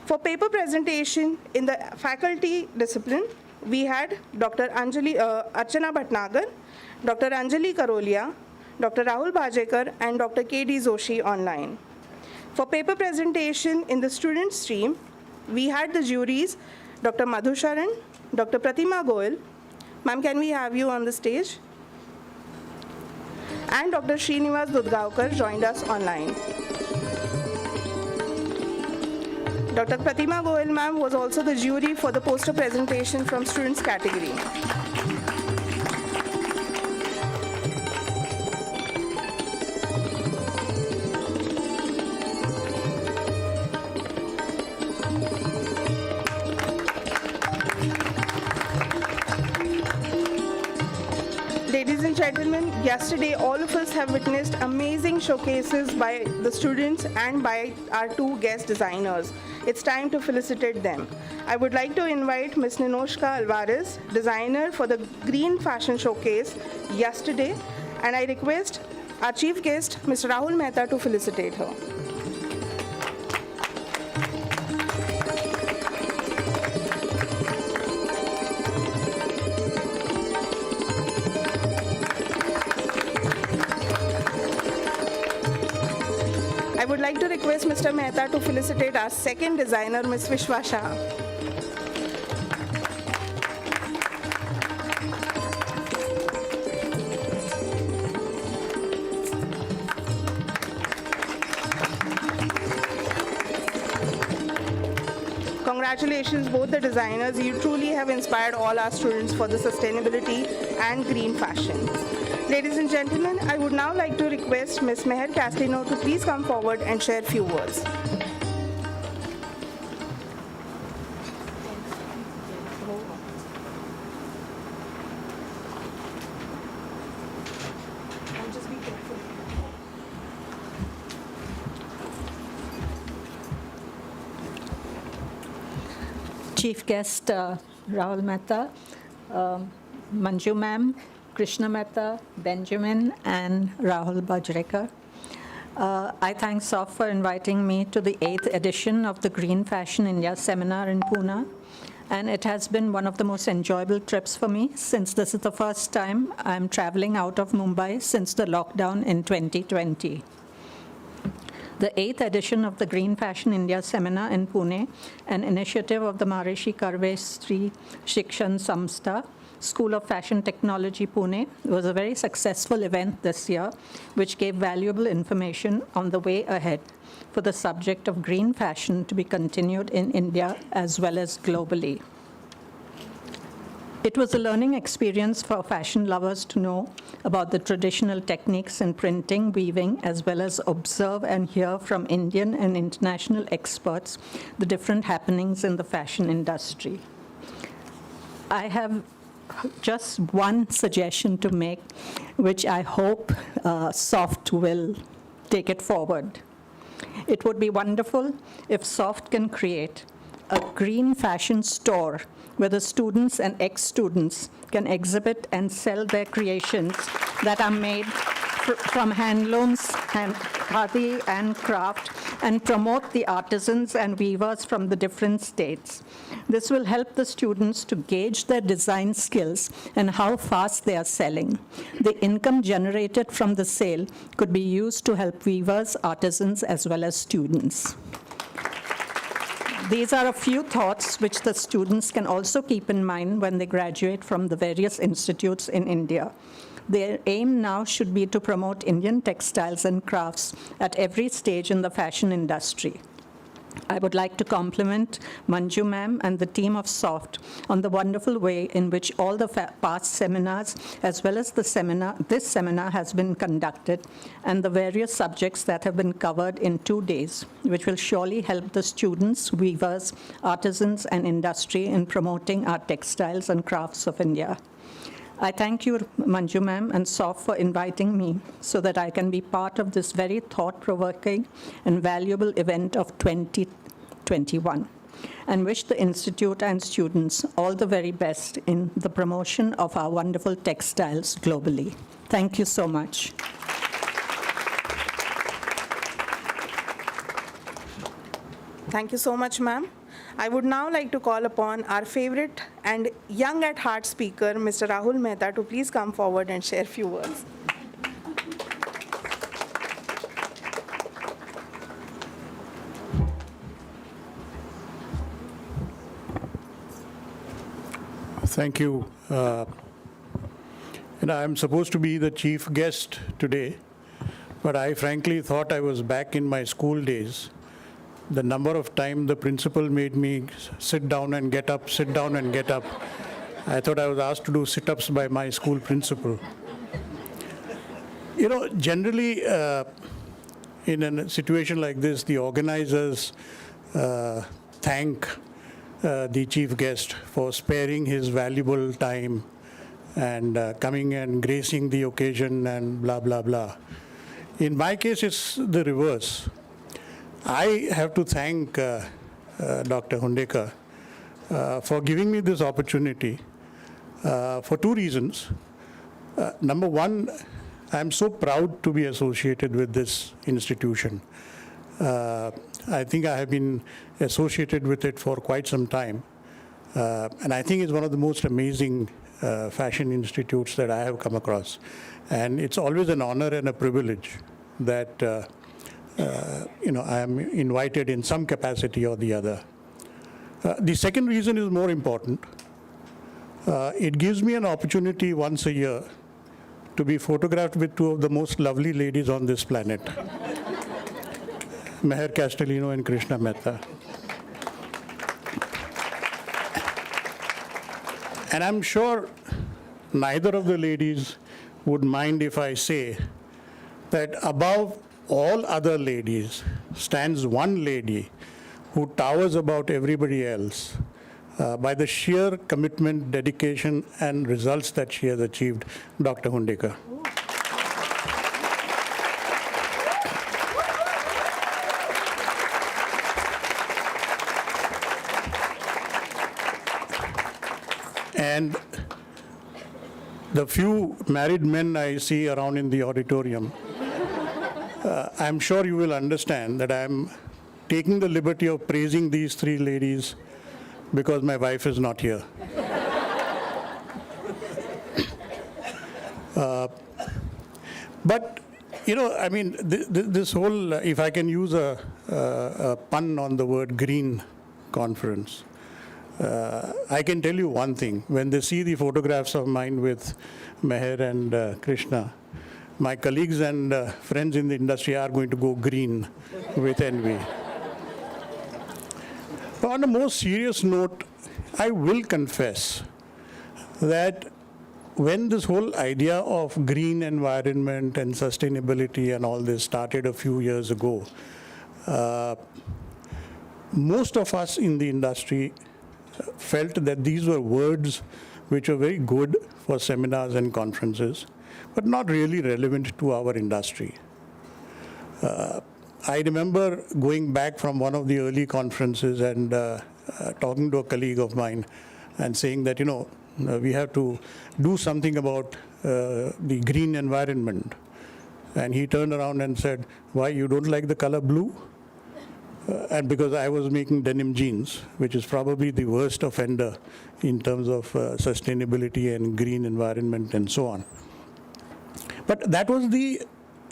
For Paper Presentation in the faculty discipline, we had Dr. Archana Bhatnagar, Dr. Anjali Karolia, Dr. Rahul Bajekar, and Dr. K.D. Zoshi online. For paper presentation in the student stream, we had the juries, Dr. Madhu Sharan, Dr. Pratima Goel. Ma'am, can we have you on the stage? And Dr. Srinivas Dudgaonkar joined us online. Dr. Pratima Goel, ma'am, was also the jury for the poster presentation from students category. Ladies and gentlemen, yesterday all of us have witnessed amazing showcases by the students and by our 2 guest designers. It's time to felicitate them. I would like to invite Ms. Ninoshka Alvarez, designer for the Green Fashion Showcase yesterday, and I request our chief guest, Mr. Rahul Mehta, to felicitate her. like to request Mr. Mehta to felicitate our second designer, Ms. Vishwa Shah. Congratulations, both the designers. You truly have inspired all our students for the sustainability and green fashion. Ladies and gentlemen, I would now like to request Ms. Meher Castellino to please come forward and share a few words. Chief guest Rahul Mehta, Manju ma'am, Krishna Mehta, Benjamin, and Rahul Bajrekar. I thank SOF for inviting me to the 8th edition of the Green Fashion India seminar in Pune. And it has been one of the most enjoyable trips for me, since this is the first time I'm traveling out of Mumbai since the lockdown in 2020. The 8th edition of the Green Fashion India seminar in Pune, an initiative of the Maharishi Karve Sri Shikshan Samstha, School of Fashion Technology, Pune, was a very successful event this year, which gave valuable information on the way ahead for the subject of green fashion to be continued in India as well as globally. It was a learning experience for fashion lovers to know about the traditional techniques in printing, weaving, as well as observe and hear from Indian and international experts the different happenings in the fashion industry. I have just one suggestion to make, which I hope SOFT will take it forward. It would be wonderful if SOFT can create a green fashion store where the students and ex-students can exhibit and sell their creations that are made from handlooms, khadi and craft, and promote the artisans and weavers from the different states. This will help the students to gauge their design skills and how fast they are selling. The income generated from the sale could be used to help weavers, artisans, as well as students. These are a few thoughts which the students can also keep in mind when they graduate from the various institutes in India. Their aim now should be to promote Indian textiles and crafts at every stage in the fashion industry. I would like to compliment Manju ma'am and the team of SOFT on the wonderful way in which all the past seminars, as well as this seminar has been conducted, and the various subjects that have been covered in 2 days, which will surely help the students, weavers, artisans, and industry in promoting our textiles and crafts of India. I thank you, Manju ma'am and SOF, for inviting me so that I can be part of this very thought-provoking and valuable event of 2021, and wish the Institute and students all the very best in the promotion of our wonderful textiles globally. Thank you so much. Thank you so much, ma'am. I would now like to call upon our favorite and young at heart speaker, Mr. Rahul Mehta, to please come forward and share a few words. Thank you. And I'm supposed to be the chief guest today, but I frankly thought I was back in my school days. The number of times the principal made me sit down and get up, sit down and get up. I thought I was asked to do sit-ups by my school principal. You know, generally, in a situation like this, the organizers thank the chief guest for sparing his valuable time and coming and gracing the occasion and blah, blah, blah. In my case, it's the reverse. I have to thank Dr. Hundekar for giving me this opportunity for 2 reasons. Number one, I'm so proud to be associated with this institution. I think I have been associated with it for quite some time. And I think it's one of the most amazing fashion institutes that I have come across. And it's always an honor and a privilege that I am invited in some capacity or the other. The second reason is more important. It gives me an opportunity once a year to be photographed with two of the most lovely ladies on this planet, Meher Castellino and Krishna Mehta. And I'm sure neither of the ladies would mind if I say that above all other ladies stands one lady who towers about everybody else by the sheer commitment, dedication, and results that she has achieved, Dr. Hundekar. And the few married men I see around in the auditorium, I'm sure you will understand that I'm taking the liberty of praising these three ladies because my wife is not here. But, this whole, if I can use a pun on the word green conference, I can tell you one thing. When they see the photographs of mine with Meher and Krishna, my colleagues and friends in the industry are going to go green with envy. But on a more serious note, I will confess that when this whole idea of green environment and sustainability and all this started a few years ago, most of us in the industry felt that these were words which were very good for seminars and conferences, but not really relevant to our industry. I remember going back from one of the early conferences and talking to a colleague of mine and saying that, we have to do something about the green environment. And he turned around and said, why, you don't like the color blue? And because I was making denim jeans, which is probably the worst offender in terms of sustainability and green environment and so on. But that was the,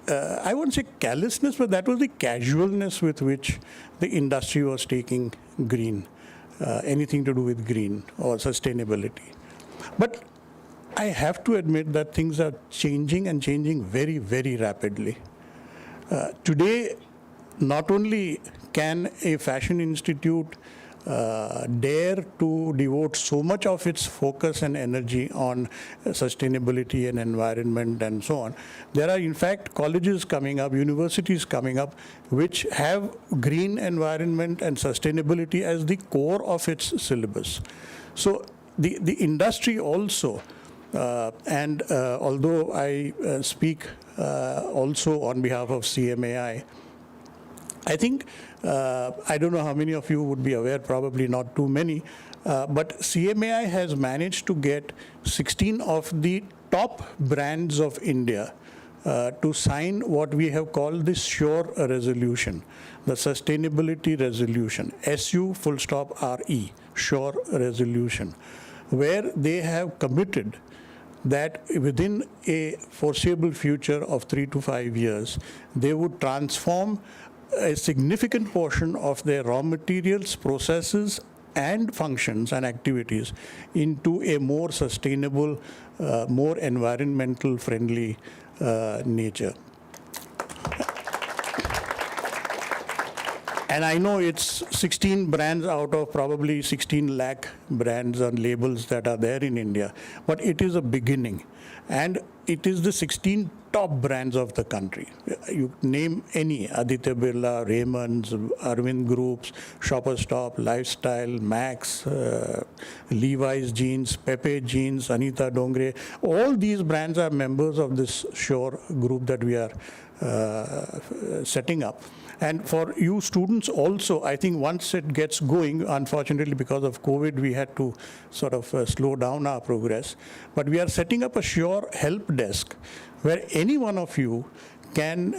I won't say callousness, but that was the casualness with which the industry was taking green, anything to do with green or sustainability. But I have to admit that things are changing and changing very, very rapidly. Today, not only can a fashion institute dare to devote so much of its focus and energy on sustainability and environment and so on, there are in fact colleges coming up, universities coming up, which have green environment and sustainability as the core of its syllabus. So the industry also, and although I speak also on behalf of CMAI, I think, I don't know how many of you would be aware, probably not too many, but CMAI has managed to get 16 of the top brands of India to sign what we have called the SURE resolution, the Sustainability Resolution, SU_RE, SURE resolution, where they have committed that within a foreseeable future of 3 to 5 years, they would transform a significant portion of their raw materials, processes, and functions and activities into a more sustainable, more environmental friendly nature. And I know it's 16 brands out of probably 16 lakh brands and labels that are there in India, but it is a beginning. And it is the 16 top brands of the country. You name any, Aditya Birla, Raymond's, Arvind Groups, Shoppers Stop, Lifestyle, Max, Levi's Jeans, Pepe Jeans, Anita Dongre. All these brands are members of this SURE group that we are setting up. And for you students also, I think once it gets going, unfortunately because of COVID, we had to sort of slow down our progress. But we are setting up a SURE help desk where any one of you can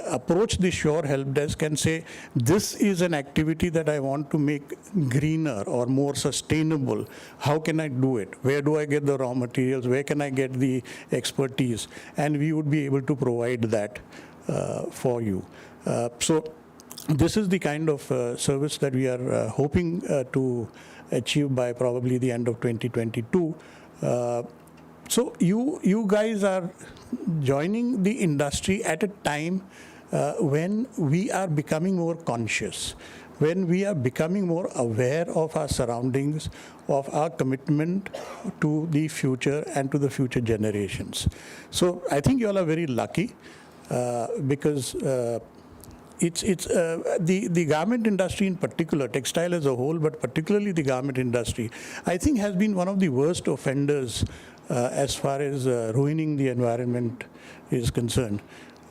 approach the SURE help desk and say, this is an activity that I want to make greener or more sustainable. How can I do it? Where do I get the raw materials? Where can I get the expertise? And we would be able to provide that for you. So this is the kind of service that we are hoping to achieve by probably the end of 2022. So you guys are joining the industry at a time when we are becoming more conscious, when we are becoming more aware of our surroundings, of our commitment to the future and to the future generations. So I think you all are very lucky because it's the garment industry in particular, textile as a whole, but particularly the garment industry, I think has been one of the worst offenders as far as ruining the environment is concerned.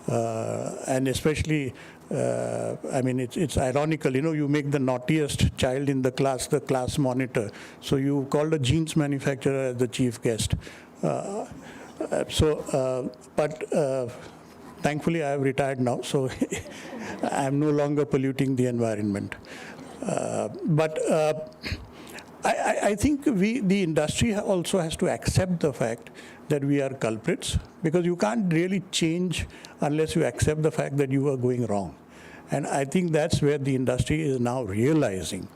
And especially, I mean, it's ironical, you know, you make the naughtiest child in the class monitor. So you called a jeans manufacturer as the chief guest. Thankfully, I have retired now, so I'm no longer polluting the environment. I think the industry also has to accept the fact that we are culprits, because you can't really change unless you accept the fact that you are going wrong. And I think that's where the industry is now realizing.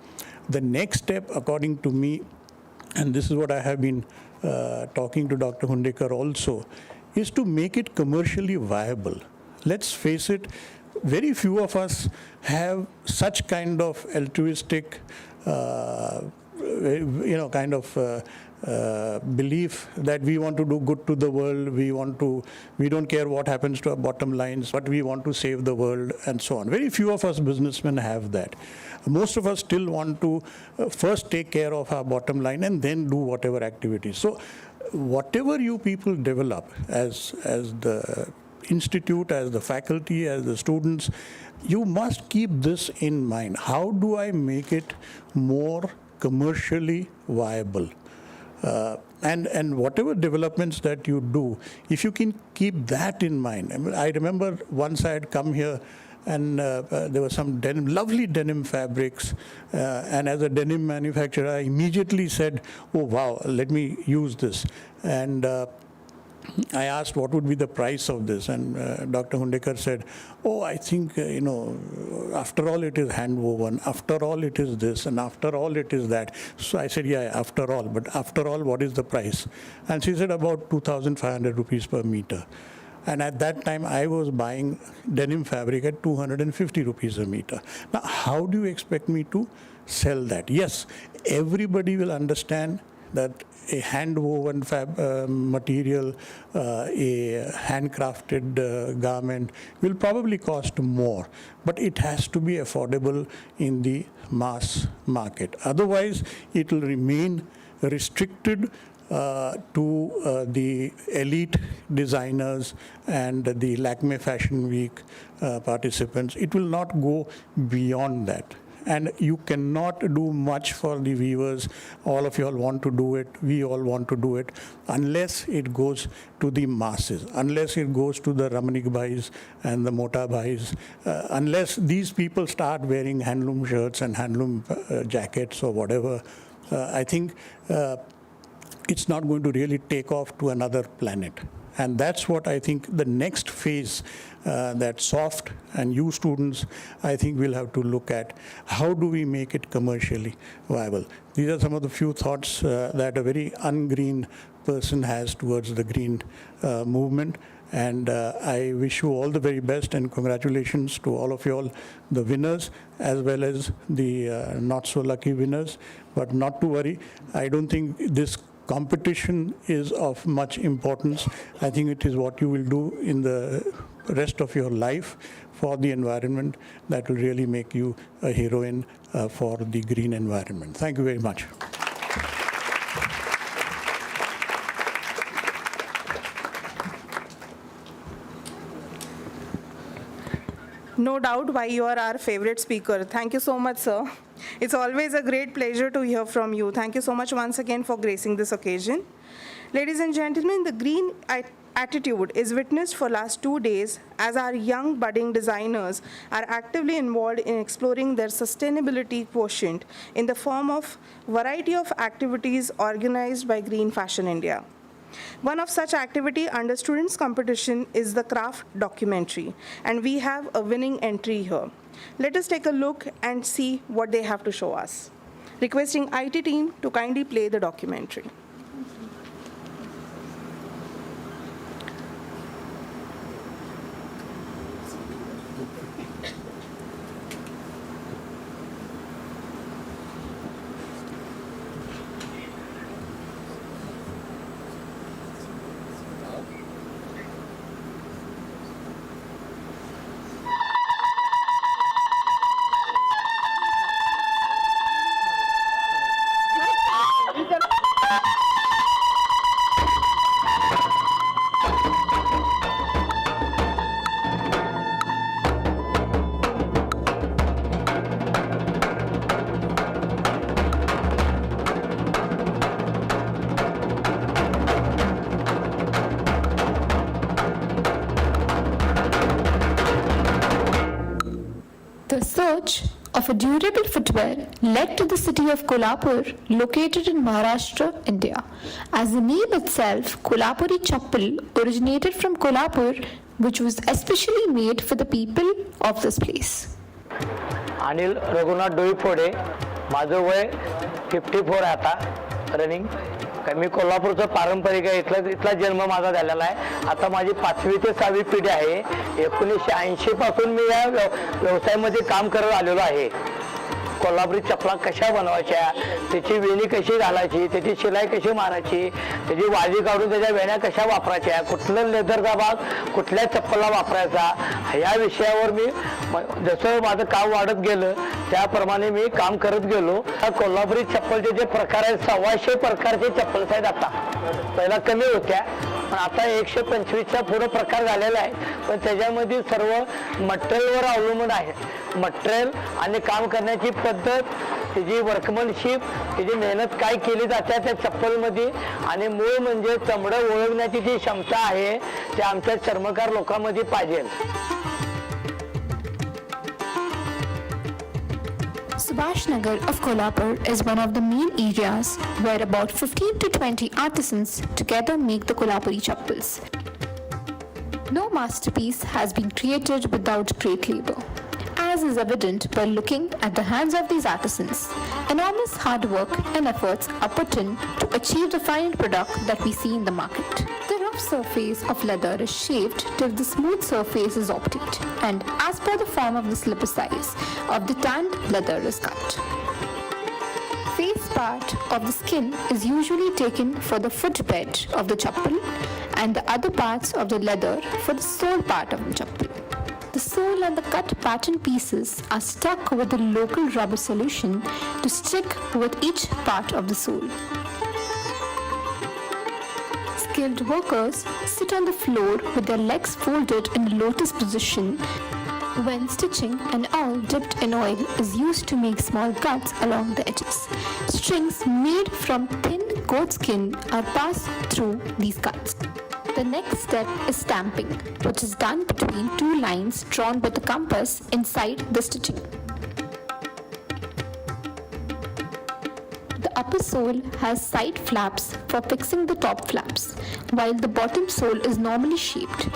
The next step, according to me, and this is what I have been talking to Dr. Hundekar also, is to make it commercially viable. Let's face it, very few of us have such kind of altruistic belief that we want to do good to the world, we don't care what happens to our bottom lines, but we want to save the world and so on. Very few of us businessmen have that. Most of us still want to first take care of our bottom line and then do whatever activities. So whatever you people develop as the institute, as the faculty, as the students, you must keep this in mind. How do I make it more commercially viable? And whatever developments that you do, if you can keep that in mind. I remember once I had come here and there were some lovely denim fabrics, and as a denim manufacturer, I immediately said, oh wow, let me use this. And I asked what would be the price of this, and Dr. Hundekar said, oh, I think, after all it is hand woven, after all it is this, and after all it is that. So I said, yeah, after all, but after all, what is the price? And she said about 2,500 rupees per meter. And at that time, I was buying denim fabric at 250 rupees a meter. Now, how do you expect me to sell that? Yes, everybody will understand that a hand-woven material, a handcrafted garment will probably cost more, but it has to be affordable in the mass market. Otherwise, it will remain restricted to the elite designers and the Lakme Fashion Week participants. It will not go beyond that. And you cannot do much for the weavers. All of you all want to do it. We all want to do it, unless it goes to the masses, unless it goes to the Ramanik bhais and the Mota bhais, unless these people start wearing handloom shirts and handloom jackets or whatever. I think it's not going to really take off to another planet. And that's what I think the next phase that SOFT and you students, I think we'll have to look at. How do we make it commercially viable? These are some of the few thoughts that a very ungreen person has towards the green movement. And I wish you all the very best, and congratulations to all of you all, the winners, as well as the not so lucky winners. But not to worry, I don't think this competition is of much importance. I think it is what you will do in the rest of your life for the environment that will really make you a heroine for the green environment. Thank you very much. No doubt why you are our favorite speaker. Thank you so much, sir. It's always a great pleasure to hear from you. Thank you so much once again for gracing this occasion. Ladies and gentlemen, the green attitude is witnessed for last 2 days as our young budding designers are actively involved in exploring their sustainability quotient in the form of variety of activities organized by Green Fashion India. One of such activity under students competition is the craft documentary, and we have a winning entry here. Let us take a look and see what they have to show us. Requesting IT team to kindly play the documentary. The search of a durable footwear led to the city of Kolhapur, located in Maharashtra, India. As the name itself, Kolhapuri chappal originated from Kolhapur, which was especially made for the people of this place. Anil Raghunath Doiphode, माझं वय 54 आहे आता running. मी कोल्हापूरचं पारंपरिक आहे, इथला जन्म माझा झालेला आहे. आता माझी 5वी ते 6वी पिढी आहे. 1980 पासून मी या व्यवसायामध्ये काम करत आलेलो आहे. कोल्हापुरी चपला कशा बनवायच्या, त्याची वेणी कशी घालायची, त्याची शिलाई कशी मारायची, त्याची वाजी काढून त्याच्या वेण्या कशा वापरायच्या, कुठलं लेदरचा भाग कुठल्या चप्पलला वापरायचा, ह्या विषयावर मी जसं माझं काम वाढत गेलं त्याप्रमाणे मी काम करत गेलो. कोल्हापुरी चप्पलचे जे प्रकार आहेत 125 प्रकारचे चप्पल आहेत. आता पहिला कमी होत्या, पण आता 125च्या पुढे प्रकार झालेला आहे. पण त्याच्यामध्ये सर्व मटेरियलवर अवलंबून आहे. मटेरियल आणि काम करण्याची पद्धत, त्याची वर्कमनशिप, त्याची मेहनत काय केली जाते त्या चप्पलमध्ये, आणि मूळ म्हणजे चमडं ओळखण्याची जी क्षमता आहे ते आमच्या चर्मकार लोकांमध्ये पाहिजे. Subhashnagar of Kolhapur is one of the main areas where about 15 to 20 artisans together make the Kolhapuri chappals. No masterpiece has been created without great labor, as is evident by looking at the hands of these artisans. Enormous hard work and efforts are put in to achieve the final product that we see in the market. The rough surface of leather is shaved till the smooth surface is obtained, and as per the form of the slipper size of the tanned leather is cut. Face part of the skin is usually taken for the footbed of the chappal, and the other parts of the leather for the sole part of the chappal. The sole and the cut pattern pieces are stuck with a local rubber solution to stick with each part of the sole. Skilled workers sit on the floor with their legs folded in a lotus position. When stitching, an awl dipped in oil is used to make small cuts along the edges. Strings made from thin goat skin are passed through these cuts. The next step is stamping, which is done between two lines drawn with a compass inside the stitching. The upper sole has side flaps for fixing the top flaps, while the bottom sole is normally shaped.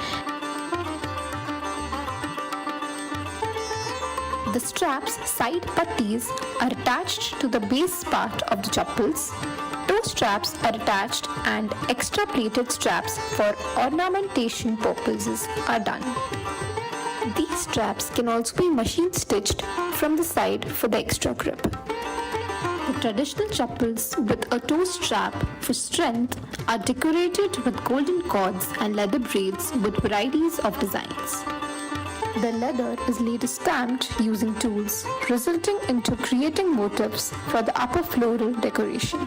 The straps side putties are attached to the base part of the chappals. Toe straps are attached and extra plated straps for ornamentation purposes are done. These straps can also be machine stitched from the side for the extra grip. The traditional chappals with a toe strap for strength are decorated with golden cords and leather braids with varieties of designs. The leather is later stamped using tools, resulting into creating motifs for the upper floral decoration.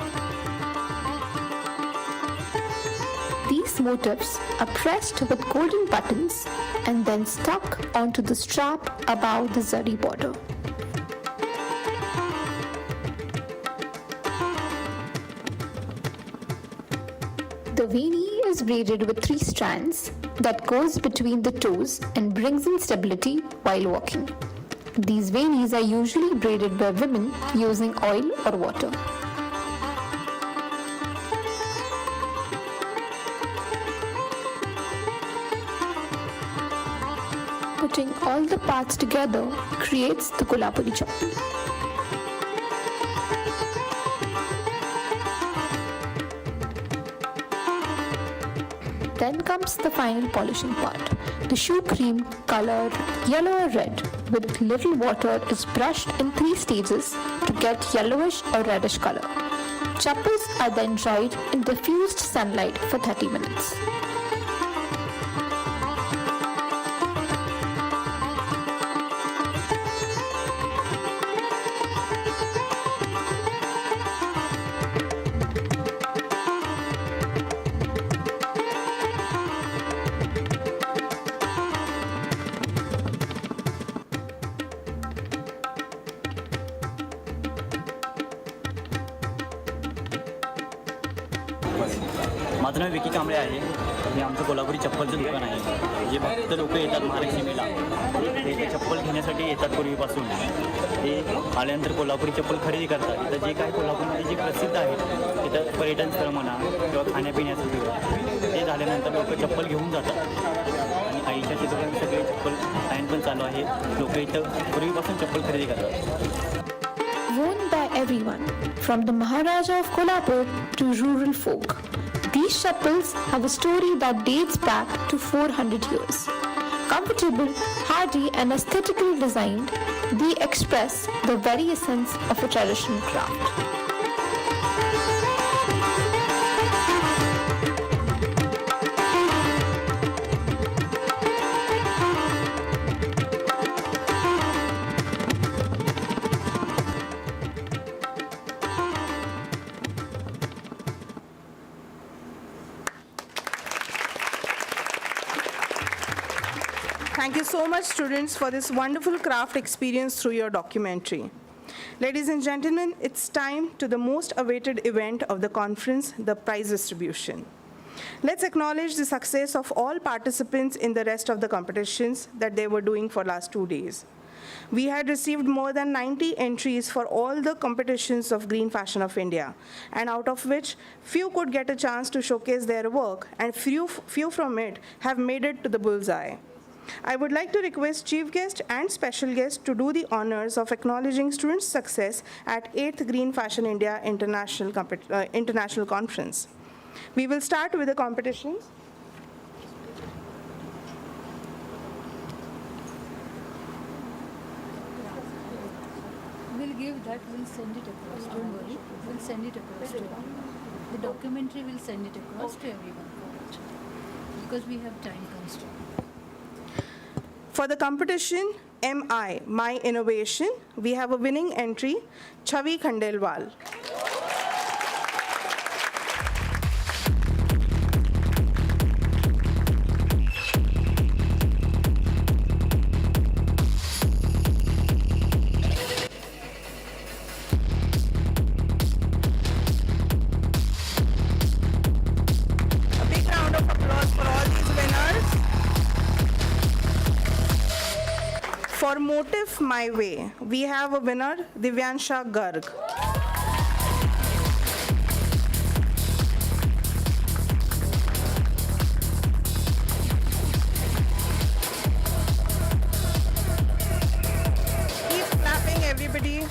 These motifs are pressed with golden buttons and then stuck onto the strap above the zari border. The veni is braided with 3 strands that goes between the toes and brings in stability while walking. These venis are usually braided by women using oil or water. putting all the parts together creates the Kolhapuri chappal. Then comes the final polishing part. The shoe cream, colored yellow or red, with little water is brushed in 3 stages to get yellowish or reddish color. Chappals are then dried in diffused sunlight for 30 minutes. माझं नाव विकी कांबळे आहे. हे आमचं कोल्हापुरी चप्पलचं दुकान आहे. जे फक्त लोक येतात महालक्ष्मीला ते चप्पल घेण्यासाठी येतात पूर्वीपासून. ते आल्यानंतर कोल्हापुरी चप्पल खरेदी करतात. तर जे काही कोल्हापूरमध्ये जे प्रसिद्ध आहे तिथं पर्यटन स्थळ म्हणा किंवा खाण्यापिण्याचं ते झाल्यानंतर लोक चप्पल घेऊन जातात. आणि आईच्या चित्रात सगळे चप्पल फॅन पण चालू आहे. लोक इथं पूर्वीपासून चप्पल खरेदी करतात. Worn by everyone, from the Maharaja of Kolhapur to rural folk. These chappals have a story that dates back to 400 years. Comfortable, hardy and aesthetically designed, they express the very essence of a traditional craft. Thank you so much, students, for this wonderful craft experience through your documentary. Ladies and gentlemen, it's time to the most awaited event of the conference, the prize distribution. Let's acknowledge the success of all participants in the rest of the competitions that they were doing for last 2 days. We had received more than 90 entries for all the competitions of Green Fashion of India, and out of which few could get a chance to showcase their work, and few from it have made it to the bullseye. I would like to request Chief Guest and Special Guest to do the honors of acknowledging students' success at 8th Green Fashion India International Conference. We will start with the competitions. We'll give that, we'll send it across, don't worry. We'll send it across to you. The documentary will send it across to everyone for it, because we have time constraint. For the competition MI, My Innovation, we have a winning entry, Chavi Khandelwal. For Motive My Way, we have a winner, Divyansha Garg. Keep clapping, everybody.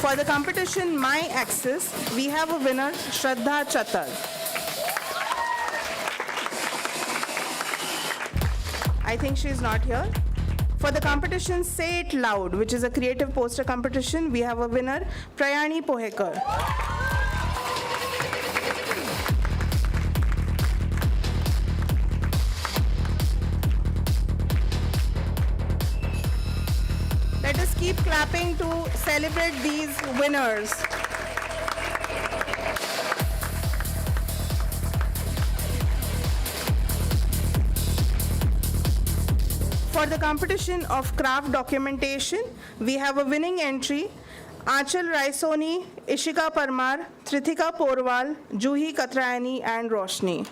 For the competition My Axis, we have a winner, Shraddha Chatar. I think she is not here. For the competition Say It Loud, which is a creative poster competition, we have a winner, Prayani Pohekar. Let us keep clapping to celebrate these winners. For the competition of craft documentation, we have a winning entry, Aanchal Raisoni, Ishika Parmar, Trithika Porwal, Juhi Katrayani, and Roshni.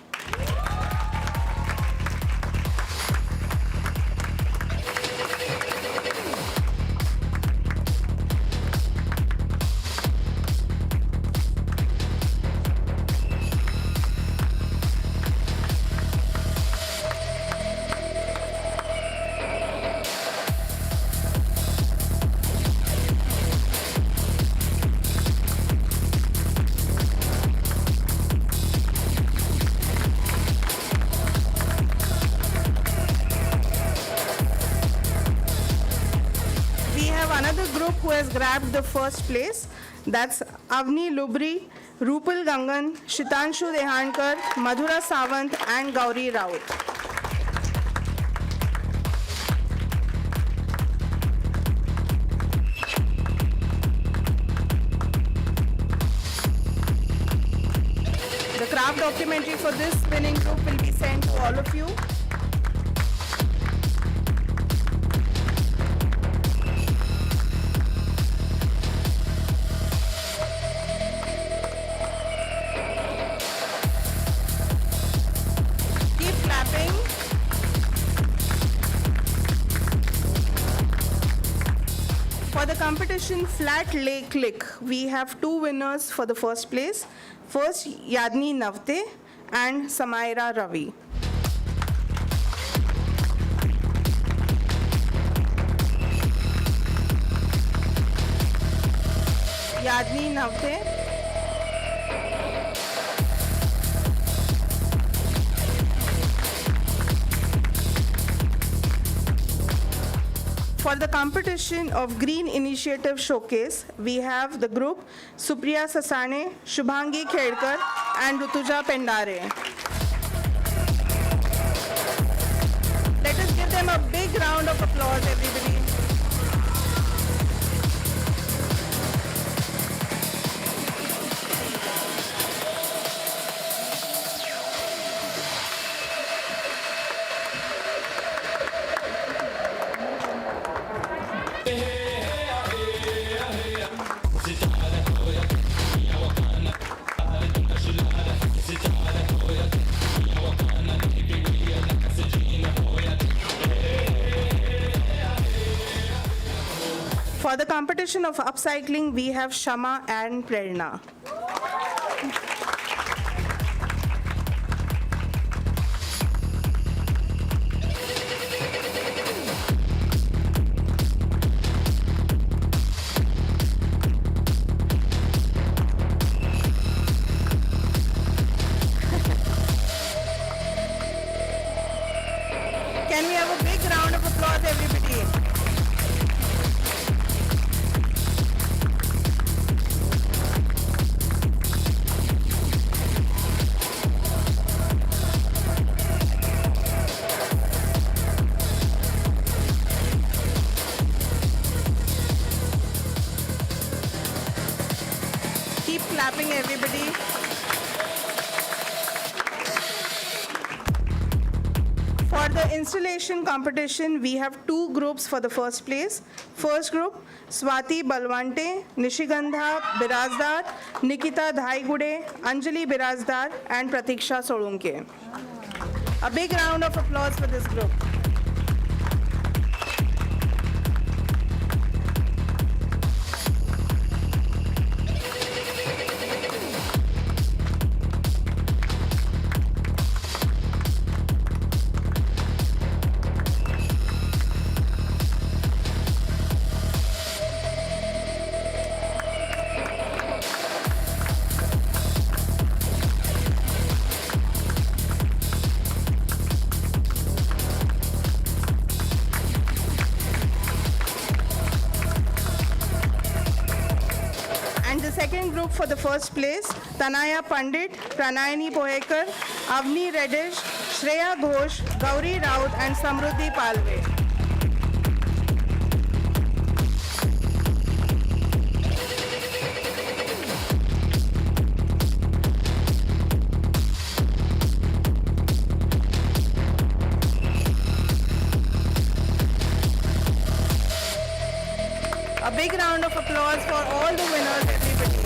has grabbed the first place. That's Avni Lubri, Rupal Gangan, Shitanshu Dehankar, Madhura Sawant, and Gauri Raut. The craft documentary for this winning group will be sent to all of you. Keep clapping. For the competition Flat Lay Click, we have two winners for the first place. First, Yadni Navte and Samaira Ravi. Yadni Navte. For the competition of Green Initiative Showcase, we have the group Supriya Sasane, Shubhangi Khedkar, and Rutuja Pendare. Let us give them a big round of applause, everybody. For the competition of upcycling, we have Shama and Prerna. Can we have a big round of applause, everybody? Keep clapping, everybody. For the installation competition, we have two groups for the first place. First group, Swati Balwante, Nishigandha Birazdar, Nikita Dhaigude, Anjali Birazdar, and Pratiksha Solunke. A big round of applause for this group. And the second group for the first place, Tanaya Pandit, Pranayani Pohekar, Avni Reddish, Shreya Ghosh, Gauri Raut, and Samruddhi Palve. A big round of applause for all the winners, everybody.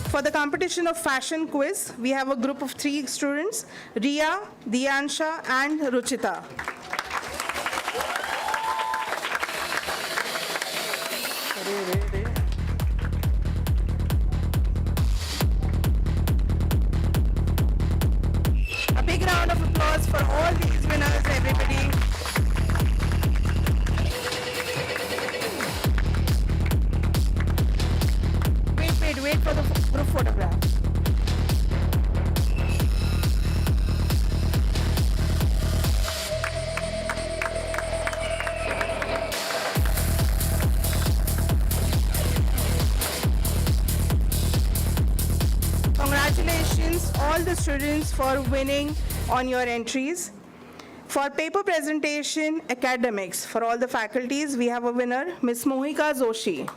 For the competition of fashion quiz, we have a group of 3 students, Ria, Diansha, and Ruchita. A big round of applause for all these winners, everybody. all the students for winning on your entries. For paper presentation, academics, for all the faculties, we have a winner, Ms. Mohika Joshi.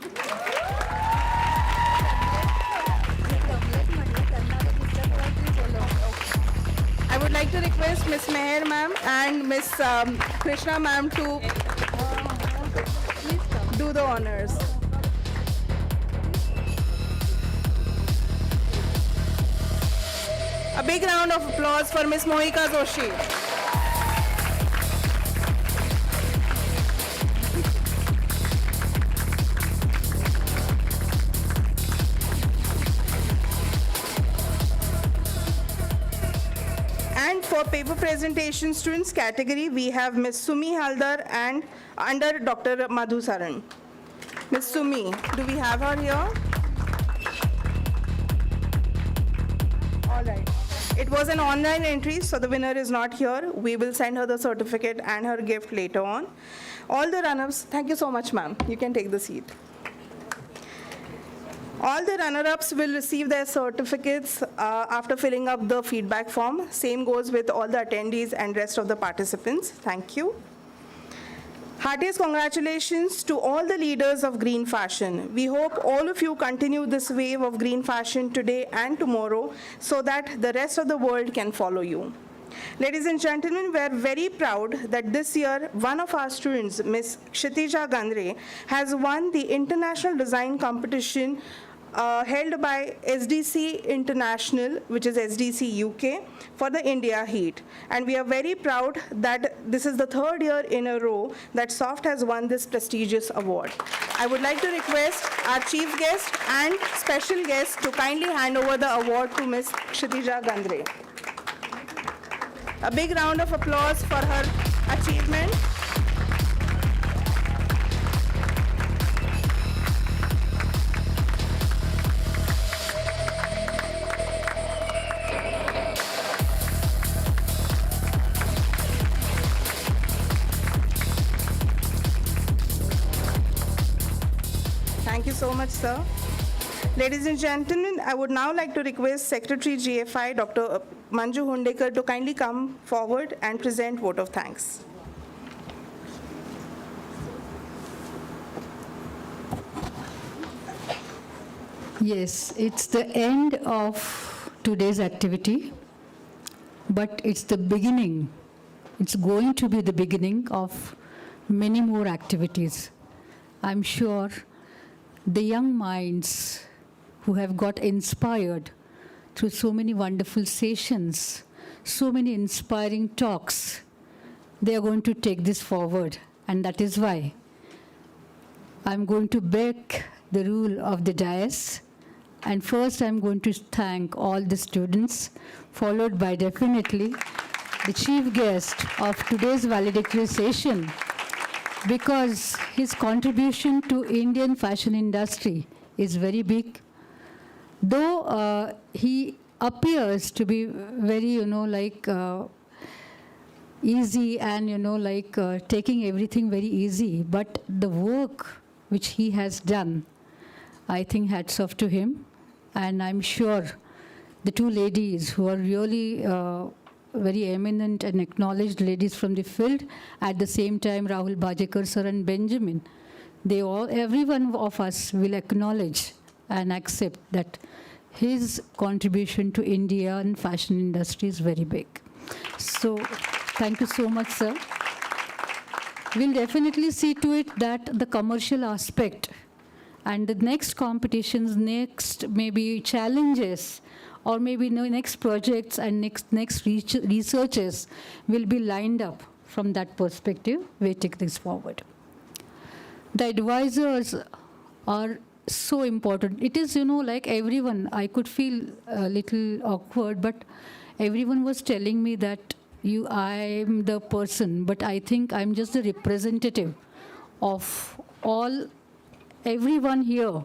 I would like to request Ms. Meher ma'am and Ms. Krishna ma'am to do the honors. A big round of applause for Ms. Mohika Joshi. And for paper presentation students category, we have Ms. Sumi Haldar and under Dr. Madhu Saran. Ms. Sumi, do we have her here? All right. It was an online entry, so the winner is not here. We will send her the certificate and her gift later on. All the runners, thank you so much, ma'am. You can take the seat. All the runner-ups will receive their certificates after filling up the feedback form. Same goes with all the attendees and rest of the participants. Thank you. Heartiest congratulations to all the leaders of green fashion. We hope all of you continue this wave of green fashion today and tomorrow so that the rest of the world can follow you. Ladies and gentlemen, we are very proud that this year one of our students, Ms. Kshitija Gandre, has won the international design competition held by SDC International, which is SDC UK, for the India Heat. And we are very proud that this is the third year in a row that SOFT has won this prestigious award. I would like to request our chief guest and special guest to kindly hand over the award to Ms. Kshitija Gandre. A big round of applause for her achievement. Thank you so much, sir. Ladies and gentlemen, I would now like to request Secretary GFI, Dr. Manju Hundekar, to kindly come forward and present vote of thanks. Yes, it's the end of today's activity, but it's the beginning. It's going to be the beginning of many more activities. I'm sure the young minds who have got inspired through so many wonderful sessions, so many inspiring talks, they are going to take this forward. And that is why I'm going to break the rule of the dais. And first, I'm going to thank all the students, followed by definitely the chief guest of today's valedictory session, because his contribution to Indian fashion industry is very big. Though he appears to be very, easy and, taking everything very easy, but the work which he has done, I think hats off to him. And I'm sure the two ladies who are really very eminent and acknowledged ladies from the field, at the same time Rahul Bhajekar sir and Benjamin, every one of us will acknowledge and accept that his contribution to Indian fashion industry is very big. So thank you so much, sir. We'll definitely see to it that the commercial aspect and the next competitions, next maybe challenges, or maybe next projects and next researches will be lined up from that perspective. We take this forward. The advisors are so important. It is, like everyone, I could feel a little awkward, but everyone was telling me that I'm the person, but I think I'm just the representative of everyone here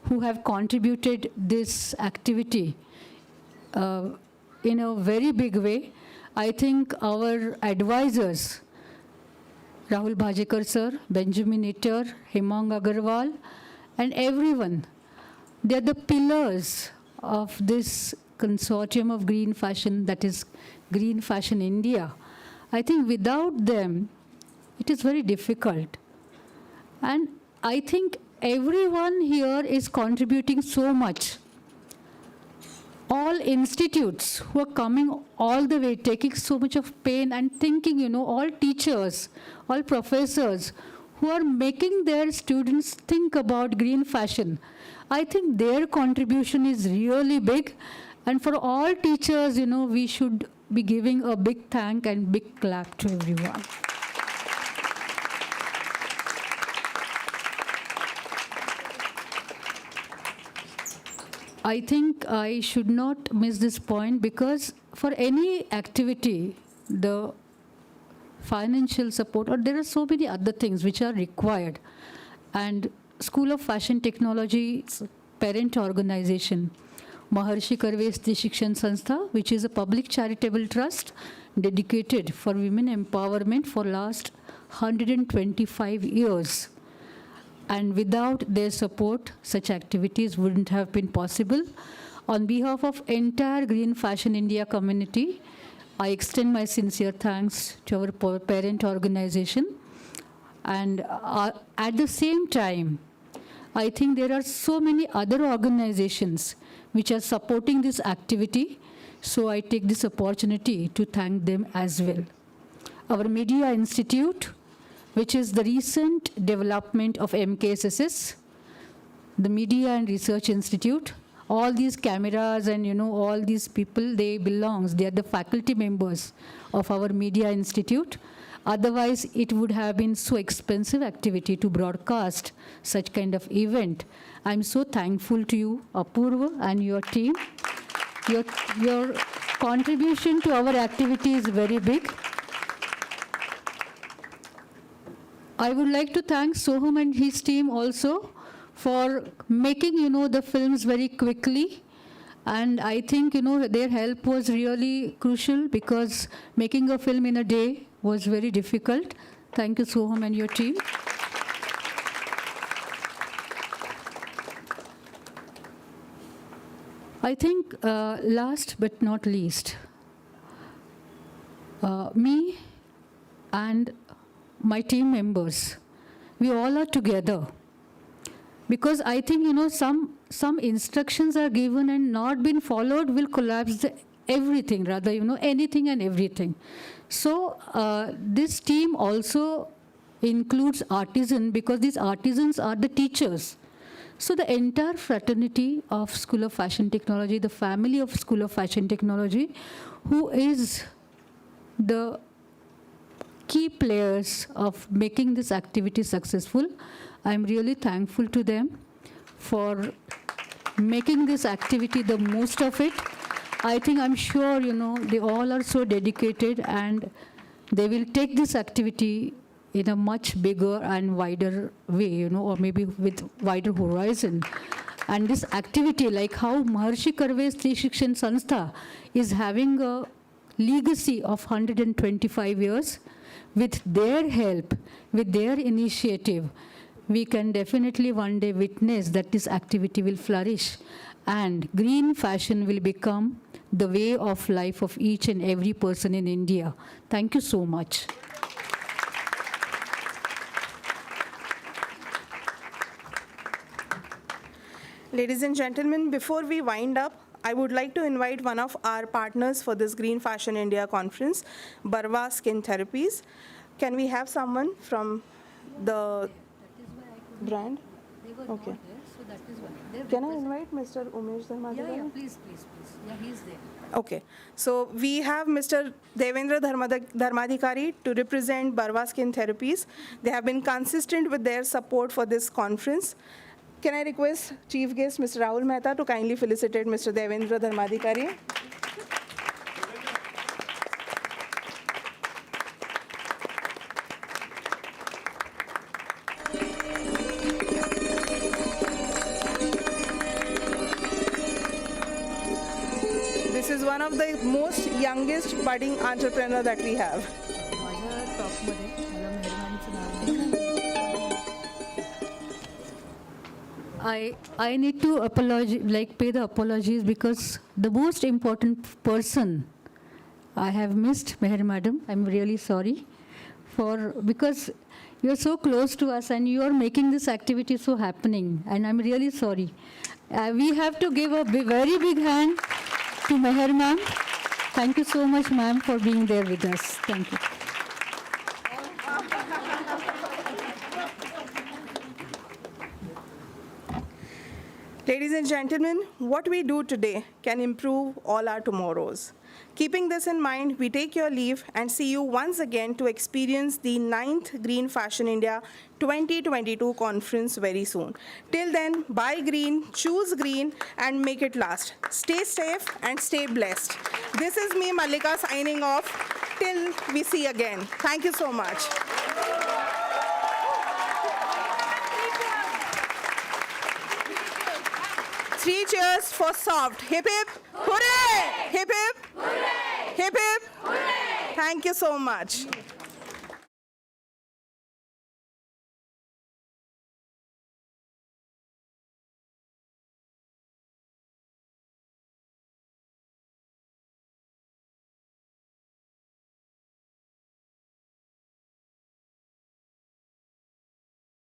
who have contributed this activity in a very big way. I think our advisors, Rahul Bhajekar sir, Benjamin Itter, Hemang Agarwal, and everyone, they're the pillars of this consortium of green fashion, that is Green Fashion India. I think without them, it is very difficult. And I think everyone here is contributing so much. All institutes who are coming all the way, taking so much of pain and thinking, all teachers, all professors who are making their students think about green fashion. I think their contribution is really big. And for all teachers, we should be giving a big thank and big clap to everyone. I think I should not miss this point, because for any activity, the financial support, or there are so many other things which are required. And School of Fashion Technology's parent organization, Maharshi Karve Stri Shikshan Sanstha, which is a public charitable trust dedicated for women empowerment for last 125 years. And without their support, such activities wouldn't have been possible. On behalf of entire Green Fashion India community, I extend my sincere thanks to our parent organization. And at the same time, I think there are so many other organizations which are supporting this activity. So I take this opportunity to thank them as well. Our Media Institute, which is the recent development of MKSSS, the Media and Research Institute. All these cameras and all these people, they are the faculty members of our Media Institute. Otherwise, it would have been so expensive activity to broadcast such kind of event. I'm so thankful to you, Apurva, and your team. Your contribution to our activity is very big. I would like to thank Soham and his team also for making, the films very quickly. And I think, their help was really crucial, because making a film in a day was very difficult. Thank you, Soham and your team. I think last but not least, me and my team members, we all are together. Because I think, some instructions are given and not been followed will collapse everything, rather, anything and everything. So this team also includes artisans, because these artisans are the teachers. So the entire fraternity of School of Fashion Technology, the family of School of Fashion Technology, who is the key players of making this activity successful. I'm really thankful to them for making this activity the most of it. I'm sure, they all are so dedicated, and they will take this activity in a much bigger and wider way, or maybe with wider horizon. And this activity, like how Maharshi Karve Stri Shikshan Sanstha is having a legacy of 125 years, with their help, with their initiative, we can definitely one day witness that this activity will flourish, and green fashion will become the way of life of each and every person in India. Thank you so much. Ladies and gentlemen, before we wind up, I would like to invite one of our partners for this Green Fashion India conference, Barwa Skin Therapies. Can we have someone from the brand? Okay. Can I invite Mr. Umesh Dharmadikari? Yeah, please. Yeah, he's there. Okay. So we have Mr. Devendra Dharmadikari to represent Barwa Skin Therapies. They have been consistent with their support for this conference. Can I request Chief Guest Mr. Rahul Mehta to kindly felicitate Mr. Devendra Dharmadikari? This is one of the most youngest budding entrepreneur that we have. I need to pay the apologies because the most important person I have missed, Meher Madam. I'm really sorry because you're so close to us and you are making this activity so happening, and I'm really sorry. We have to give a very big hand to Meher ma'am. Thank you so much, ma'am, for being there with us. Thank you. Ladies and gentlemen, what we do today can improve all our tomorrows. Keeping this in mind, we take your leave and see you once again to experience the 9th Green Fashion India 2022 conference very soon. Till then, buy green, choose green, and make it last. Stay safe and stay blessed. This is me, Mallika, signing off. Till we see again. Thank you so much. Three cheers for soft. Hip hip, hooray! Hip hip, hooray! Hip hip, hooray! Thank you so much.